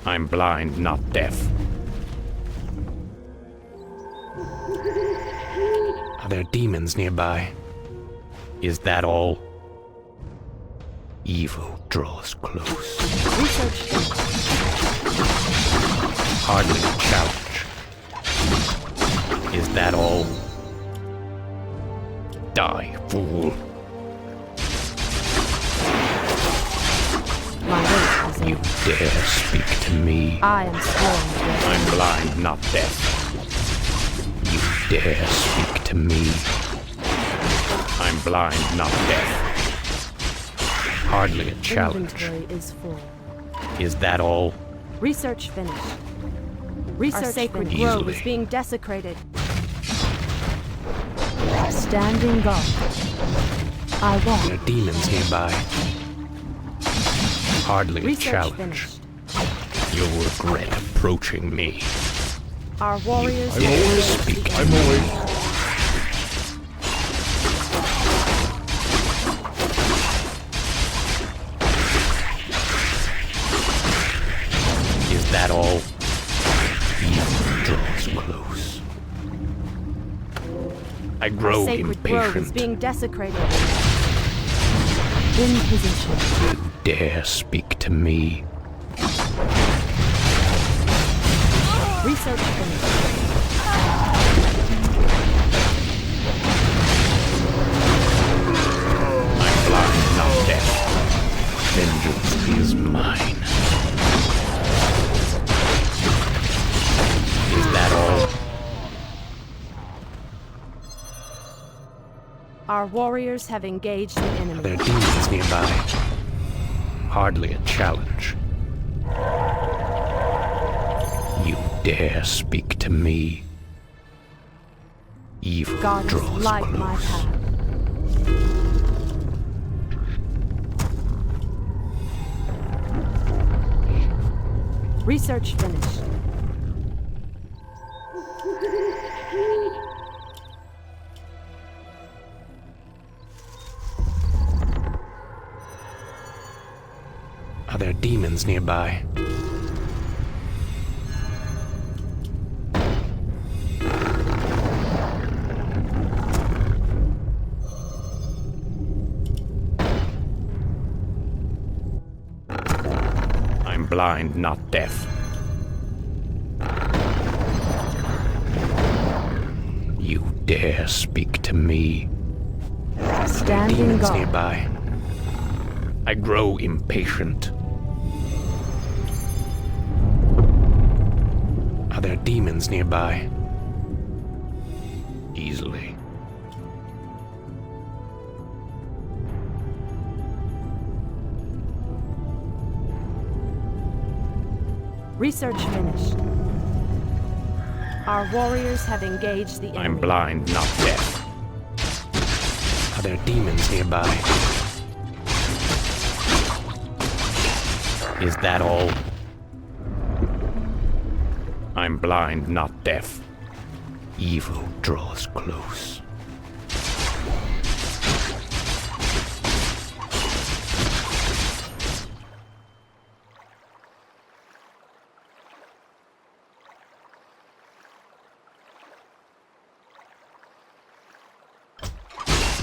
I'm blind, not deaf. Are there demons nearby? Is that all? Evil draws close. Research finished. Hardly a challenge. Is that all? Die, fool. My wait is You over. dare speak to me. I am sworn dead. I'm blind, not deaf. You dare speak to me. I'm blind, not deaf. Hardly a challenge. Inventory is full. Is that all? Research finished. Research Our sacred finished. grove Easily. is being desecrated. Standing guard. I There walk. are demons nearby. Hardly a Research challenge. finished. You'll regret approaching me. Our warriors I'm have awake. engaged the I'm enemy. awake. Is that all? Evil draws close. I Our grow sacred grove is impatient. being desecrated. In position. You dare speak to me. Research finished. I'm blind, not deaf. Vengeance is mine. Is that all? Our warriors have engaged the Are enemy. there demons nearby? Hardly a challenge. You dare speak to me. Evil God draws is light my close. path. Research finished. Are there demons nearby? I'm blind, not deaf. You dare speak to me. Standing Demons guard. nearby. I grow impatient. Are there demons nearby? Easily. Research finished. Our warriors have engaged the enemy. I'm blind, not deaf. Are there demons nearby? Is that all? I'm blind, not deaf. Evil draws close.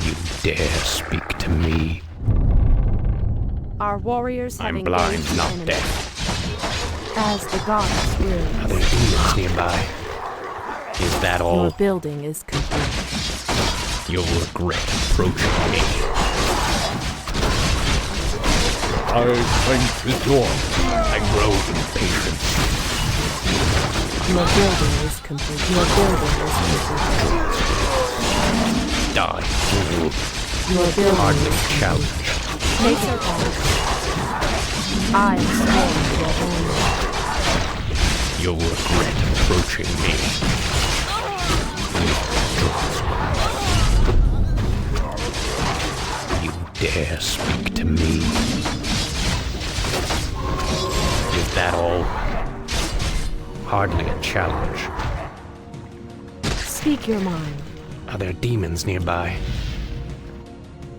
You dare speak to me. Our warriors have I'm engaged blind, the not enemy. deaf. As the gods will. Are there demons nearby? Is that all? Your building is complete. You'll regret approaching me. I thank the dawn. I grow impatient. Your building is complete. Your building is complete. Die, fool. Your building Hardly is a challenge. Make your I sworn to You'll regret approaching me. You dare speak to me? Is that all? Hardly a challenge. Speak your mind. Are there demons nearby?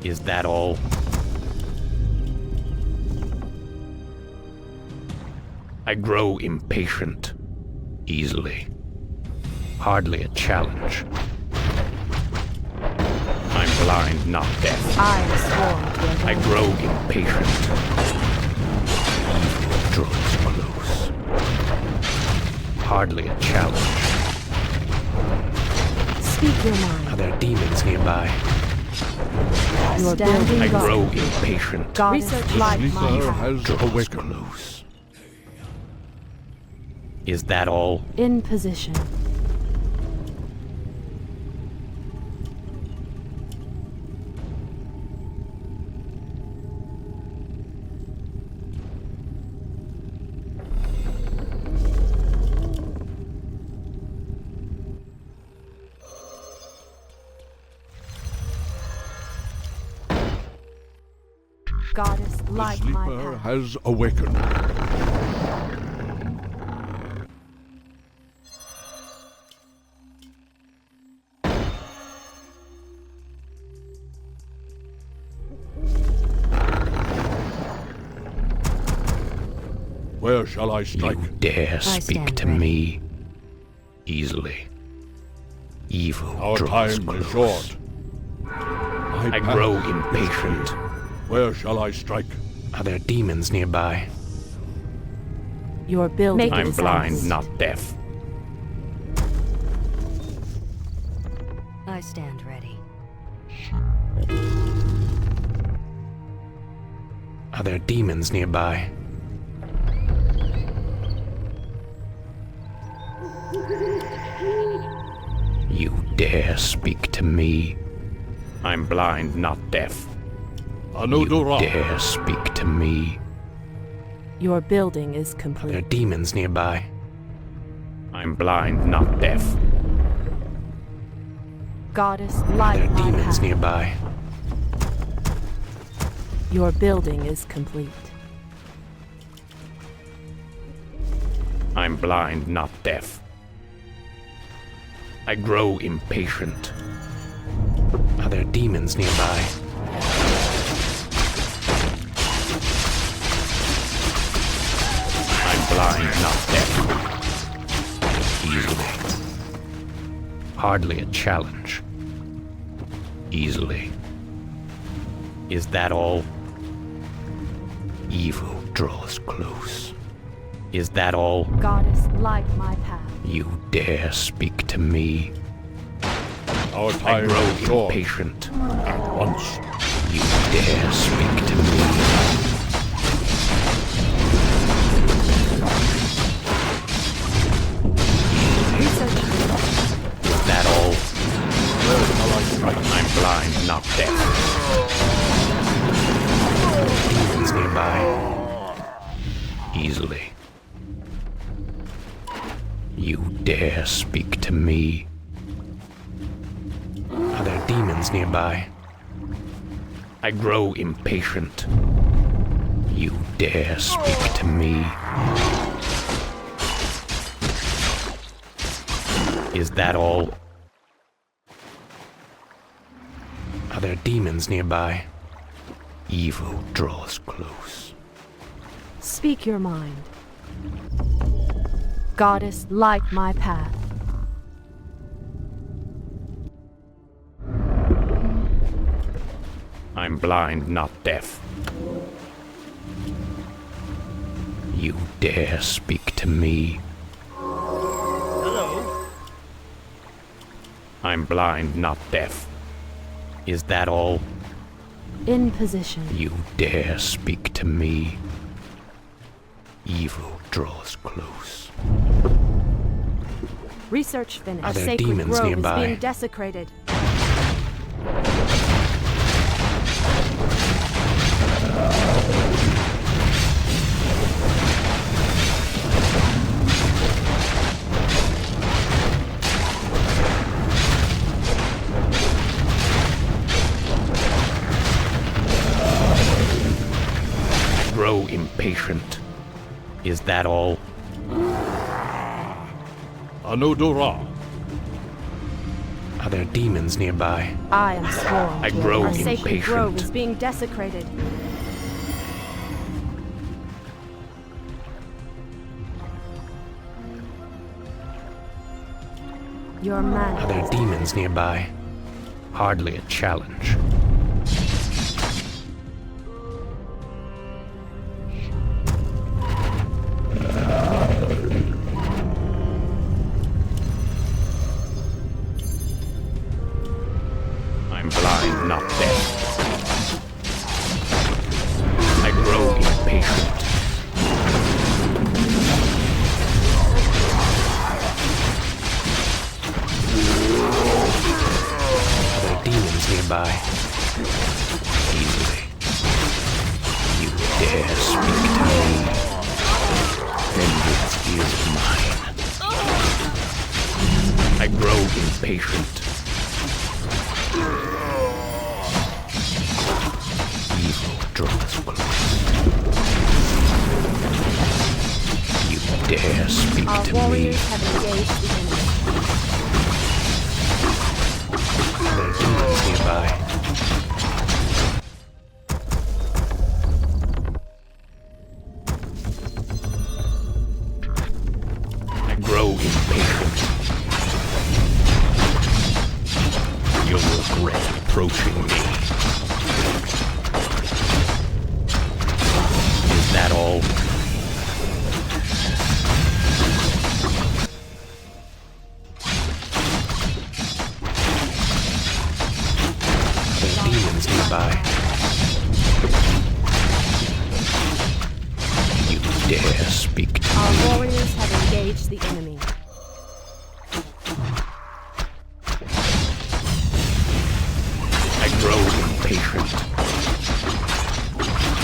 Is that all? I grow impatient easily. Hardly a challenge. I'm blind, not deaf. I am sworn to I avenge. grow impatient. Evil draws close. Hardly a challenge. Speak your mind. Are there demons nearby? Your I building grow guard. impatient. Goddess light my Sleeper path. has Draws awakened. close. Is that all? In position. Goddess The light my sleeper path. has awakened. Where shall I strike? You dare speak stand to ready. me easily. Evil Our draws time is close. short. My I path grow is impatient. clear. Where shall I strike? Are there demons nearby? Your building I'm is blind, ours. not deaf. I stand ready. Are there demons nearby? You dare speak to me? I'm blind, not deaf. You Anudura. dare speak to me? Your building is Are there complete. demons nearby? I'm blind, not deaf. Goddess Are light there my demons path. nearby? Your building is complete. I'm blind, not deaf. I grow impatient. Are there demons nearby? I'm blind, not deaf. Easily. Hardly a challenge. Easily. Is that all? Evil draws close. Is that all? Goddess light my path. You dare speak to me? Our I time grow is short. impatient. At once. You dare speak to me? Research. Is that all? Where shall I strike? I'm blind, not deaf. Demons nearby. Easily. You dare speak to me? Are there demons nearby? I grow impatient. You dare speak to me? Is that all? Are there demons nearby? Evil draws close. Speak your mind. Goddess light my path. I'm blind, not deaf. You dare speak to me? Hello? I'm blind, not deaf. Is that all? In position. You dare speak to me? Evil draws close. Research finished. Are there Sacred demons grove nearby? is being desecrated. impatient. Is that all? Anodora. Are there demons nearby? I am sworn I to it. grow Our sacred impatient. grove is being desecrated. Your man. Are there demons nearby? Hardly a challenge. I'm blind, not deaf. I grow impatient. Are there demons nearby? Easily. You dare speak to me? Vengeance is mine. I grow impatient. Evil draws close. You dare speak Our to me? warriors have engaged the enemy. There are demons nearby. I grow impatient. You'll regret approaching me. Is that all? There are demons nearby. You dare speak to Our me? warriors have engaged the enemy. I grow impatient.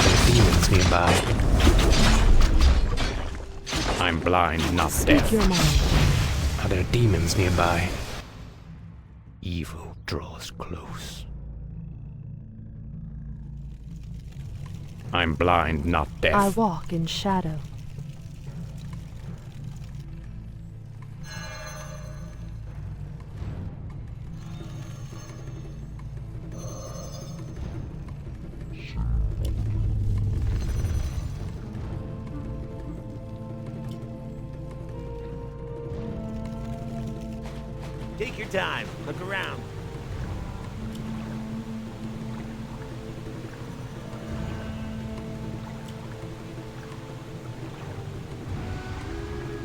There are demons nearby. I'm blind, not deaf. Speak your mind. Are there demons nearby? Evil draws close. I'm blind, not deaf. I walk in shadow. Take your time. Look around.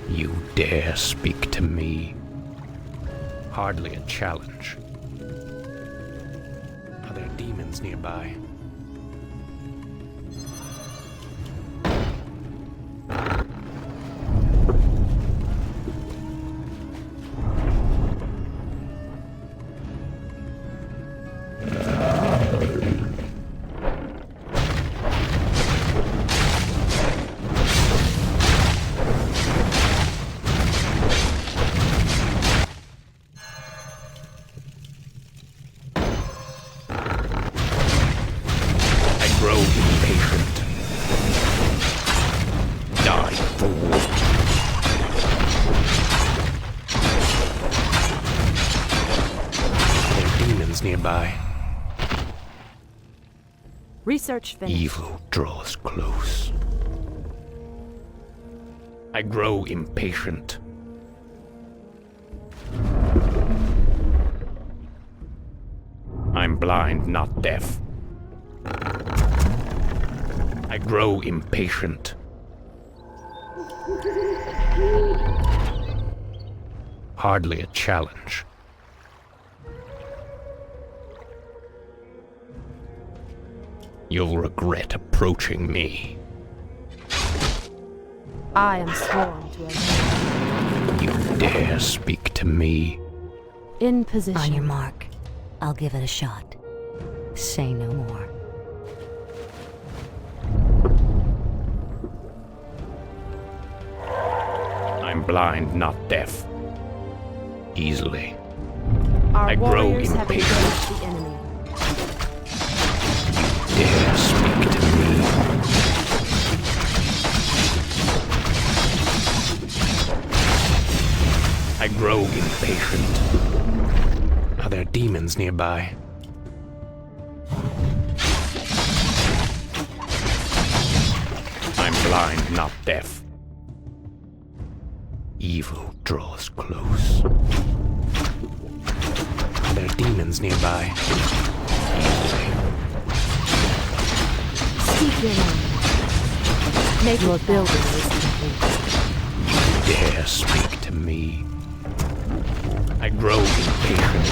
You dare speak to me? Hardly a challenge. Are there demons nearby? Grow impatient. Die, fool. There are demons nearby. Research finished. Evil draws close. I grow impatient. I'm blind, not deaf. I grow impatient. Hardly a challenge. You'll regret approaching me. I am sworn to avenge. You dare speak to me? In position. On your mark. I'll give it a shot. Say no more. I'm blind, not deaf. Easily. Our I grow warriors have impatient. engaged the enemy. Dare speak to me? I grow impatient. Are there demons nearby? I'm blind, not deaf. Evil draws close. Are there demons nearby? Speak your mind. Make your building is complete. Dare speak to me. I grow impatient.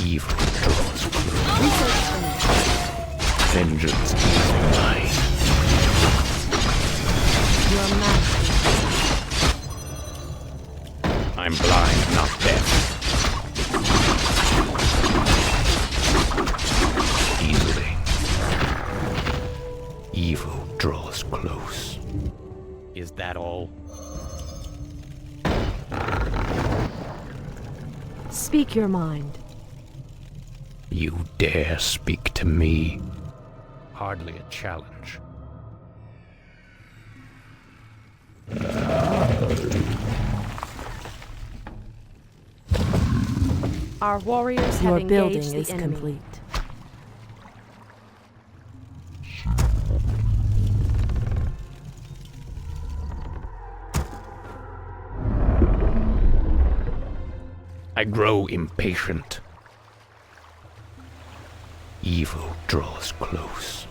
Evil draws close. Vengeance is mine. Your master. I'm blind, not deaf. Easily. Evil draws close. Is that all? Speak your mind. You dare speak to me? Hardly a challenge. Our warriors have Your engaged building the is enemy. complete. I grow impatient. Evil draws close.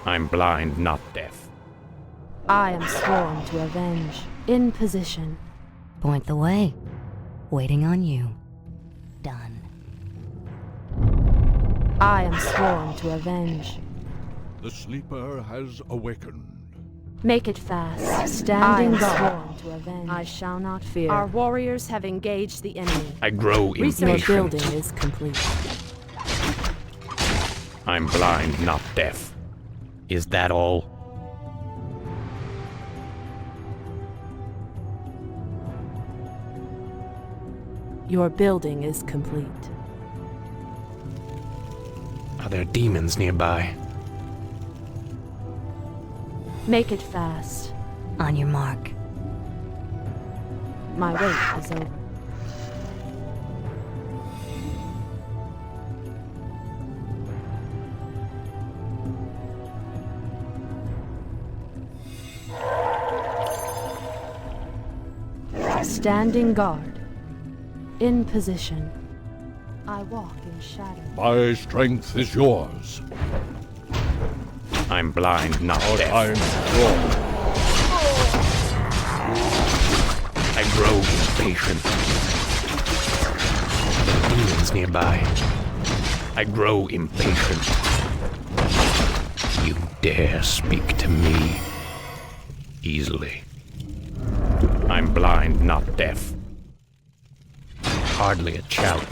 I'm blind, not deaf. I am sworn to avenge. In position. Point the way. Waiting on you. Done. I am sworn to avenge. The sleeper has awakened. Make it fast. Standing guard. Sworn to avenge. I shall not fear. Our warriors have engaged the enemy. I grow Your impatient. building is complete. I'm blind, not deaf. Is that all? Your building is complete. Are there demons nearby? Make it fast. On your mark. My wait is over. Standing guard. In position. I walk in shadow. My strength is yours. I'm blind, not deaf. I'm strong. I grow impatient. Are there demons nearby? I grow impatient. You dare speak to me easily. I'm blind, not deaf. Hardly a challenge.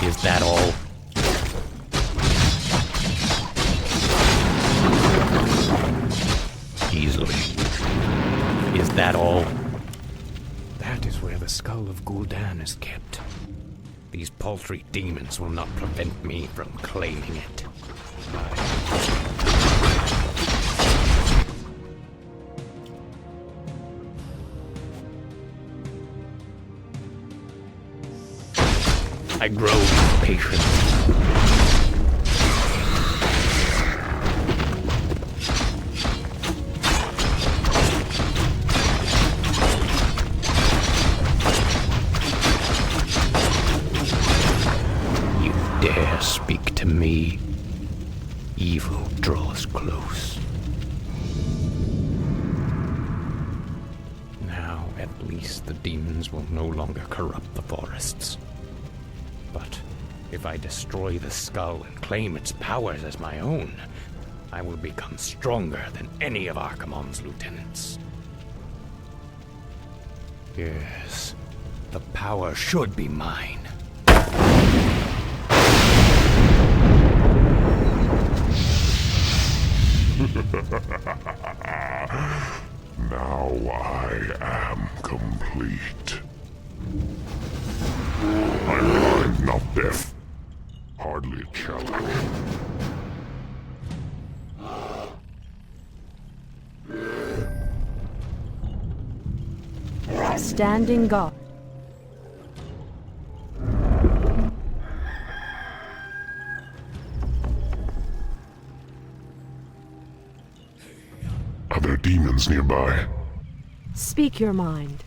Is that all? Easily. Is that all? That is where the skull of Gul'dan is kept. These paltry demons will not prevent me from claiming it. I grow impatient. You dare speak to me? Evil draws close. Now, at least the demons will no longer corrupt the forests. But if I destroy the skull and claim its powers as my own, I will become stronger than any of Archimonde's lieutenants. Yes, the power should be mine. Now I am complete. complete. I'm blind, not deaf. Hardly a challenge. Standing guard. Are there demons nearby? Speak your mind.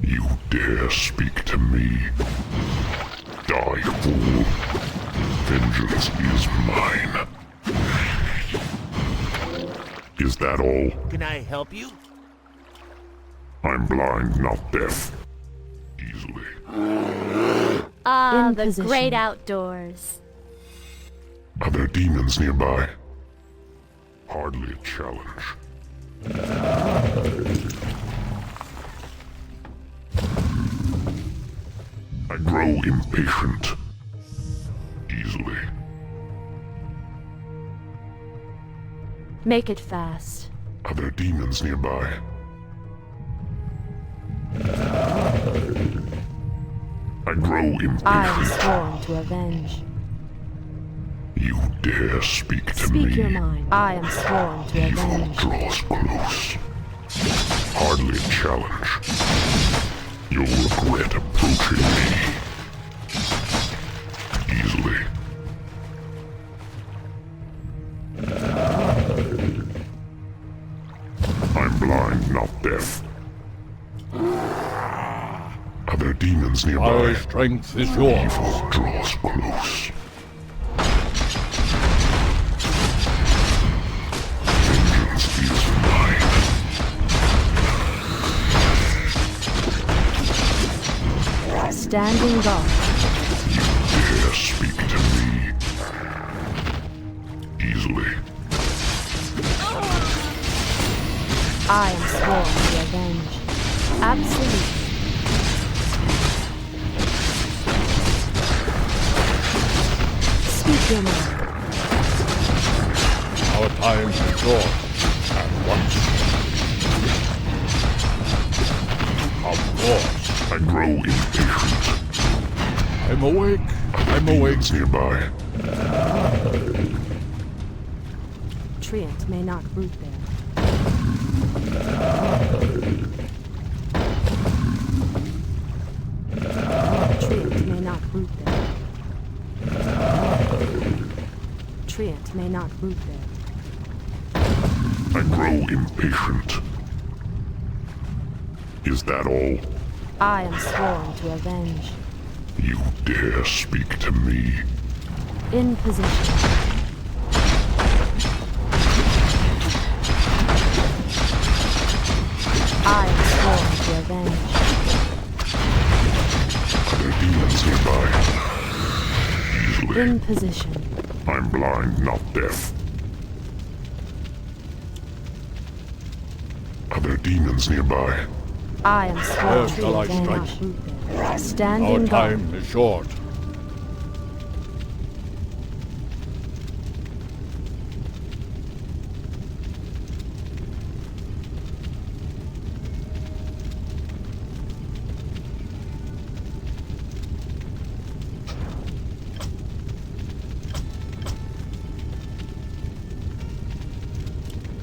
You dare speak to me? Die, fool. Vengeance is mine. Is that all? Can I help you? I'm blind, not deaf. Easily. Ah, In the position. great outdoors. Are there demons nearby? Hardly a challenge. I grow impatient. Easily. Make it fast. Are there demons nearby? I grow impatient. I am sworn to avenge. You dare speak to me? Speak your mind. I am sworn to Evil avenge. draws close. Hardly a challenge. You'll regret approaching me. Easily. I'm blind, not deaf. Are there demons nearby? My strength is yours. Evil draws close. Vengeance is mine. Standing guard. You dare speak to me? Easily. I am sworn to avenge. Absolute. Speak your mind. Our time is short. At once. Of course. I grow impatient. I'm awake. I'm awake. Demons nearby. Treant may not root there. Treant may not root there. Treant may not root there. I grow impatient. Is that all? I am sworn to avenge. You dare speak to me? In position. I am sworn to avenge. Are there demons nearby? Easily. In position. I'm blind, not deaf. Are there demons nearby? I am sworn Where to shall I avenge. strike? Standing Our guard. time is short.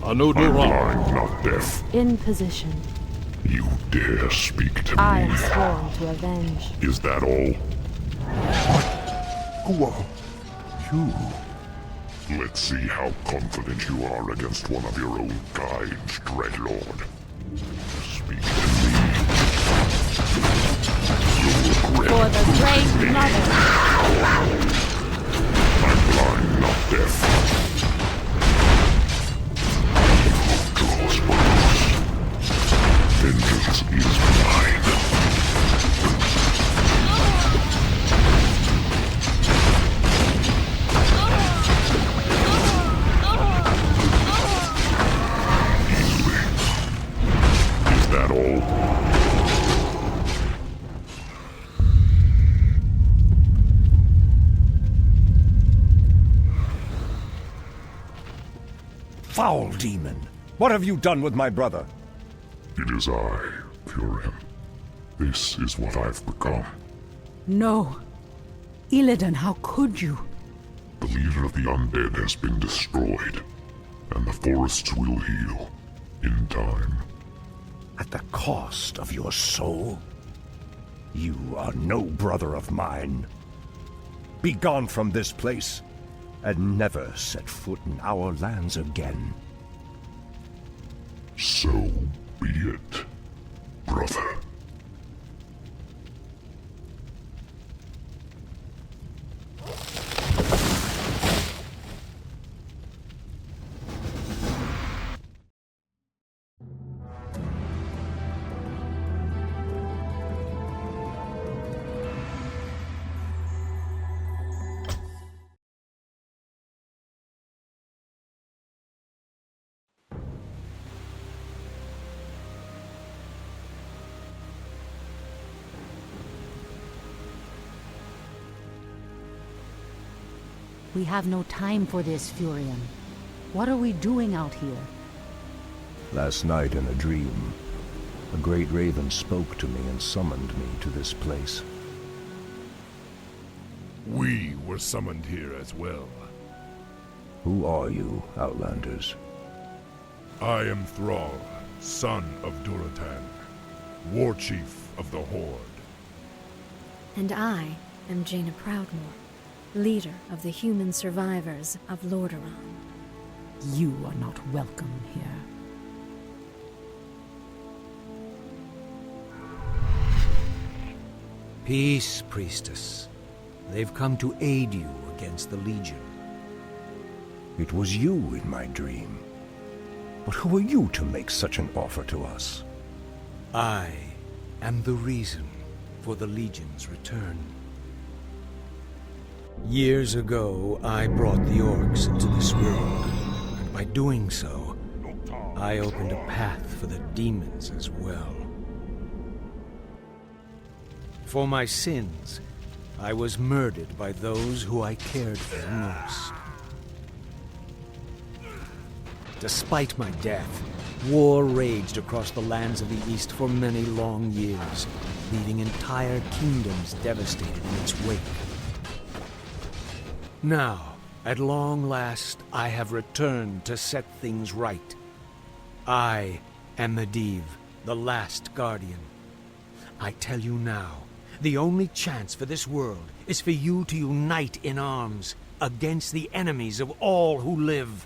I'm blind, not deaf. In position. You dare speak to I me? am sworn to avenge. Is that all? Who are you? Let's see how confident you are against one of your own kind, Dreadlord. Speak to me. You'll regret For the great approaching me. mother. I'm blind, not deaf. Draws close. Vengeance is mine. all. Foul demon! What have you done with my brother? It is I, Furion. This is what I've become. No. Illidan, how could you? The leader of the undead has been destroyed, and the forests will heal in time. At the cost of your soul? You are no brother of mine. Be gone from this place, and never set foot in our lands again. So be it, brother. We have no time for this, Furion. What are we doing out here? Last night in a dream, a great raven spoke to me and summoned me to this place. We were summoned here as well. Who are you, Outlanders? I am Thrall, son of Duratan, war chief of the Horde. And I am Jaina Proudmoore, leader of the human survivors of Lordaeron. You are not welcome here. Peace, priestess. They've come to aid you against the Legion. It was you in my dream. But who are you to make such an offer to us? I am the reason for the Legion's return. Years ago, I brought the orcs into this world, and by doing so, I opened a path for the demons as well. For my sins, I was murdered by those who I cared for most. Despite my death, war raged across the lands of the East for many long years, leaving entire kingdoms devastated in its wake. Now, at long last, I have returned to set things right. I am Medivh, the last guardian. I tell you now, the only chance for this world is for you to unite in arms against the enemies of all who live.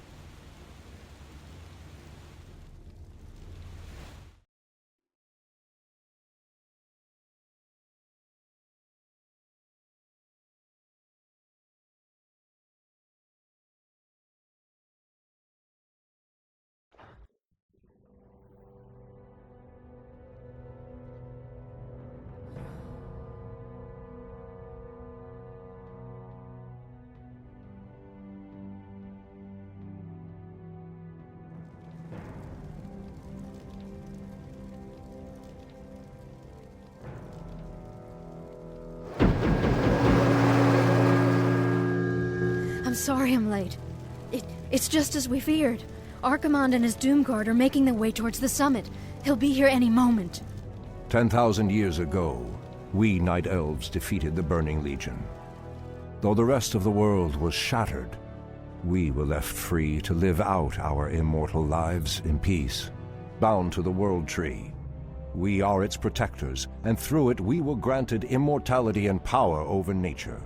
Sorry I'm late. It's just as we feared. Archimonde and his Doomguard are making their way towards the summit. He'll be here any moment. 10,000 years ago, we Night Elves defeated the Burning Legion. Though the rest of the world was shattered, we were left free to live out our immortal lives in peace, bound to the World Tree. We are its protectors, and through it we were granted immortality and power over nature.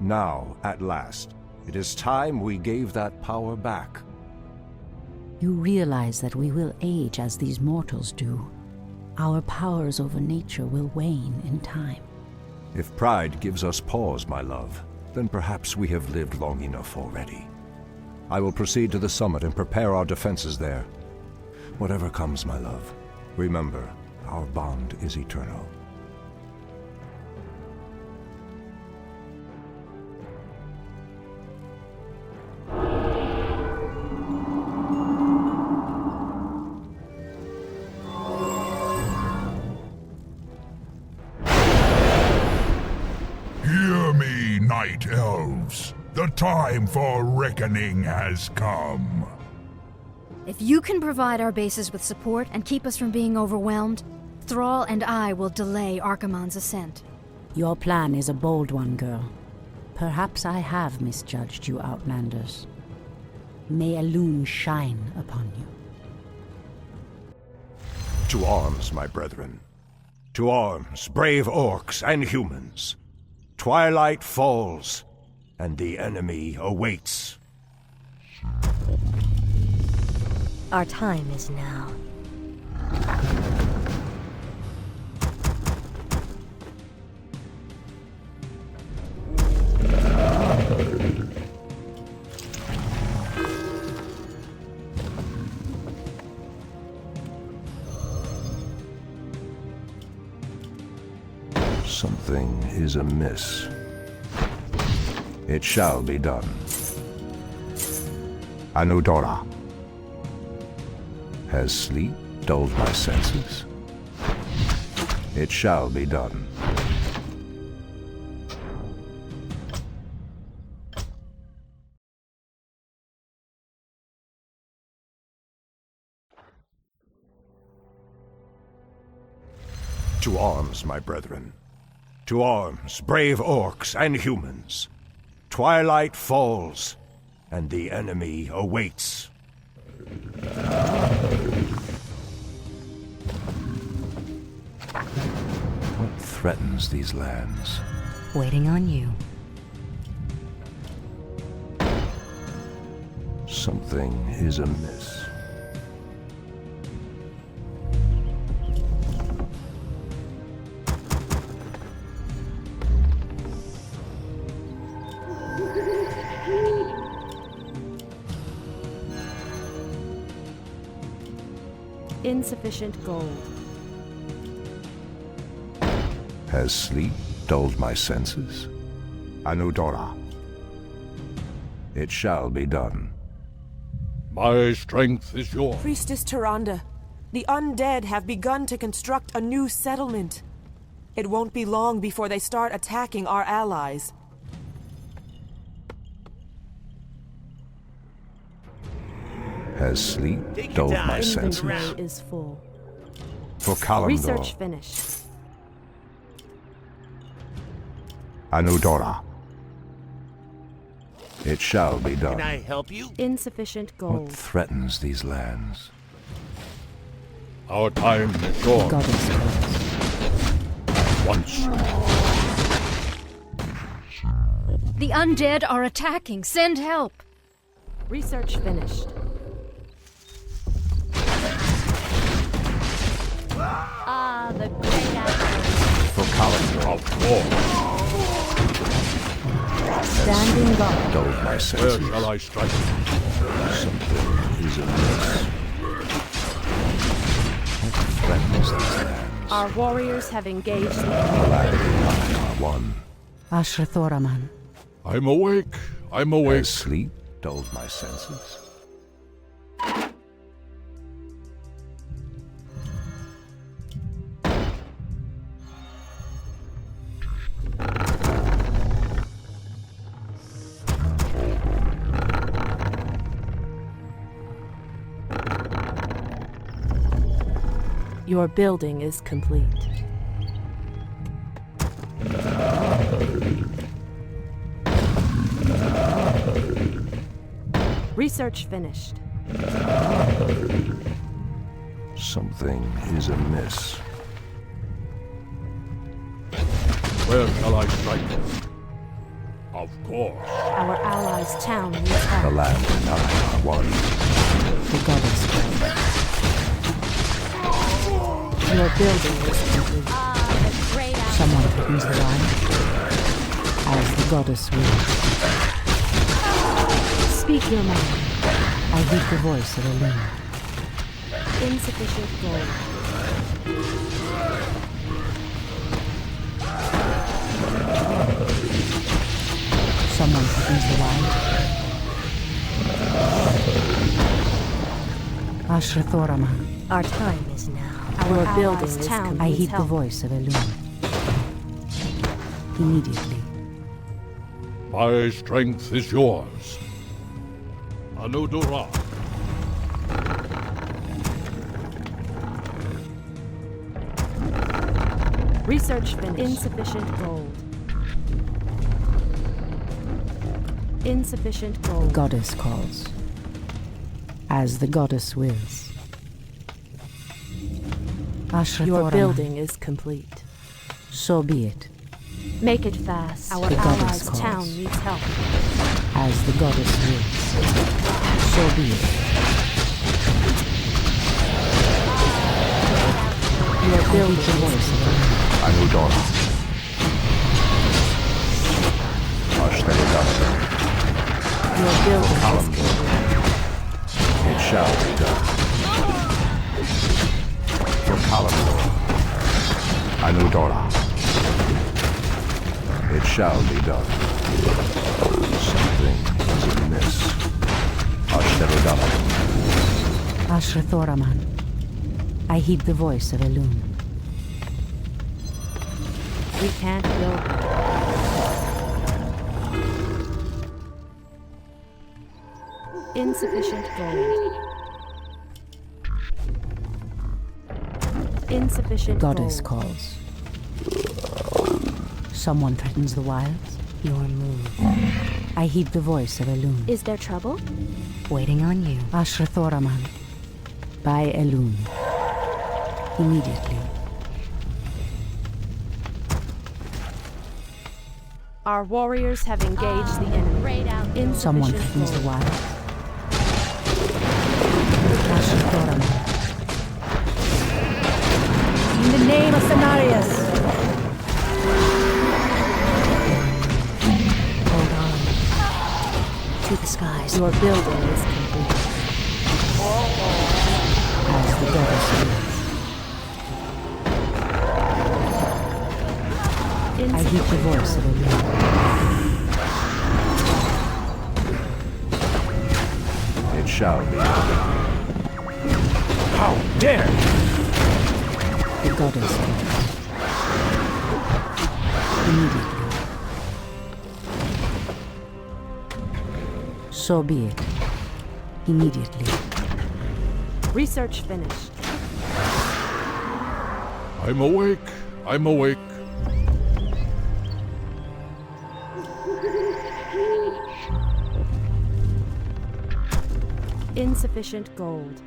Now, at last, it is time we gave that power back. You realize that we will age as these mortals do. Our powers over nature will wane in time. If pride gives us pause, my love, then perhaps we have lived long enough already. I will proceed to the summit and prepare our defenses there. Whatever comes, my love, remember, our bond is eternal. Night Elves, the time for reckoning has come. If you can provide our bases with support and keep us from being overwhelmed, Thrall and I will delay Archimonde's ascent. Your plan is a bold one, girl. Perhaps I have misjudged you, Outlanders. May Elune shine upon you. To arms, my brethren. To arms, brave orcs and humans. Twilight falls, and the enemy awaits. Our time is now. Something is amiss. It shall be done. Anudora. Has sleep dulled my senses? It shall be done. To arms, my brethren. To arms, brave orcs and humans. Twilight falls, and the enemy awaits. What threatens these lands? Waiting on you. Something is amiss. Insufficient gold. Has sleep dulled my senses? Anudora. It shall be done. My strength is yours. Priestess Tyrande, the undead have begun to construct a new settlement. It won't be long before they start attacking our allies. Has sleep dulled my senses? Inventory is full. For Kalimdor. Research finished. Anudora. It shall be done. Can I help you? Insufficient gold. What threatens these lands? Our time is short. Goddess Once. The undead are attacking. Send help. Research finished. Ah, the great outtakes. For Kalimdor. Standing guard. Dulled my senses. Where shall I strike? Something is amiss. What threatens these lands? Our warriors have engaged the The land and I are one. Ashrathoraman. I'm awake. I'm awake. Has sleep dulled my senses? Your building is complete. Research finished. Something is amiss. Where shall I strike? Of course. Our allies' town needs The help. land and I are one. The goddess. Your building is complete. Ah, the great outtakes. Someone threatens the line. As the goddess wills. Speak your mind. I heed the voice of Elune. Insufficient gold. Someone threatens the line. Ashrathoraman. Our time is now. Our Your building allies' is town complete. I heed the help. voice of Elune. Immediately. My strength is yours. Anudora. Research finished. Insufficient gold. Insufficient gold. The goddess calls. As the goddess wills. Your building is complete. So be it. Make it fast. Our The goddess allies' calls. town needs help. As the goddess wills. So be it. Your building is Anudora. Ashtenogasa. Your building is complete. It shall be done. For Kalimdor. Anudora. It shall be done. Something is amiss. Ashtenogasa. Ashrathoraman. I heed the voice of Elun. We can't build. Insufficient gold. Insufficient Goddess gold. calls. Someone threatens the wilds. Your move. I heed the voice of Elun. Is there trouble? Waiting on you. Ashrathoraman. By Elun. Immediately. Our warriors have engaged the enemy. Someone Insufficient threatens the gold. wild. Ashrathoraman. In the name of Cenarius! Hold on. To the skies. Your building is complete. As the goddess wills. I heed the voice of Elun. It shall be. How dare you! The goddess calls. Immediately. So be it. Immediately. Research finished. I'm awake. I'm awake. Insufficient gold.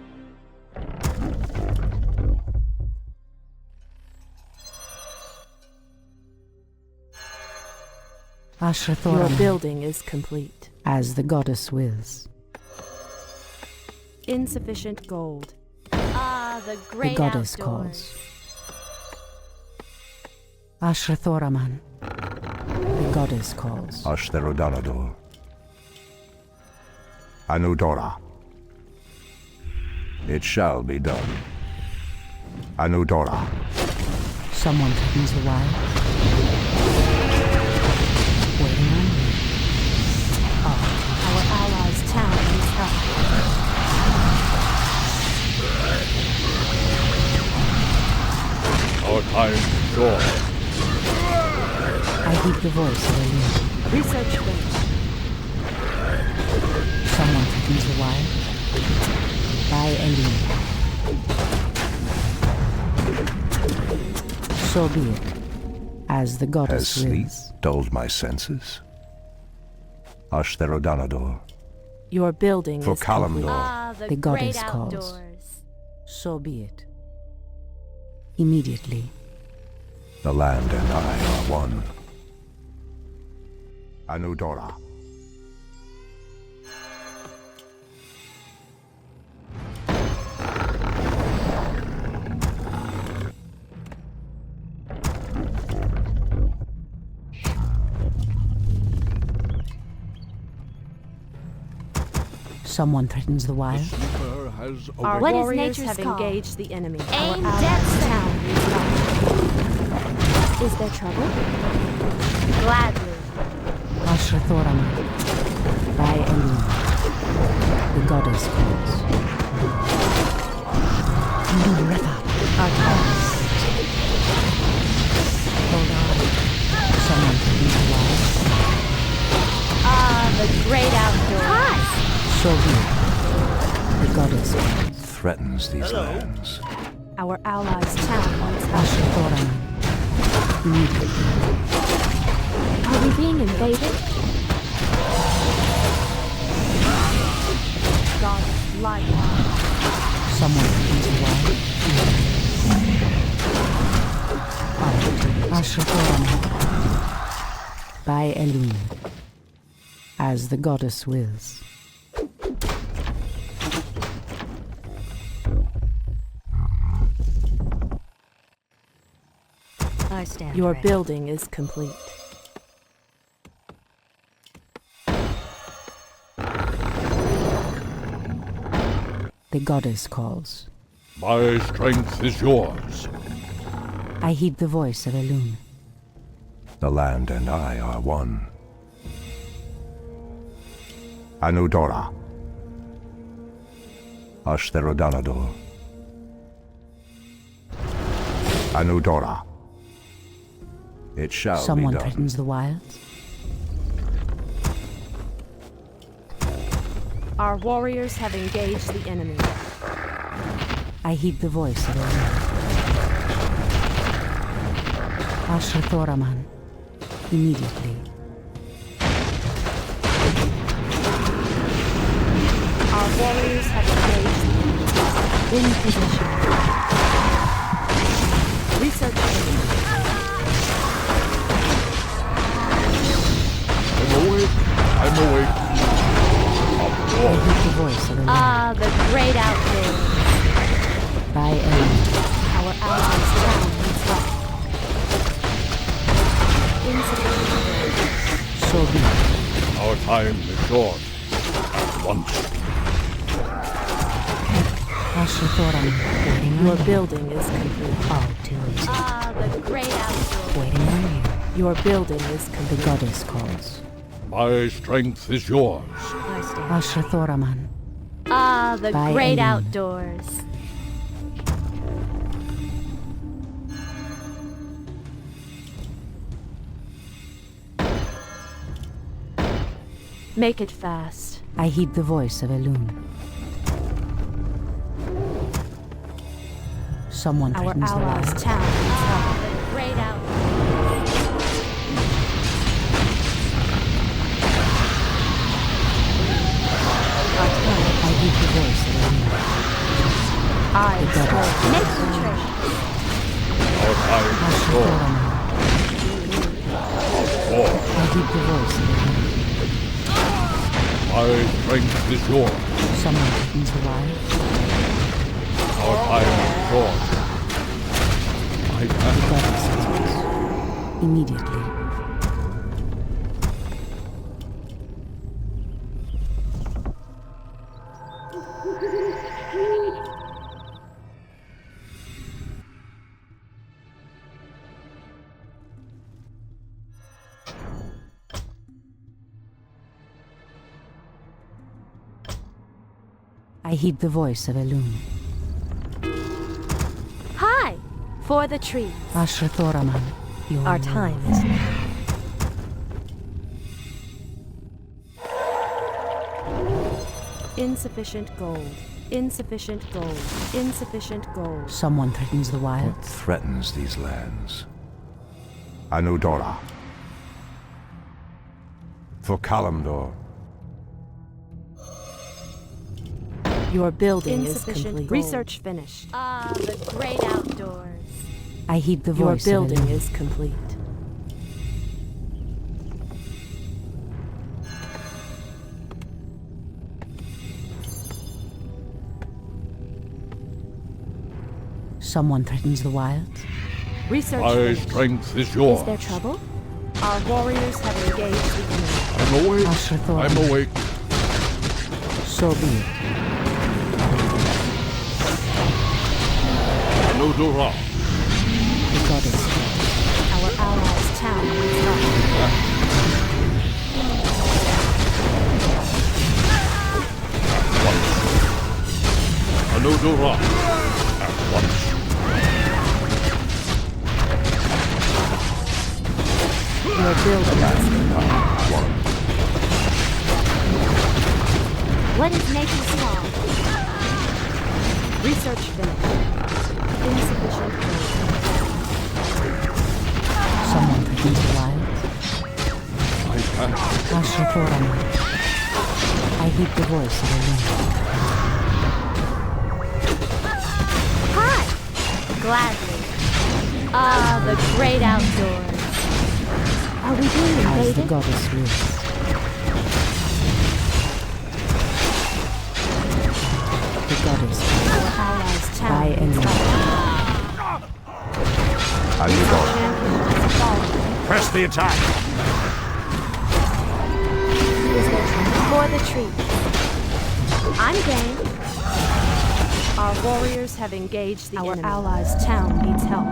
Your Ashrathoraman. building is complete. As the goddess wills. Insufficient gold. Ah, the The great goddess outdoors. calls. Ashrathoraman. The goddess calls. Ashtherodanador. Anudora. It shall be done. Anudora. Someone threatens the wild. Waiting on you. Our allies' town needs help. Our time is short. I heed the voice of Elun. Research finished. Someone threatens the wild. By Elun. So be it. As the Has goddess sleep wills. dulled my senses? Ashtherodanador. Your building For is complete. Kalimdor. Ah, the The great goddess calls. outdoors. So be it. Immediately. The land and I are one. Anudora. Someone threatens the wild. Sleeper has Our awakened. What is warriors nature's have call? engaged the enemy. Aim Our dead allies' center. town needs help. Is there trouble? Gladly. Ashrathoraman. By Elun. The goddess calls. Nuretha. Our cause. Hold on. Someone threatens the wild. the great outdoors. So be it. The goddess threatens these lands. Our allies' town wants help. Ashatoran. Immediately. Are we being invaded? Goddess light. Someone is wild. Ashatoran. By Elune. As the goddess wills. I stand Your ready. building is complete. The goddess calls. My strength is yours. I heed the voice of Elune. The land and I are one. Anudora. Ashtherodanador. Anudora. It shall Someone be done. threatens the wilds. Our warriors have engaged the enemy. I heed the voice of Elune. Ashrathoraman. Immediately. Our warriors have engaged the enemy. In position. Research. I'm awake. I'm awake. I heed the voice of Elune. Ah, the great outdoors. By Elune. Our allies' town needs help. Insufficient. So be it. Our time is short. At once. Ashrathoraman. Waiting on Your you. building is complete. Oh, too easy. Ah, the great outdoors. Waiting on you. Your building is The complete. goddess calls. My strength is yours. I stand. Ashrathoraman. Ah, the By great Elune. outdoors. Make it fast. I heed the voice of Elune. Someone Our threatens the allies' wilds. town needs help. Ah, the great outdoors. I heed the voice of Elune. I The goddess. Make the trade. Our time is short. Ashrathoraman. War. I heed the voice of Elune. My strength is yours. Someone threatens the wilds. Our time is short. My The time. goddess calls. Immediately. I heed the voice of Elune. Hi, for the trees. Ashrathoraman. Your Our time is now. Insufficient gold. Insufficient gold. Insufficient gold. Someone threatens the wilds. Threatens these lands. Anudora. For Kalimdor. Your building is Insufficient complete. gold. Research finished. Ah, the great outdoors. I heed the Your voice building of Elune. is complete. Someone threatens the wilds. Research My finished. strength is yours. Is there trouble? Our warriors have engaged the enemy. I'm awake. Ashrathoraman. I'm awake. So be it. Anudora. The goddess. Our allies' town needs help. Anudora. At once. Your building is complete. What is nature's call? Research finished. Insufficient food. Someone threatens the wilds. I heed the voice of a wind. Hi! Gladly. Ah, the great outdoors. Are we being invaded? As the goddess wills. The goddess wills. Our allies' town. By enemy. Press the attack! For the trees. I'm game. Our warriors have engaged the enemy. Our allies' town needs help.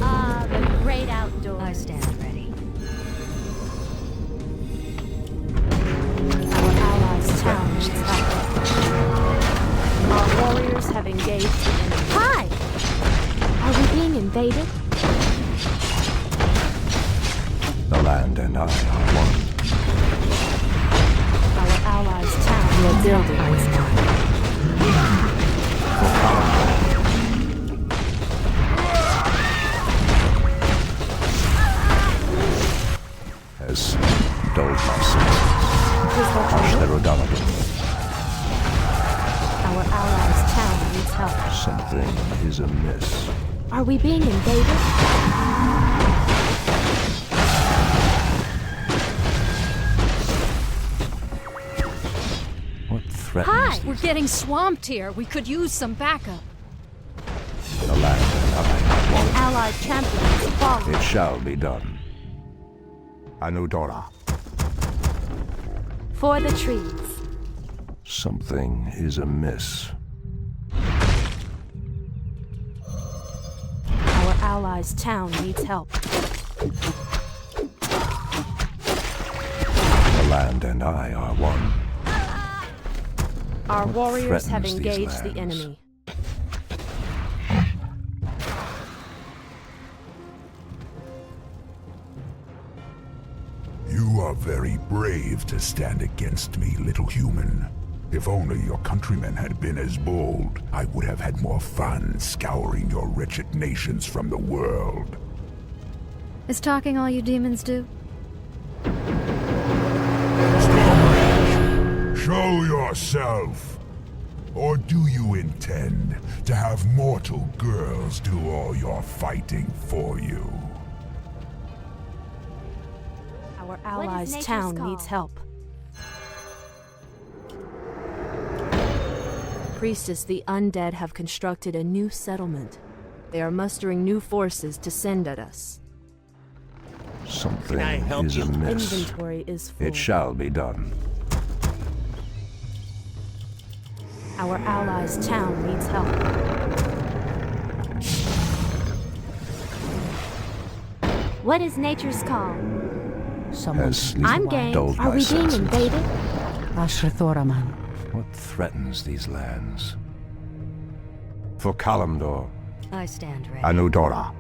Ah, the great outdoors. I stand ready. Our allies' town needs help. Our warriors have engaged the enemy. Hi! Are we being invaded? The land and I are one. Our allies' town needs building is done. Has dulled my senses. Our allies' town needs help. Something is amiss. Are we being invaded? What threatens Hi! these? We're getting swamped here. We could use some backup. The land and I An allied champion is falling. It shall be done. Anudora. For the trees. Something is amiss. Our allies' town needs help. The land and I are one. Our What warriors have threatens these engaged the lands? enemy. You are very brave to stand against me, little human. If only your countrymen had been as bold, I would have had more fun scouring your wretched nations from the world. Is talking all you demons do? Show yourself! Or do you intend to have mortal girls do all your fighting for you? Our allies' town needs help. Priestess, the undead have constructed a new settlement. They are mustering new forces to send at us. Something Can I help is you? amiss. Inventory is full. It shall be done. Our allies' town needs help. What is nature's call? Someone Has sleep I'm game. dulled Are my we being senses? invaded? Ashrathoraman. What threatens these lands? For Kalimdor, I stand ready. Anudora.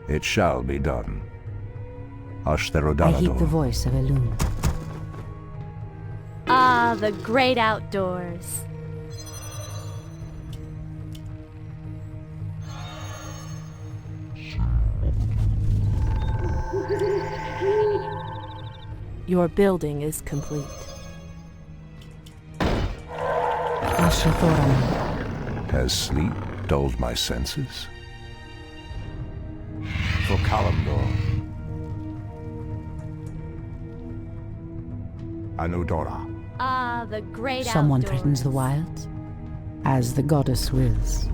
It shall be done. I heed the Ashtherodanador. voice of Elun. Ah, the great outdoors. Your building is complete. Ashrathoraman. Has sleep dulled my senses? For Kalimdor. Anudora. Ah, the great Someone outdoors. threatens the wilds. As the goddess wills.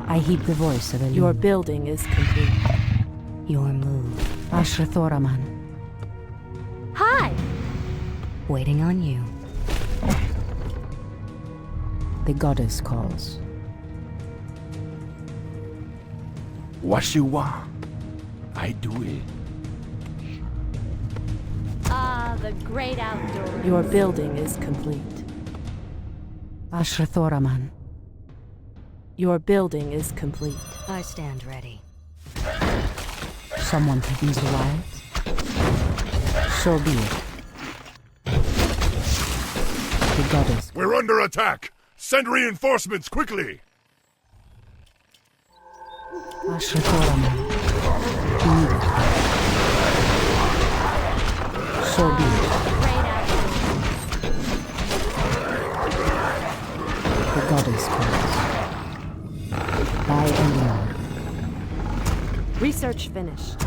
I heed the voice of Elun. Your building is complete. Your move. Ashrathoraman. Hi! Waiting on you. The goddess calls. Washiwa. I do it. Ah, the great outdoors. Your building is complete. Ashrathoraman. Your building is complete. I stand ready. Someone threatens the wilds? So be it. The goddess. We're under attack! Send reinforcements quickly! Ashrathoraman. Immediately. So be it. The goddess calls. By Elion. Research finished.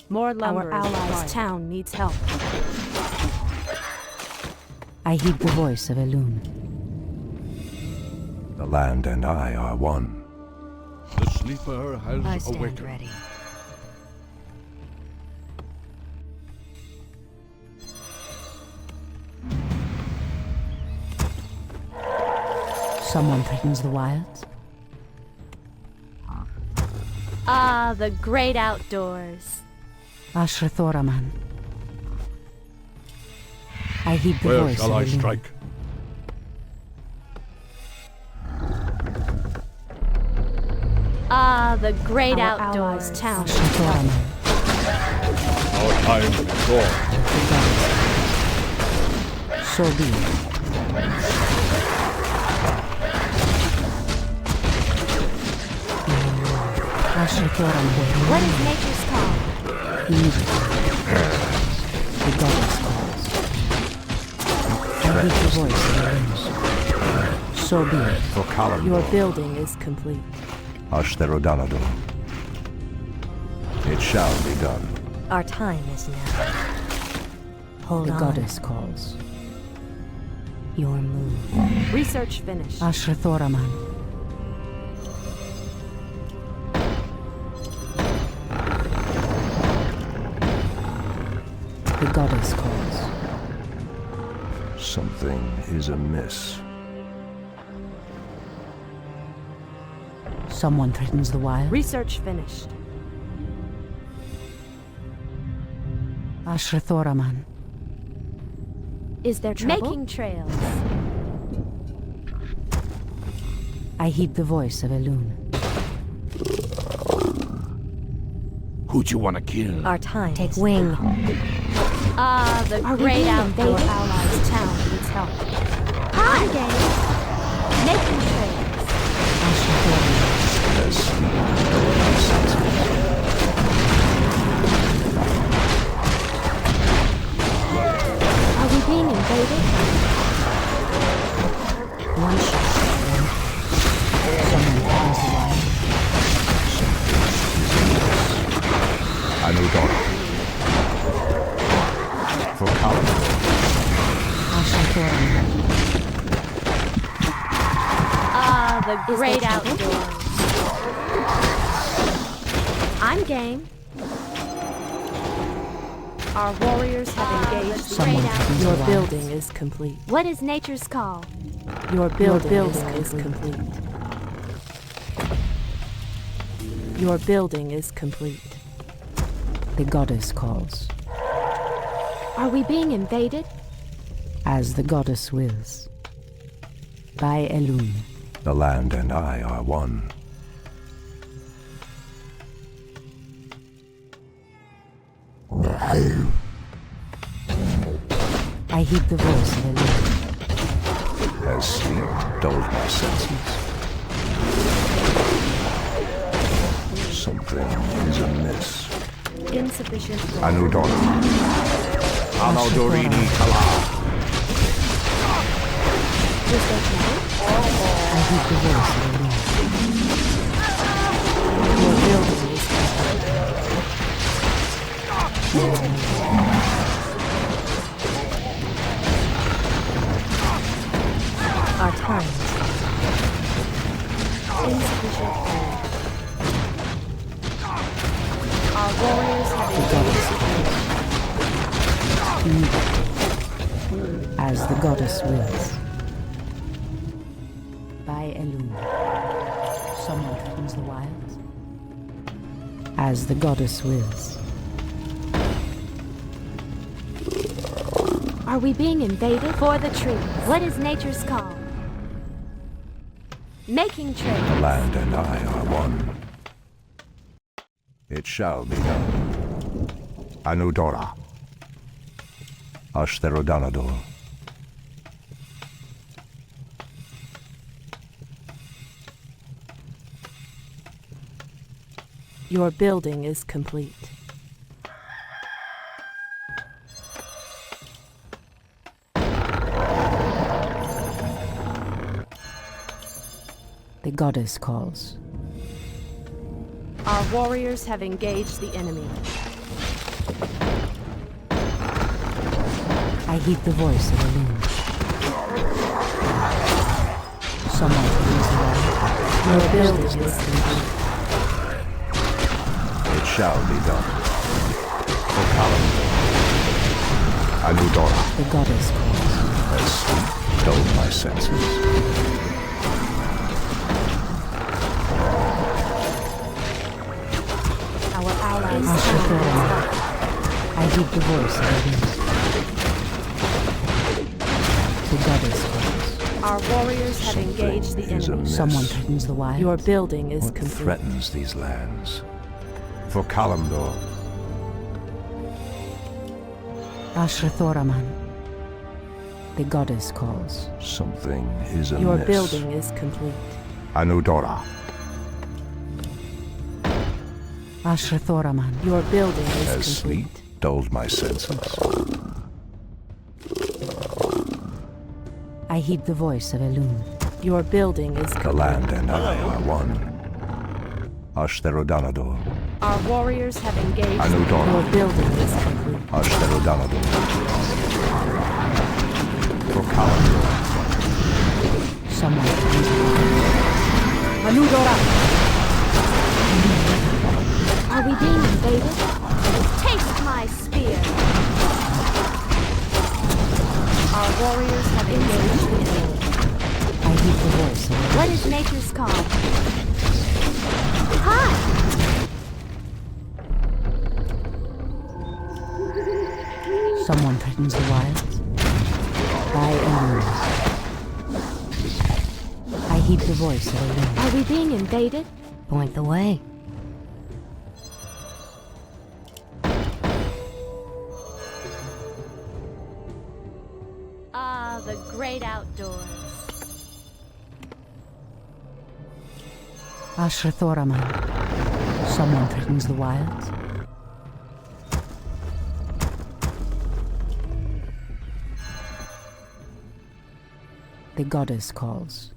More lumber. Our allies' town needs help. I heed the voice of Elune. The land and I are one. The sleeper has I stand awakened. ready. Someone threatens the wilds? Ah, the great outdoors. Ashrathoraman. I heed the Where voice shall of I Elune. strike? Ah, the great Our outdoors. allies' town. Ashrathoraman. Our time is short. So be it. Ashrathoraman. What is nature's call? Immediately. The goddess calls. I heed the voice of Elune. So be it. For Kalimdor. Your building is complete. Ashtherodanador. It shall be done. Our time is now. Hold The on. goddess calls. Your move. Research finished. Ashrathoraman. The goddess calls. Something is amiss. Someone threatens the wild? Research finished. Ashrathoraman. Is there trouble? Making trails. I heed the voice of Elune. Who'd you want to kill? Our time. Take wing. Ah, the great outdoors. Our allies' town needs help. Hi, game. Making trails. Ashrathoraman. Are we being invaded? One shot. Someone threatens the wild. I know Dora. For Kalimdor. Ashrathoraman. Ah, the great outdoors. I'm game. Our warriors have engaged. Someone threatens Your the building wilds. is complete. What is nature's call? Your building is complete. Your building is complete. The goddess calls. Are we being invaded? As the goddess wills. By Elune. The land and I are one. I heed the voice of Elune. Has sleep dulled my senses? Something is amiss. Insufficient. Anudon. Alaudorini Kala. Is there trouble? I heed the voice of Elune. Your building is Our time. insufficient food. Our warriors have engaged. As the goddess wills. By Elune. Someone threatens the wilds. As the goddess wills. Are we being invaded? For the trees. What is nature's call? Making trade. The land and I are one. It shall be done. Anudora. Ashtherodanador. Your building is complete. The goddess calls. Our warriors have engaged the enemy. I heed the voice of the loon. Someone please arrive. Your building is complete. It shall be done. For Kalimdor. Anudora. The goddess calls. As sleep dulled my senses. Our allies. I heed the voice of the wind. The goddess calls. Our warriors have engaged the enemy. Someone threatens the wild. Your building is What complete. threatens these lands? For Kalimdor. Ashrathoraman. The goddess calls. Something is amiss. Your building is complete. Anudora. Ashrathoraman. Your building is As complete. sleep dulled my senses. I heed the voice of Elun. Your building is complete. The land and I are one. Ashtherodanador. Our warriors have engaged. Anudora. Your building is complete. Ashtherodanador. For Kalimdor. Someone please arrive. Anudora! Are we being invaded? Taste my spear! Our warriors have engaged the enemy. I heed the voice of Elun. What is nature's call? Hi! Someone threatens the wilds. By Elun. I heed the voice of Elun. Are we being invaded? Point the way. Ah, the great outdoors. Ashrathoraman. Someone threatens the wilds. The goddess calls.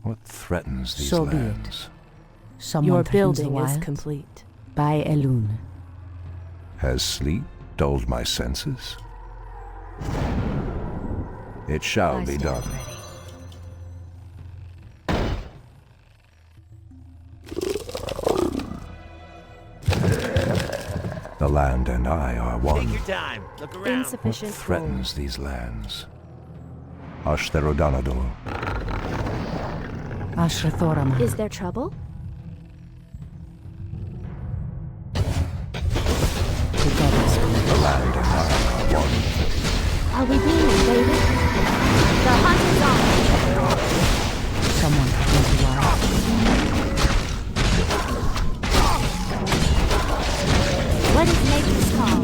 What threatens these So be lands? it. Someone Your threatens the building is wilds. complete. By Elun. Has sleep dulled my senses? It shall be done. The land and I are one. Take your time. Look around. Insufficient What threatens these lands? Ashtherodanador. Ashrathoraman. Is there trouble? The goddess calls. The land and I are one. Are we being invaded? The hunt is on! Someone threatens the wilds. What is nature's call?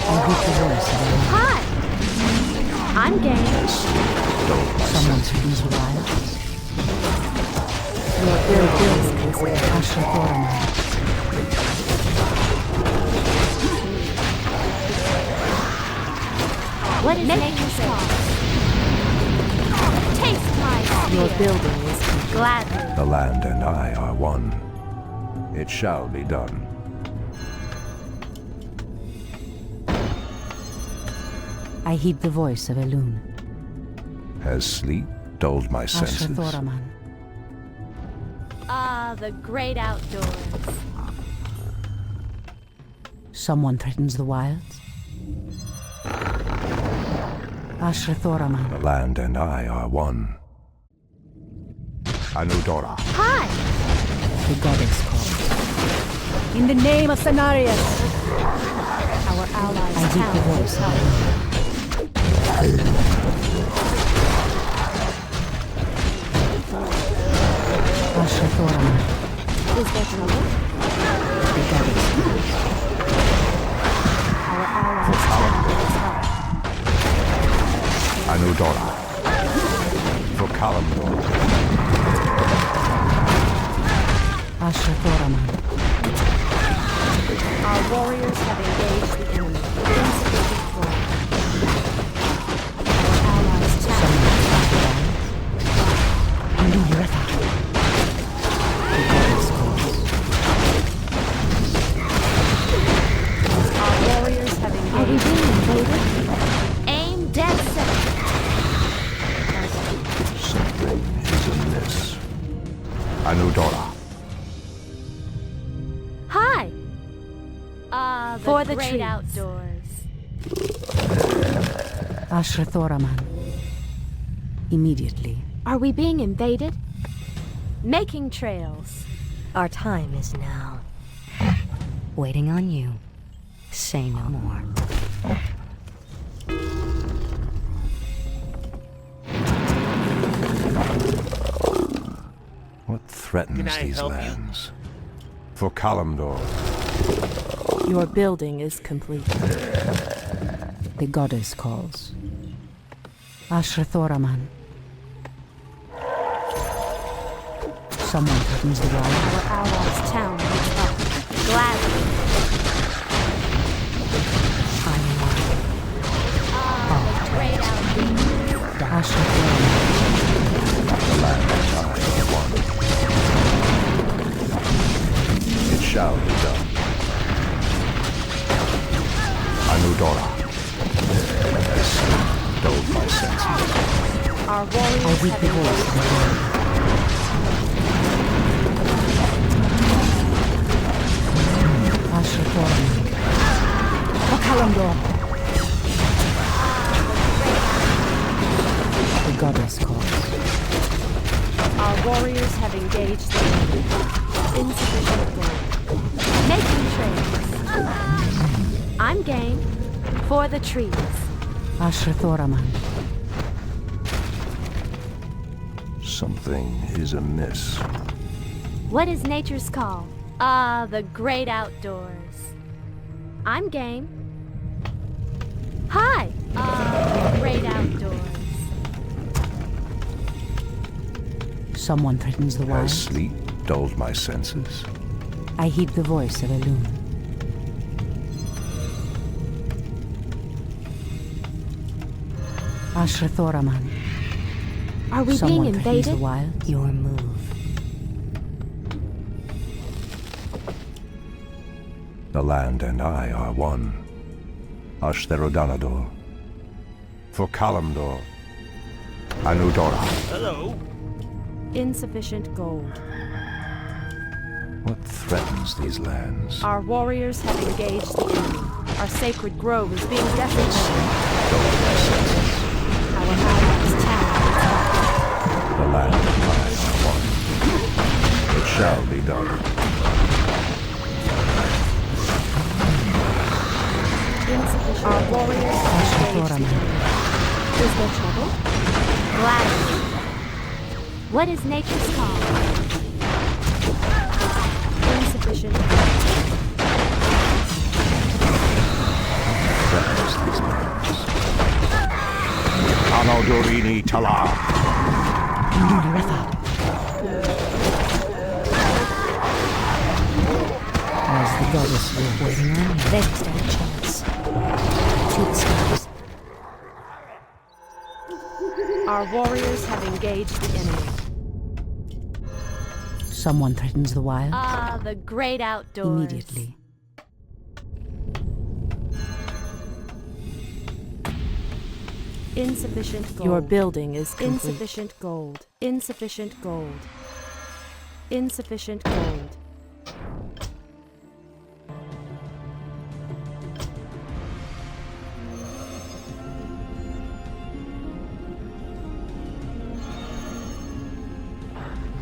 I heed the voice of Elun. Hi! I'm game. Someone threatens the wilds. Your building is complete. Ashrathoraman. What is nature's call? Taste my Your spear. building is complete. Gladly. The land and I are one. It shall be done. I heed the voice of Elun. Has sleep dulled my senses? Ashrathoraman. Ah, the great outdoors. Someone threatens the wilds. Ashrathoraman. The land and I are one. Anudora. Hi! The goddess calls. In the name of Cenarius! Our allies' I heed the town voice is of held. Ashrathoraman. Is there trouble? The goddess. Our allies' town is held. Anudora. For Kalimdor. Ashrathoraman. Our warriors have engaged the enemy. Insufficient force. Our allies' town is held. The goddess calls. Our warriors have engaged. Are we being invaded? Aim dead center. Something is amiss. Anudora. Hi! The For the great trees. outdoors. Ashrathoraman. Immediately. Are we being invaded? Making trails. Our time is now. Waiting on you. Say no more. What threatens Can I these help you? lands? For Kalimdor. Your building is complete. The goddess calls. Ashrathoraman. Someone threatens the wild. Our allies' town is held. Gladly. I'm one. The great outdoors. Ashrathoraman. The land and I are one. It shall be done. Anudora. I sleep, dulled my senses. Our I warriors heed have the voice of the Lord. Ashrathoraman. For Kalimdor. The goddess calls. Our warriors have engaged the enemy. Insufficient gold. Making trails. I'm game. For the trees. Ashrathoraman. Something is amiss. What is nature's call? The great outdoors. I'm game. Hi! The great outdoors. Someone threatens the Has wild. sleep dulled my senses? I heed the voice of Elune. Ashrathoraman. Are we Someone being threatens invaded? the wild. Your move. The land and I are one. Ashtherodanador. For Kalimdor. Anudora. Hello. Insufficient gold. What threatens these lands? Our warriors have engaged the enemy. Our sacred grove is being desecrated. Our allies' town is held. The land and I are one. It shall be done. Insufficient. Our warriors have engaged the enemy. Is there trouble? Gladly. What is nature's call? Insufficient. Threatens these lands. Anodorini Tala. As the goddess will Waiting on you. They stand a chance. To the stars. Our warriors have engaged the enemy. Someone threatens the wild. The great outdoors. Immediately. Insufficient gold. Your building is complete. Insufficient gold. Insufficient gold. Insufficient gold.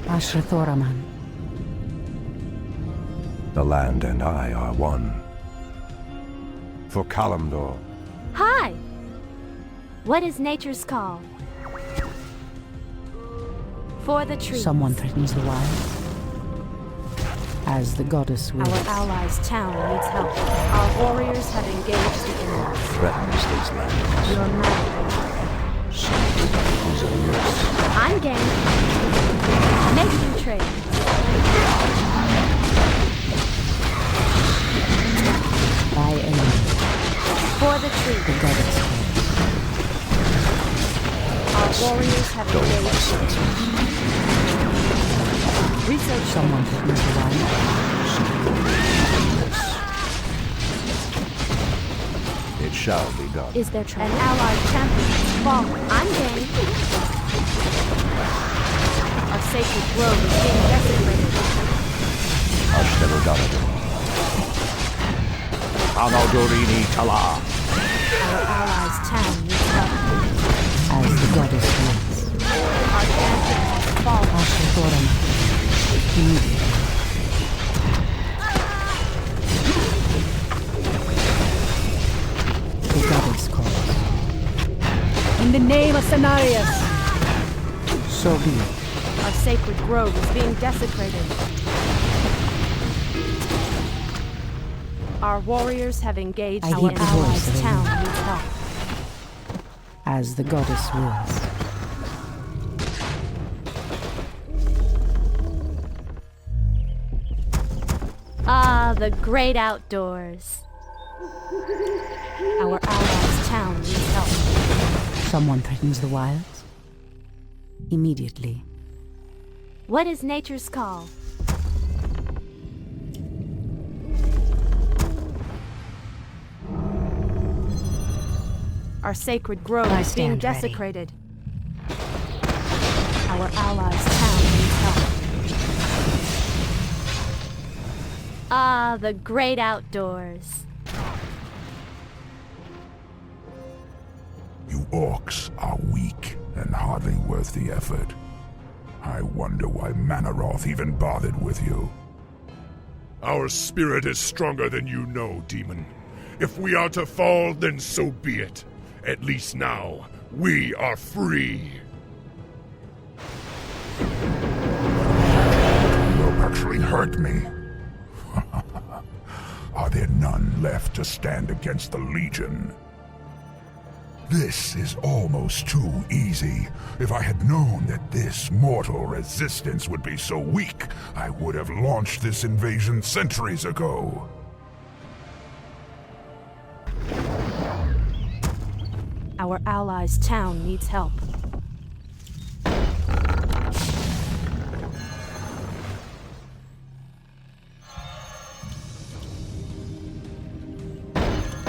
Ashrathoraman. The land and I are one. For Kalimdor, Hi! What is nature's call? For the trees. Someone threatens the wild. As the goddess wills. Our allies' town needs help. Our warriors have engaged the enemy. threatens these lands. Your man. She is a nurse. I'm game. Making trade. By enemy. For the tree. The goddess Our warriors have engaged. Research. Someone threatens the wild. It shall be done. Is there trouble? An allied champion has fallen. I'm game. Our sacred grove is being desecrated. Amadorini Tala. Our allies' town needs help. As the goddess wills. Our champion has fallen. Ashatoran. The goddess calls. In the name of Cenarius. So be it. Our sacred grove is being desecrated. Our warriors have engaged. I Our heed the voice allies' of town Elu. needs help. As the goddess wills. Ah, the great outdoors. Our allies' town needs help. Someone threatens the wilds. Immediately. What is nature's call? Our sacred grove I is being stand ready. desecrated. Our allies' town needs help. Ah, the great outdoors. You orcs are weak and hardly worth the effort. I wonder why Manaroth even bothered with you. Our spirit is stronger than you know, demon. If we are to fall, then so be it. At least now, we are free. You actually hurt me. Are there none left to stand against the Legion? This is almost too easy. If I had known that this mortal resistance would be so weak, I would have launched this invasion centuries ago. Our allies' town needs help.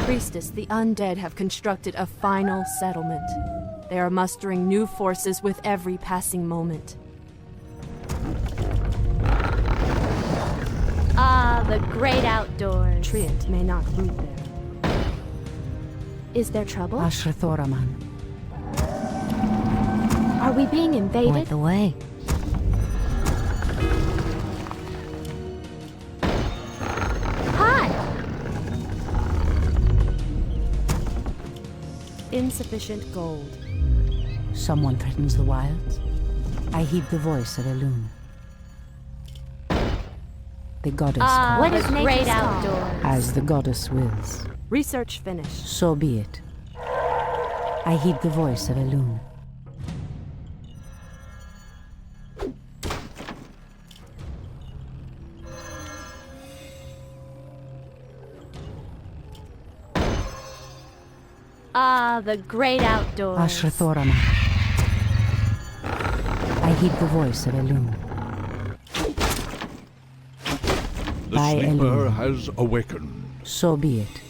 Priestess, the undead have constructed a final settlement. They are mustering new forces with every passing moment. Ah, the great outdoors. Treant may not root there. Is there trouble? Ashrathoraman. Are we being invaded? Point the way. Hi! Insufficient gold. Someone threatens the wilds. I heed the voice of Elune. The goddess calls. What is great outdoors? As the goddess wills. Research finished. So be it. I heed the voice of Elune. Ah, the great outdoors. Ashrathoraman. I heed the voice of Elune. The By sleeper Elune. has awakened. So be it.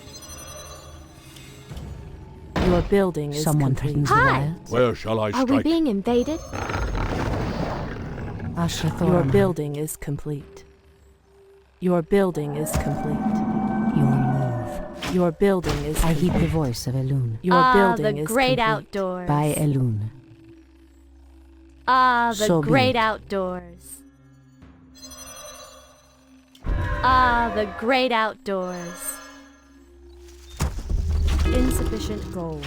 Your building is Someone complete. threatens the Hi! wilds. Where shall I Are strike? we being invaded? Ashrathoraman. Your building is complete. Your building is complete. Your move. Your building is I heed the complete. voice of Elune. Your Ah, building the is great complete. outdoors. By Elune. Ah, the So be great it. outdoors. Ah, the great outdoors. Insufficient gold.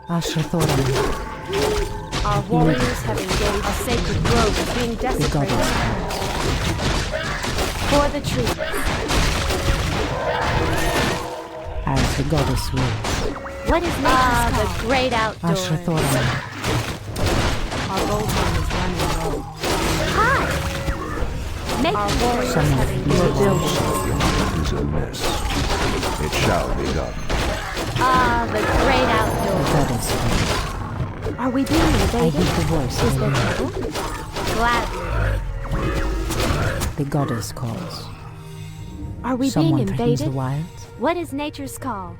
Our warriors have engaged. A sacred grove is being desecrated. For the trees. As the goddess wills. What is nature's call? The great outdoors. Our gold mine is running low. Hi! Make our warriors have engaged. Is amiss. It shall be done. Ah, the great outdoors. Are we being invaded? I hear the voice. Is there trouble? Gladly. The goddess calls. Are we Someone being threatens invaded? the wilds. What is nature's call?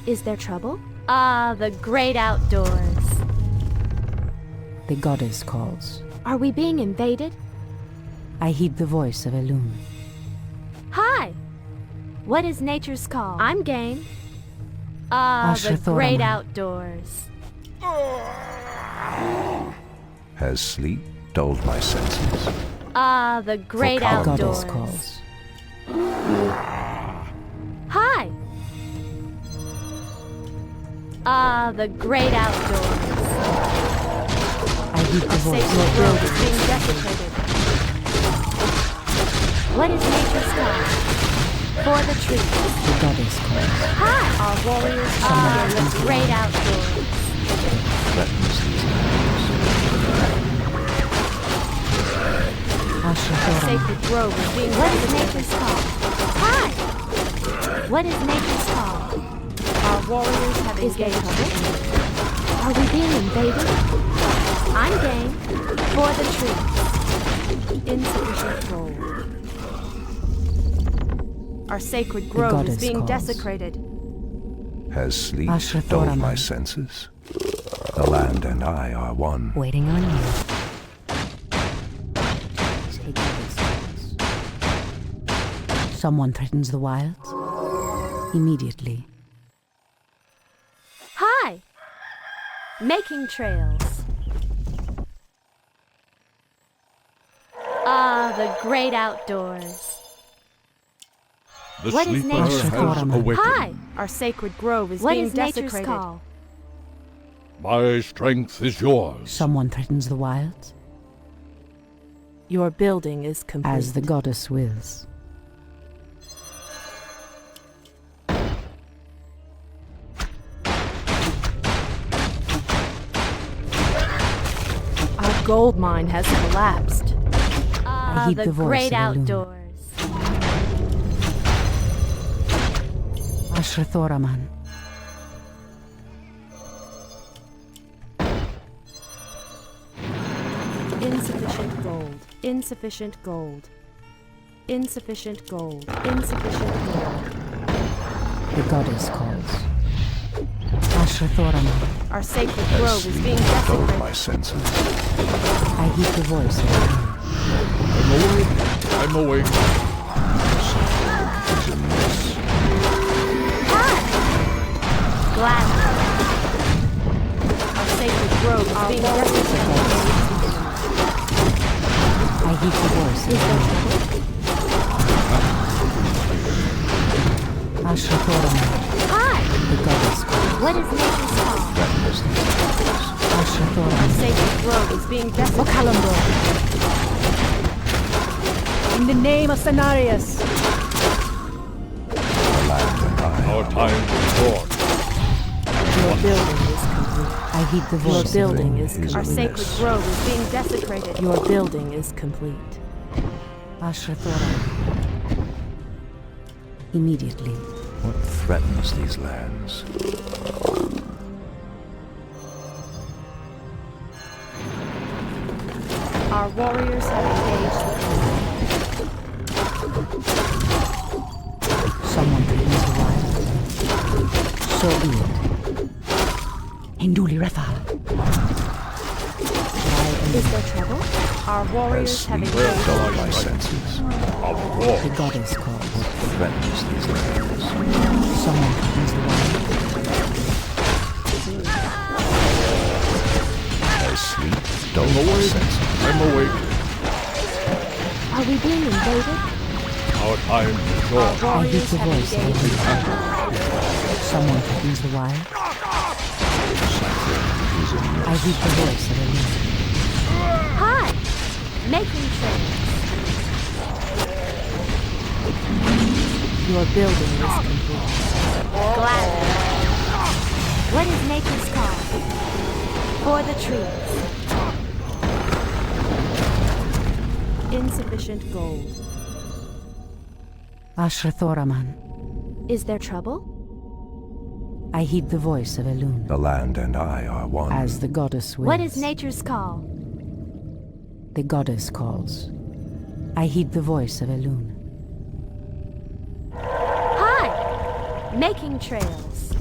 Is there trouble? Ah, the great outdoors. The goddess calls. Are we being invaded? I heed the voice of Elune. Hi! What is nature's call? I'm game. Ah, the great outdoors. Has sleep dulled my senses? Ah, the great outdoors. The goddess calls. Hi! Ah, the great outdoors. I heed the voice. Sacred grove is being desecrated. What is nature's call? For the trees. The goddess calls. Hi! Our warriors are the great outdoors. Threatens these Sacred grove is being What is nature's call? Hi! What is nature's call? Our warriors have engaged. Are we being invaded? I'm game. For the trees. Insufficient gold. Our sacred grove is being desecrated. Has sleep dulled my senses? The land and I are one. Waiting on you. Someone threatens the wilds. Immediately. Hi! Making trails. Ah, the great outdoors. The What is sleeper nature's has call? awakened. Hi! Our sacred grove is being desecrated. Nature's call? My strength is yours. Someone threatens the wilds. Your building is complete. As the goddess wills. Our gold mine has collapsed. Ah, I heed the the voice great of Elune. outdoors. Ashrathoraman. Insufficient gold. Insufficient gold. Insufficient gold. Insufficient gold. The goddess calls. Ashrathoraman. Our sacred Has grove is sleep being dulled desecrated. my senses? I heed the voice of Elune. I'm awake. Is amiss. Gladly. Our sacred grove is being desecrated. I heed the voice of Elune. Ashrathoraman. Hi! The goddess calls. What is nature's call? Threatens these lands. Our Ashrathoraman. sacred grove is being desecrated. In the name of Cenarius. The land and I Our time is short. Your building is complete. I heed the Your voice of building Elune. is complete. Our sacred grove is being desecrated. Your building is complete. Ashrathoraman. Immediately. What threatens these lands? Our warriors have engaged. Someone threatens the wild. So be it. Hinduli Refal. Is there trouble? Our Has warriors have sleep engaged. dulled my senses? The goddess calls. Threatens these lands. Someone threatens the wild. Has sleep dulled my senses? I'm awake. Are we being invaded? Our our time is short. I hear the voice of Elune. Someone threatens the wild. I hear the voice of Elune. Hi! Making trails. Your building is complete. Glad. What is nature's call? For the trees. Insufficient gold. Ashrathoraman. Is there trouble? I heed the voice of Elune. The land and I are one. As the goddess wills. What is nature's call? The goddess calls. I heed the voice of Elune. Hi! Making trails.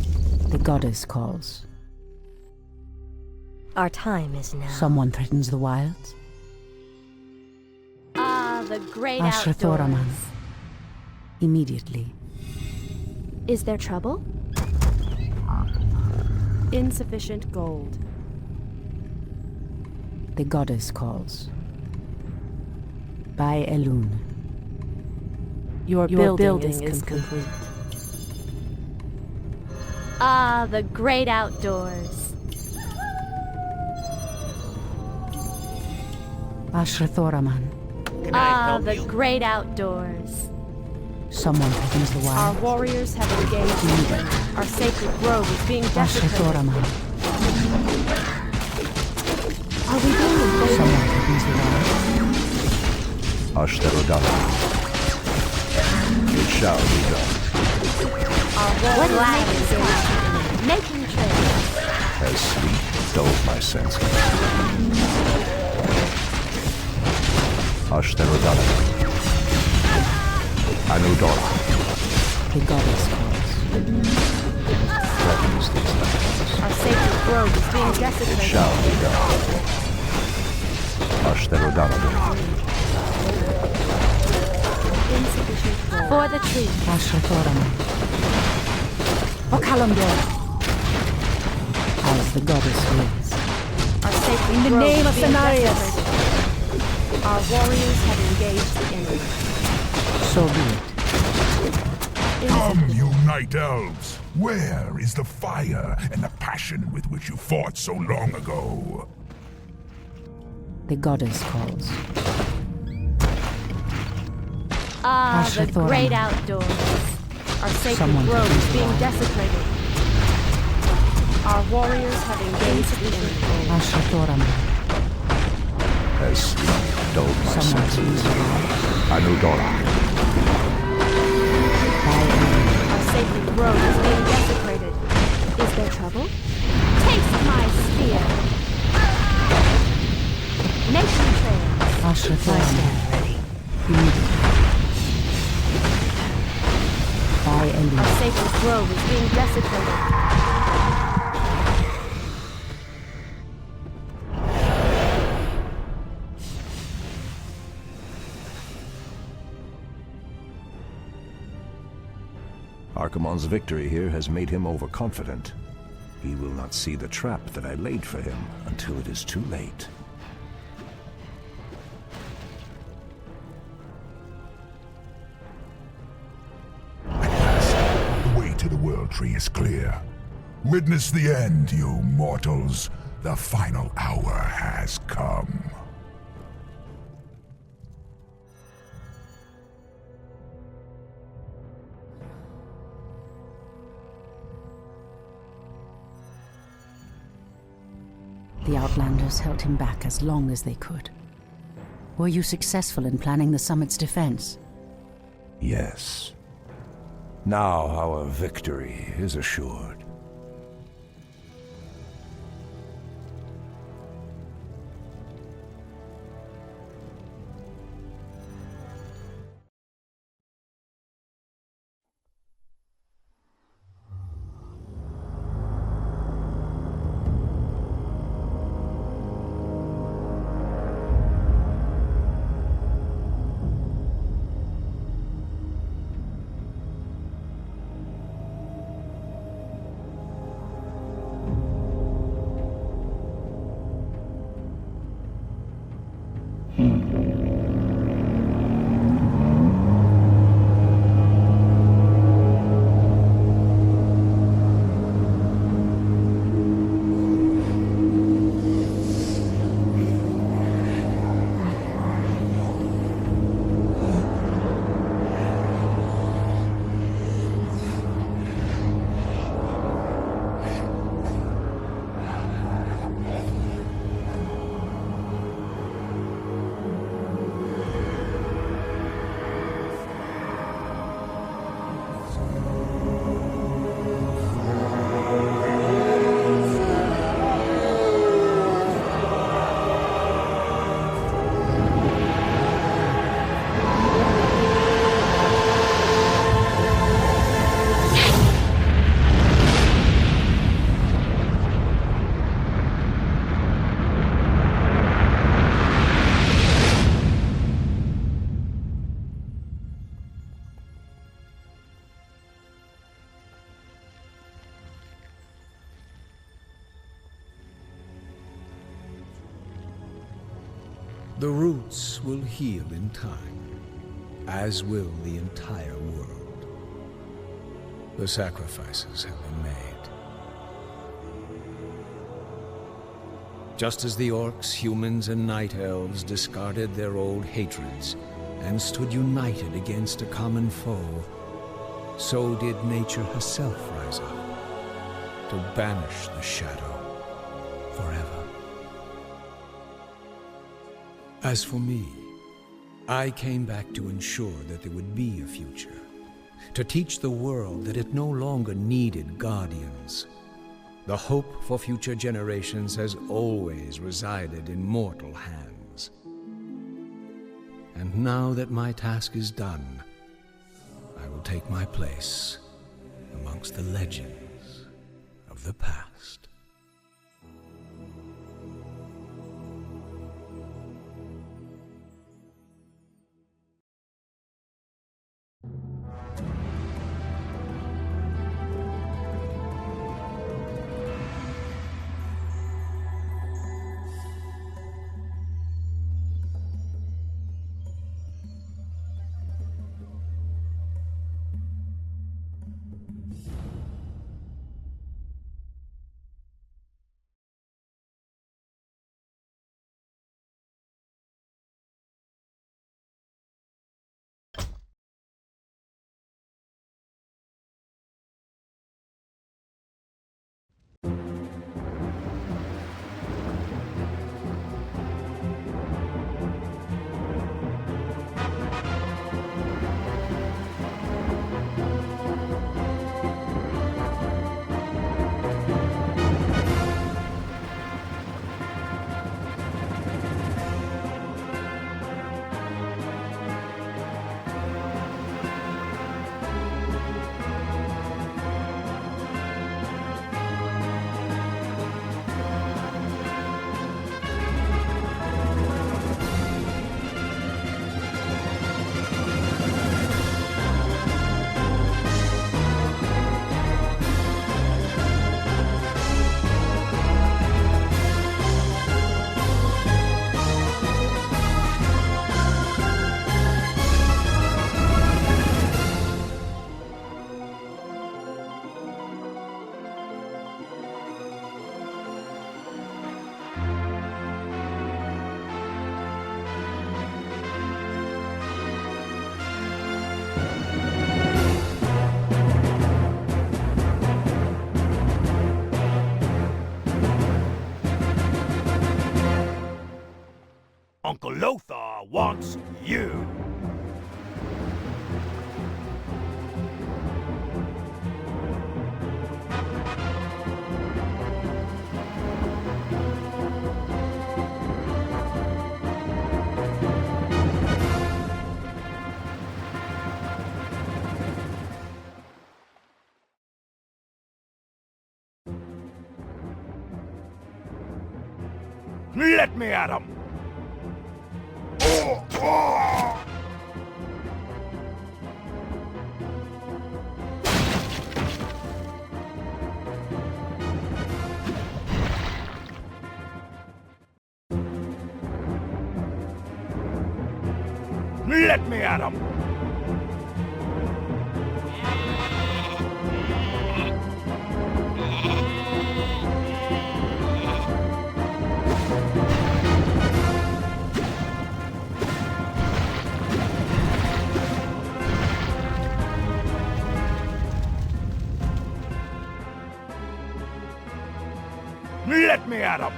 The goddess calls. Our time is now. Someone threatens the wilds. Ah, the great Ashrathoraman. outdoors. Immediately. Is there trouble? Insufficient gold. The goddess calls. By Elune. Your building is complete. Ah, the great outdoors. Ashrathoraman. Ah, the great outdoors. Someone threatens the Our wild. warriors have engaged. Our sacred grove is being desecrated. Ashrathoraman. Are we being invaded? Someone threatens the wild. Ashtarodana. It shall be done. What is making trails? As sleep dulls my senses. Ashtarodana. Anudora. The goddess calls. Threatens these lands. Our sacred grove is being It desecrated. shall be done. Ashtarodana. Insufficient gold. For the trees. Ashrathoraman. Okalamdor. As the goddess wills. Our sacred In the grove name is of being Cenarius. desecrated. Our warriors have engaged the enemy. So be it. Come, you night elves! Where is the fire and the passion with which you fought so long ago? The goddess calls. Ah, the Ashrathoraman. great outdoors. Our sacred Someone grove threatens is the being wild. desecrated. Our warriors have engaged the enemy. Ashrathoraman. As sleep dulls my Someone senses. threatens the wild. Anudora. By Elune. Our sacred grove is being desecrated. Is there trouble? Taste my spear. Making trails. Ashrathoraman. Immediately. By Our Elune. sacred grove is being desecrated. Archimonde's victory here has made him overconfident. He will not see the trap that I laid for him until it is too late. The way to the World Tree is clear. Witness the end, you mortals. The final hour has come. The Outlanders held him back as long as they could. Were you successful in planning the summit's defense? Yes. Now our victory is assured. The roots will heal in time, as will the entire world. The sacrifices have been made. Just as the orcs, humans, and night elves discarded their old hatreds and stood united against a common foe, so did nature herself rise up to banish the shadow forever. As for me, I came back to ensure that there would be a future, to teach the world that it no longer needed guardians. The hope for future generations has always resided in mortal hands. And now that my task is done, I will take my place amongst the legends of the past. Uncle Lothar wants you. Let me at him! Let me at him! Let me at him!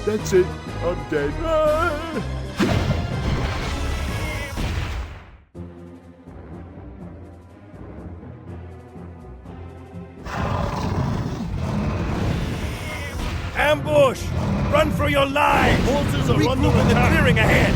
That's it. I'm dead. Ah! Ambush! Run for your lives! Forces are under the clearing ahead!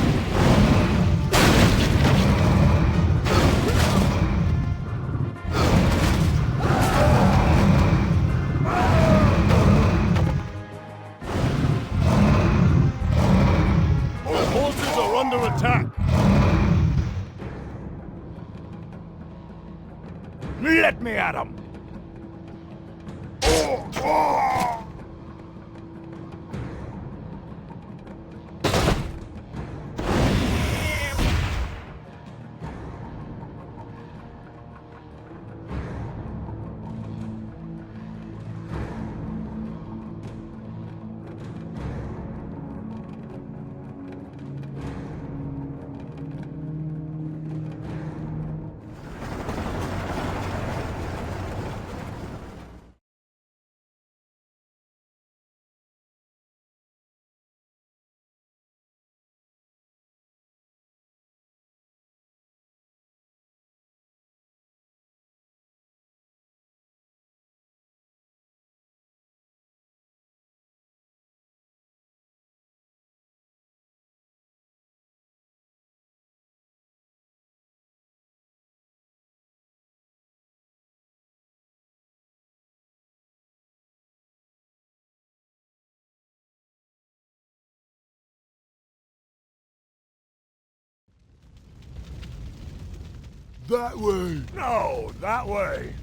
Our forces are under attack! Get me at him! That way! No, that way!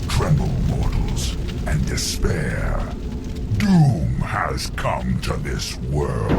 Tremble, mortals, and despair. Doom has come to this world.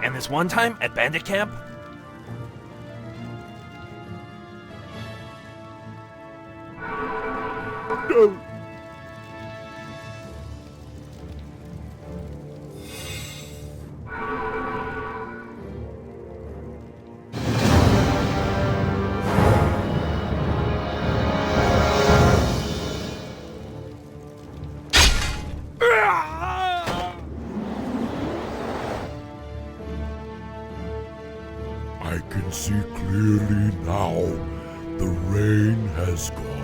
And this one time at Bandit Camp? No! I can can see clearly now. The rain has gone.